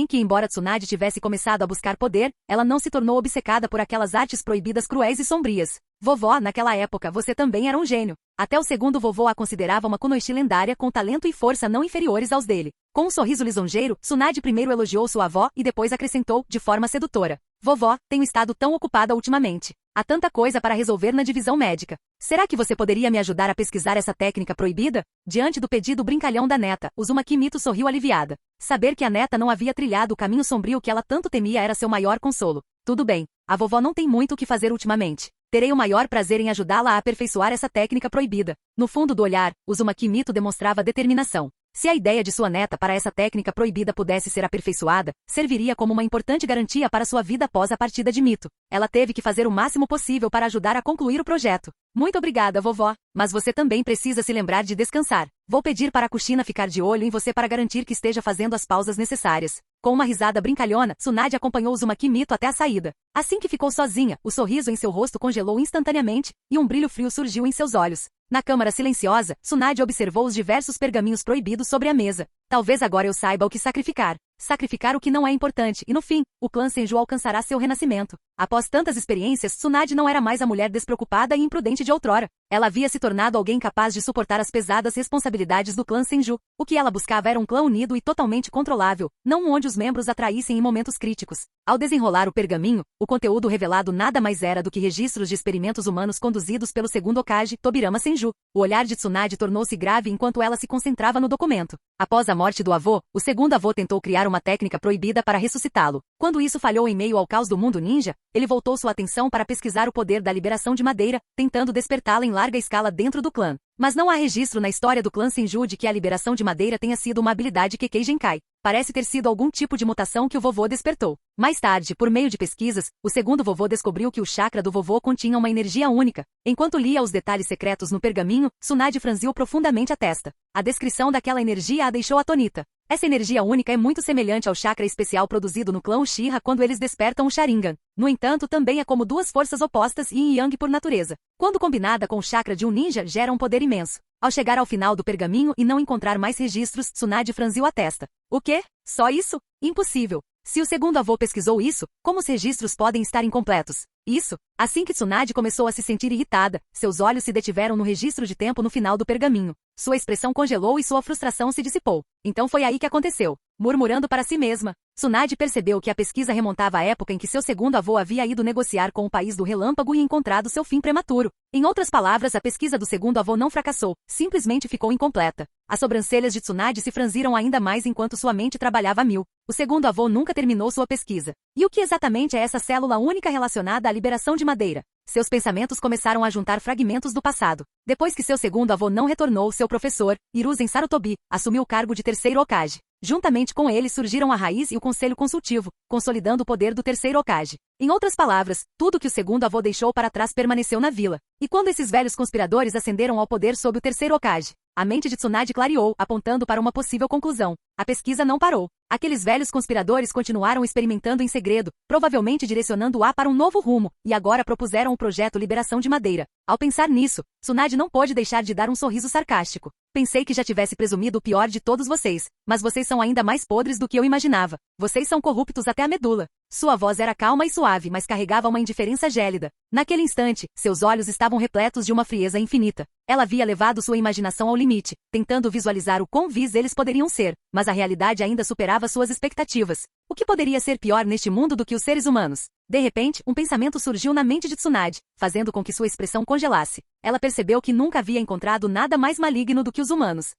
[SPEAKER 2] que, embora Tsunade tivesse começado a buscar poder, ela não se tornou obcecada por aquelas artes proibidas cruéis e sombrias. Vovó, naquela época você também era um gênio. Até o segundo vovô a considerava uma kunoichi lendária com talento e força não inferiores aos dele. Com um sorriso lisonjeiro, Tsunade primeiro elogiou sua avó e depois acrescentou, de forma sedutora: Vovó, tenho estado tão ocupada ultimamente. Há tanta coisa para resolver na divisão médica. Será que você poderia me ajudar a pesquisar essa técnica proibida? Diante do pedido brincalhão da neta, Uzumaki Mito sorriu aliviada. Saber que a neta não havia trilhado o caminho sombrio que ela tanto temia era seu maior consolo. Tudo bem, a vovó não tem muito o que fazer ultimamente. Terei o maior prazer em ajudá-la a aperfeiçoar essa técnica proibida. No fundo do olhar, Uzumaki Mito demonstrava determinação. Se a ideia de sua neta para essa técnica proibida pudesse ser aperfeiçoada, serviria como uma importante garantia para sua vida após a partida de Mito. Ela teve que fazer o máximo possível para ajudar a concluir o projeto. Muito obrigada, vovó. Mas você também precisa se lembrar de descansar. Vou pedir para a Kushina ficar de olho em você para garantir que esteja fazendo as pausas necessárias. Com uma risada brincalhona, Tsunade acompanhou Uzumaki Mito até a saída. Assim que ficou sozinha, o sorriso em seu rosto congelou instantaneamente, e um brilho frio surgiu em seus olhos. Na câmara silenciosa, Tsunade observou os diversos pergaminhos proibidos sobre a mesa. Talvez agora eu saiba o que sacrificar. Sacrificar o que não é importante, e no fim, o clã Senju alcançará seu renascimento. Após tantas experiências, Tsunade não era mais a mulher despreocupada e imprudente de outrora. Ela havia se tornado alguém capaz de suportar as pesadas responsabilidades do clã Senju. O que ela buscava era um clã unido e totalmente controlável, não um onde os membros a traíssem em momentos críticos. Ao desenrolar o pergaminho, o conteúdo revelado nada mais era do que registros de experimentos humanos conduzidos pelo segundo Hokage, Tobirama Senju. O olhar de Tsunade tornou-se grave enquanto ela se concentrava no documento. Após a morte do avô, o segundo avô tentou criar uma técnica proibida para ressuscitá-lo. Quando isso falhou em meio ao caos do mundo ninja, ele voltou sua atenção para pesquisar o poder da liberação de madeira, tentando despertá-la em larga escala dentro do clã. Mas não há registro na história do clã Senju de que a liberação de madeira tenha sido uma habilidade Kekkei Genkai. Parece ter sido algum tipo de mutação que o vovô despertou. Mais tarde, por meio de pesquisas, o segundo vovô descobriu que o chakra do vovô continha uma energia única. Enquanto lia os detalhes secretos no pergaminho, Tsunade franziu profundamente a testa. A descrição daquela energia a deixou atonita. Essa energia única é muito semelhante ao chakra especial produzido no clã Uchiha quando eles despertam o Sharingan. No entanto, também é como duas forças opostas Yin e Yang por natureza. Quando combinada com o chakra de um ninja, gera um poder imenso. Ao chegar ao final do pergaminho e não encontrar mais registros, Tsunade franziu a testa. O quê? Só isso? Impossível. Se o segundo avô pesquisou isso, como os registros podem estar incompletos? Isso? Assim que Tsunade começou a se sentir irritada, seus olhos se detiveram no registro de tempo no final do pergaminho. Sua expressão congelou e sua frustração se dissipou. Então foi aí que aconteceu. Murmurando para si mesma, Tsunade percebeu que a pesquisa remontava à época em que seu segundo avô havia ido negociar com o país do relâmpago e encontrado seu fim prematuro. Em outras palavras, a pesquisa do segundo avô não fracassou, simplesmente ficou incompleta. As sobrancelhas de Tsunade se franziram ainda mais enquanto sua mente trabalhava a mil. O segundo avô nunca terminou sua pesquisa. E o que exatamente é essa célula única relacionada à liberação de madeira? Seus pensamentos começaram a juntar fragmentos do passado. Depois que seu segundo avô não retornou, seu professor, Hiruzen Sarutobi, assumiu o cargo de terceiro Hokage. Juntamente com ele surgiram a Raiz e o Conselho Consultivo, consolidando o poder do terceiro Hokage. Em outras palavras, tudo que o segundo avô deixou para trás permaneceu na vila. E quando esses velhos conspiradores ascenderam ao poder sob o terceiro Hokage, a mente de Tsunade clareou, apontando para uma possível conclusão. A pesquisa não parou. Aqueles velhos conspiradores continuaram experimentando em segredo, provavelmente direcionando-a para um novo rumo, e agora propuseram o projeto Liberação de Madeira. Ao pensar nisso, Tsunade não pôde deixar de dar um sorriso sarcástico. Pensei que já tivesse presumido o pior de todos vocês, mas vocês são ainda mais podres do que eu imaginava. Vocês são corruptos até a medula. Sua voz era calma e suave, mas carregava uma indiferença gélida. Naquele instante, seus olhos estavam repletos de uma frieza infinita. Ela havia levado sua imaginação ao limite, tentando visualizar o quão vis eles poderiam ser, mas a realidade ainda superava suas expectativas. O que poderia ser pior neste mundo do que os seres humanos? De repente, um pensamento surgiu na mente de Tsunade, fazendo com que sua expressão congelasse. Ela percebeu que nunca havia encontrado nada mais maligno do que os humanos.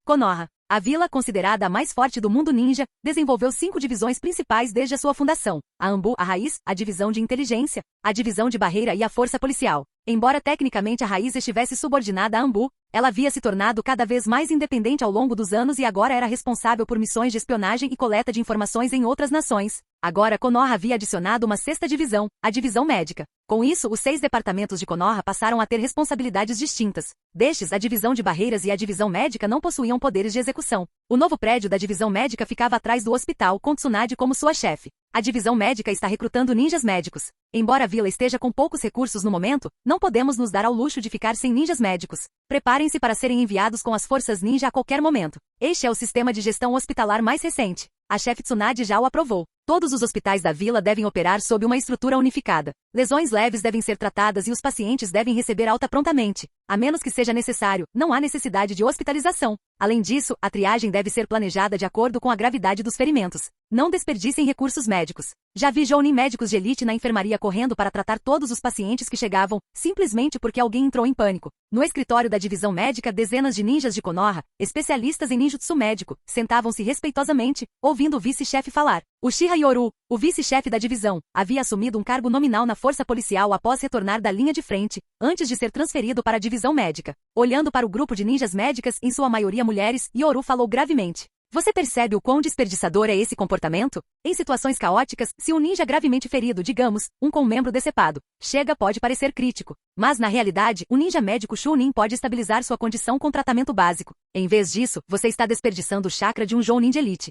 [SPEAKER 2] Konoha. A vila, considerada a mais forte do mundo ninja, desenvolveu 5 divisões principais desde a sua fundação: a Anbu, a Raiz, a Divisão de Inteligência, a Divisão de Barreira e a Força Policial. Embora tecnicamente a Raiz estivesse subordinada à Anbu, ela havia se tornado cada vez mais independente ao longo dos anos e agora era responsável por missões de espionagem e coleta de informações em outras nações. Agora Konoha havia adicionado uma 6ª divisão, a Divisão Médica. Com isso, os 6 departamentos de Konoha passaram a ter responsabilidades distintas. Destes, a Divisão de Barreiras e a Divisão Médica não possuíam poderes de execução. O novo prédio da Divisão Médica ficava atrás do hospital, com Tsunade como sua chefe. A Divisão Médica está recrutando ninjas médicos. Embora a vila esteja com poucos recursos no momento, não podemos nos dar ao luxo de ficar sem ninjas médicos. Preparem-se para serem enviados com as forças ninja a qualquer momento. Este é o sistema de gestão hospitalar mais recente. A chefe Tsunade já o aprovou. Todos os hospitais da vila devem operar sob uma estrutura unificada. Lesões leves devem ser tratadas e os pacientes devem receber alta prontamente. A menos que seja necessário, não há necessidade de hospitalização. Além disso, a triagem deve ser planejada de acordo com a gravidade dos ferimentos. Não desperdicem recursos médicos. Já vi Jounin médicos de elite na enfermaria correndo para tratar todos os pacientes que chegavam, simplesmente porque alguém entrou em pânico. No escritório da divisão médica, dezenas de ninjas de Konoha, especialistas em ninjutsu médico, sentavam-se respeitosamente, ouvindo o vice-chefe falar. Uchiha Yoru, o vice-chefe da divisão, havia assumido um cargo nominal na força policial após retornar da linha de frente, antes de ser transferido para a divisão médica. Olhando para o grupo de ninjas médicas, em sua maioria mulheres, Yoru falou gravemente. Você percebe o quão desperdiçador é esse comportamento? Em situações caóticas, se um ninja gravemente ferido, digamos, um com um membro decepado, chega pode parecer crítico. Mas na realidade, um ninja médico Chunin pode estabilizar sua condição com tratamento básico. Em vez disso, você está desperdiçando o chakra de um Jounin de elite.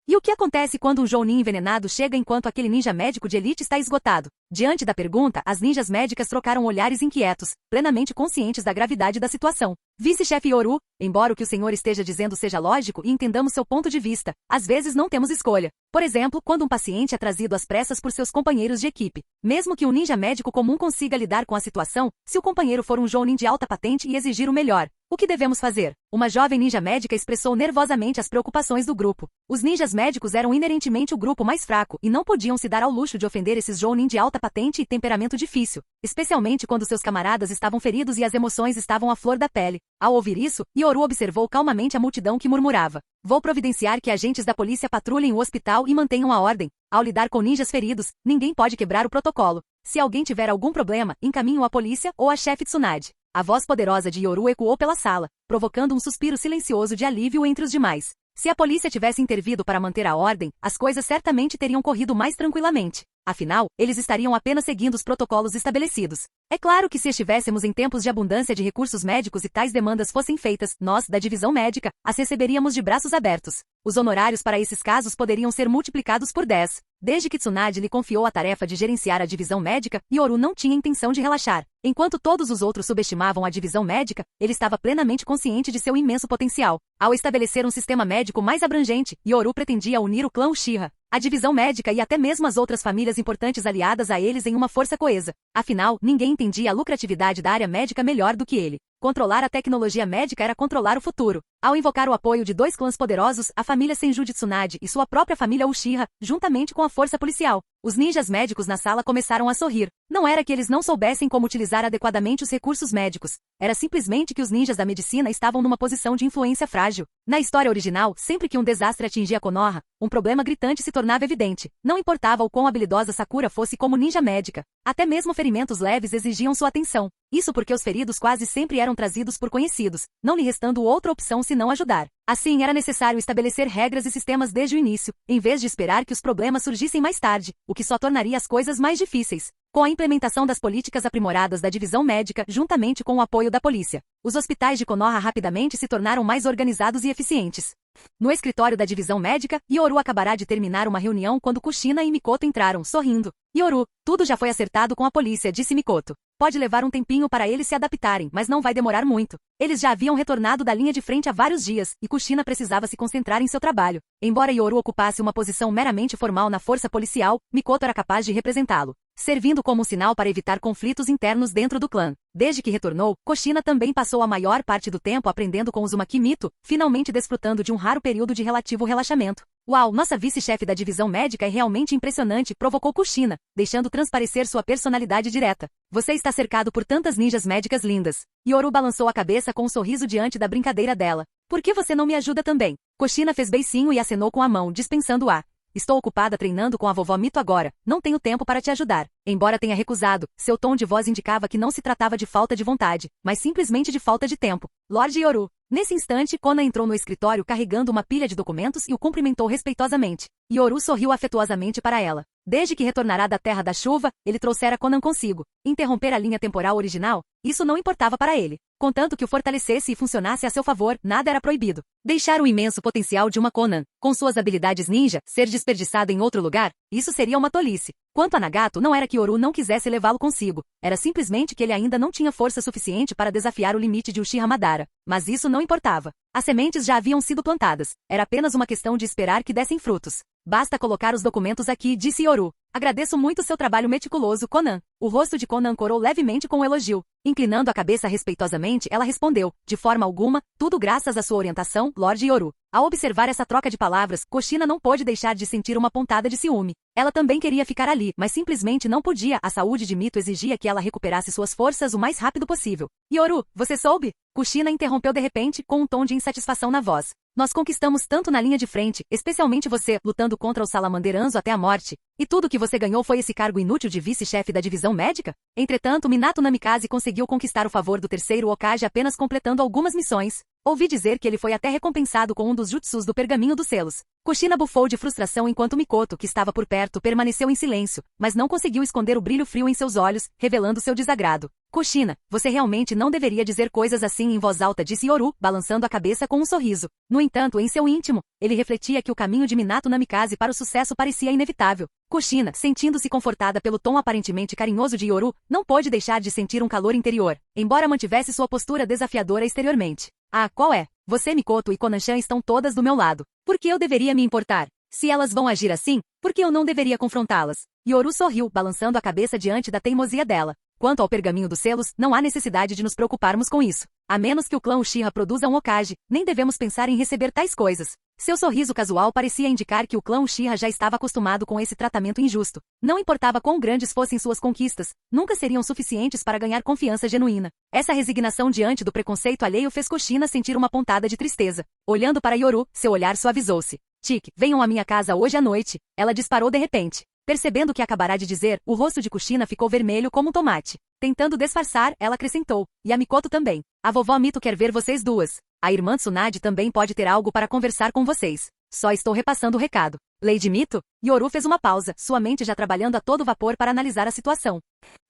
[SPEAKER 2] E o que acontece quando um Jounin envenenado chega enquanto aquele ninja médico de elite está esgotado? Diante da pergunta, as ninjas médicas trocaram olhares inquietos, plenamente conscientes da gravidade da situação. Vice-chefe Yoru, embora o que o senhor esteja dizendo seja lógico e entendamos seu ponto de vista, às vezes não temos escolha. Por exemplo, quando um paciente é trazido às pressas por seus companheiros de equipe. Mesmo que um ninja médico comum consiga lidar com a situação, se o companheiro for um Jounin de alta patente e exigir o melhor, o que devemos fazer? Uma jovem ninja médica expressou nervosamente as preocupações do grupo. Os ninjas médicos eram inerentemente o grupo mais fraco e não podiam se dar ao luxo de ofender esses Jounin de alta patente e temperamento difícil, especialmente quando seus camaradas estavam feridos e as emoções estavam à flor da pele. Ao ouvir isso, Yoru observou calmamente a multidão que murmurava. Vou providenciar que agentes da polícia patrulhem o hospital e mantenham a ordem. Ao lidar com ninjas feridos, ninguém pode quebrar o protocolo. Se alguém tiver algum problema, encaminhe-o à polícia ou à chefe Tsunade. A voz poderosa de Yoru ecoou pela sala, provocando um suspiro silencioso de alívio entre os demais. Se a polícia tivesse intervido para manter a ordem, as coisas certamente teriam corrido mais tranquilamente. Afinal, eles estariam apenas seguindo os protocolos estabelecidos. É claro que se estivéssemos em tempos de abundância de recursos médicos e tais demandas fossem feitas, nós, da divisão médica, as receberíamos de braços abertos. Os honorários para esses casos poderiam ser multiplicados por 10. Desde que Tsunade lhe confiou a tarefa de gerenciar a divisão médica, Yoru não tinha intenção de relaxar. Enquanto todos os outros subestimavam a divisão médica, ele estava plenamente consciente de seu imenso potencial. Ao estabelecer um sistema médico mais abrangente, Yoru pretendia unir o clã Uchiha, a divisão médica e até mesmo as outras famílias importantes aliadas a eles em uma força coesa. Afinal, ninguém entendia a lucratividade da área médica melhor do que ele. Controlar a tecnologia médica era controlar o futuro. Ao invocar o apoio de 2 clãs poderosos, a família Senju de Tsunade e sua própria família Uchiha, juntamente com a força policial, os ninjas médicos na sala começaram a sorrir. Não era que eles não soubessem como utilizar adequadamente os recursos médicos. Era simplesmente que os ninjas da medicina estavam numa posição de influência frágil. Na história original, sempre que um desastre atingia Konoha, um problema gritante se tornava evidente. Não importava o quão habilidosa Sakura fosse como ninja médica. Até mesmo ferimentos leves exigiam sua atenção. Isso porque os feridos quase sempre eram trazidos por conhecidos, não lhe restando outra opção senão ajudar. Assim, era necessário estabelecer regras e sistemas desde o início, em vez de esperar que os problemas surgissem mais tarde, o que só tornaria as coisas mais difíceis. Com a implementação das políticas aprimoradas da divisão médica, juntamente com o apoio da polícia, os hospitais de Konoha rapidamente se tornaram mais organizados e eficientes. No escritório da divisão médica, Yoru acabará de terminar uma reunião quando Kushina e Mikoto entraram, sorrindo. Yoru, tudo já foi acertado com a polícia, disse Mikoto. Pode levar um tempinho para eles se adaptarem, mas não vai demorar muito. Eles já haviam retornado da linha de frente há vários dias, e Kushina precisava se concentrar em seu trabalho. Embora Yoru ocupasse uma posição meramente formal na força policial, Mikoto era capaz de representá-lo, servindo como um sinal para evitar conflitos internos dentro do clã. Desde que retornou, Kushina também passou a maior parte do tempo aprendendo com Uzumaki Mito, finalmente desfrutando de um raro período de relativo relaxamento. Uau, nossa vice-chefe da divisão médica é realmente impressionante, provocou Kushina, deixando transparecer sua personalidade direta. Você está cercado por tantas ninjas médicas lindas. Yoru balançou a cabeça com um sorriso diante da brincadeira dela. Por que você não me ajuda também? Kushina fez beicinho e acenou com a mão, dispensando-a. Estou ocupada treinando com a vovó Mito agora, não tenho tempo para te ajudar. Embora tenha recusado, seu tom de voz indicava que não se tratava de falta de vontade, mas simplesmente de falta de tempo. Lorde Yoru. Nesse instante, Konan entrou no escritório carregando uma pilha de documentos e o cumprimentou respeitosamente. Yoru sorriu afetuosamente para ela. Desde que retornará da Terra da Chuva, ele trouxera Konan consigo. Interromper a linha temporal original? Isso não importava para ele. Contanto que o fortalecesse e funcionasse a seu favor, nada era proibido. Deixar o imenso potencial de uma Konan, com suas habilidades ninja, ser desperdiçado em outro lugar? Isso seria uma tolice. Quanto a Nagato, não era que Yoru não quisesse levá-lo consigo. Era simplesmente que ele ainda não tinha força suficiente para desafiar o limite de Uchiha Madara. Mas isso não importava. As sementes já haviam sido plantadas. Era apenas uma questão de esperar que dessem frutos. Basta colocar os documentos aqui, disse Yoru. Agradeço muito seu trabalho meticuloso, Konan. O rosto de Konan corou levemente com um elogio. Inclinando a cabeça respeitosamente, ela respondeu, de forma alguma, tudo graças à sua orientação, Lorde Yoru. Ao observar essa troca de palavras, Kushina não pôde deixar de sentir uma pontada de ciúme. Ela também queria ficar ali, mas simplesmente não podia. A saúde de Mito exigia que ela recuperasse suas forças o mais rápido possível. Yoru, você soube? Kushina interrompeu de repente, com um tom de insatisfação na voz. Nós conquistamos tanto na linha de frente, especialmente você, lutando contra o Salamander Anzo até a morte. E tudo que você ganhou foi esse cargo inútil de vice-chefe da divisão médica? Entretanto, Minato Namikaze conseguiu conquistar o favor do terceiro Hokage apenas completando algumas missões. Ouvi dizer que ele foi até recompensado com um dos jutsus do pergaminho dos selos. Kushina bufou de frustração enquanto Mikoto, que estava por perto, permaneceu em silêncio, mas não conseguiu esconder o brilho frio em seus olhos, revelando seu desagrado. Kushina, você realmente não deveria dizer coisas assim em voz alta, disse Yoru, balançando a cabeça com um sorriso. No entanto, em seu íntimo, ele refletia que o caminho de Minato Namikaze para o sucesso parecia inevitável. Kushina, sentindo-se confortada pelo tom aparentemente carinhoso de Yoru, não pôde deixar de sentir um calor interior, embora mantivesse sua postura desafiadora exteriormente. Ah, qual é? Você, Mikoto e Konan-chan estão todas do meu lado. Por que eu deveria me importar? Se elas vão agir assim, por que eu não deveria confrontá-las? Yoru sorriu, balançando a cabeça diante da teimosia dela. Quanto ao pergaminho dos selos, não há necessidade de nos preocuparmos com isso. A menos que o clã Uchiha produza um Hokage, nem devemos pensar em receber tais coisas. Seu sorriso casual parecia indicar que o clã Uchiha já estava acostumado com esse tratamento injusto. Não importava quão grandes fossem suas conquistas, nunca seriam suficientes para ganhar confiança genuína. Essa resignação diante do preconceito alheio fez Kushina sentir uma pontada de tristeza. Olhando para Yoru, seu olhar suavizou-se. Tique, venham à minha casa hoje à noite. Ela disparou de repente. Percebendo o que acabará de dizer, o rosto de Kushina ficou vermelho como um tomate. Tentando disfarçar, ela acrescentou. E a Mikoto também. A vovó Mito quer ver vocês duas. A irmã Tsunade também pode ter algo para conversar com vocês. Só estou repassando o recado. Lady Mito? Yoru fez uma pausa, sua mente já trabalhando a todo vapor para analisar a situação.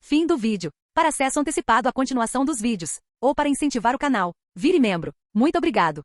[SPEAKER 2] Fim do vídeo. Para acesso antecipado à continuação dos vídeos, ou para incentivar o canal, vire membro. Muito obrigado.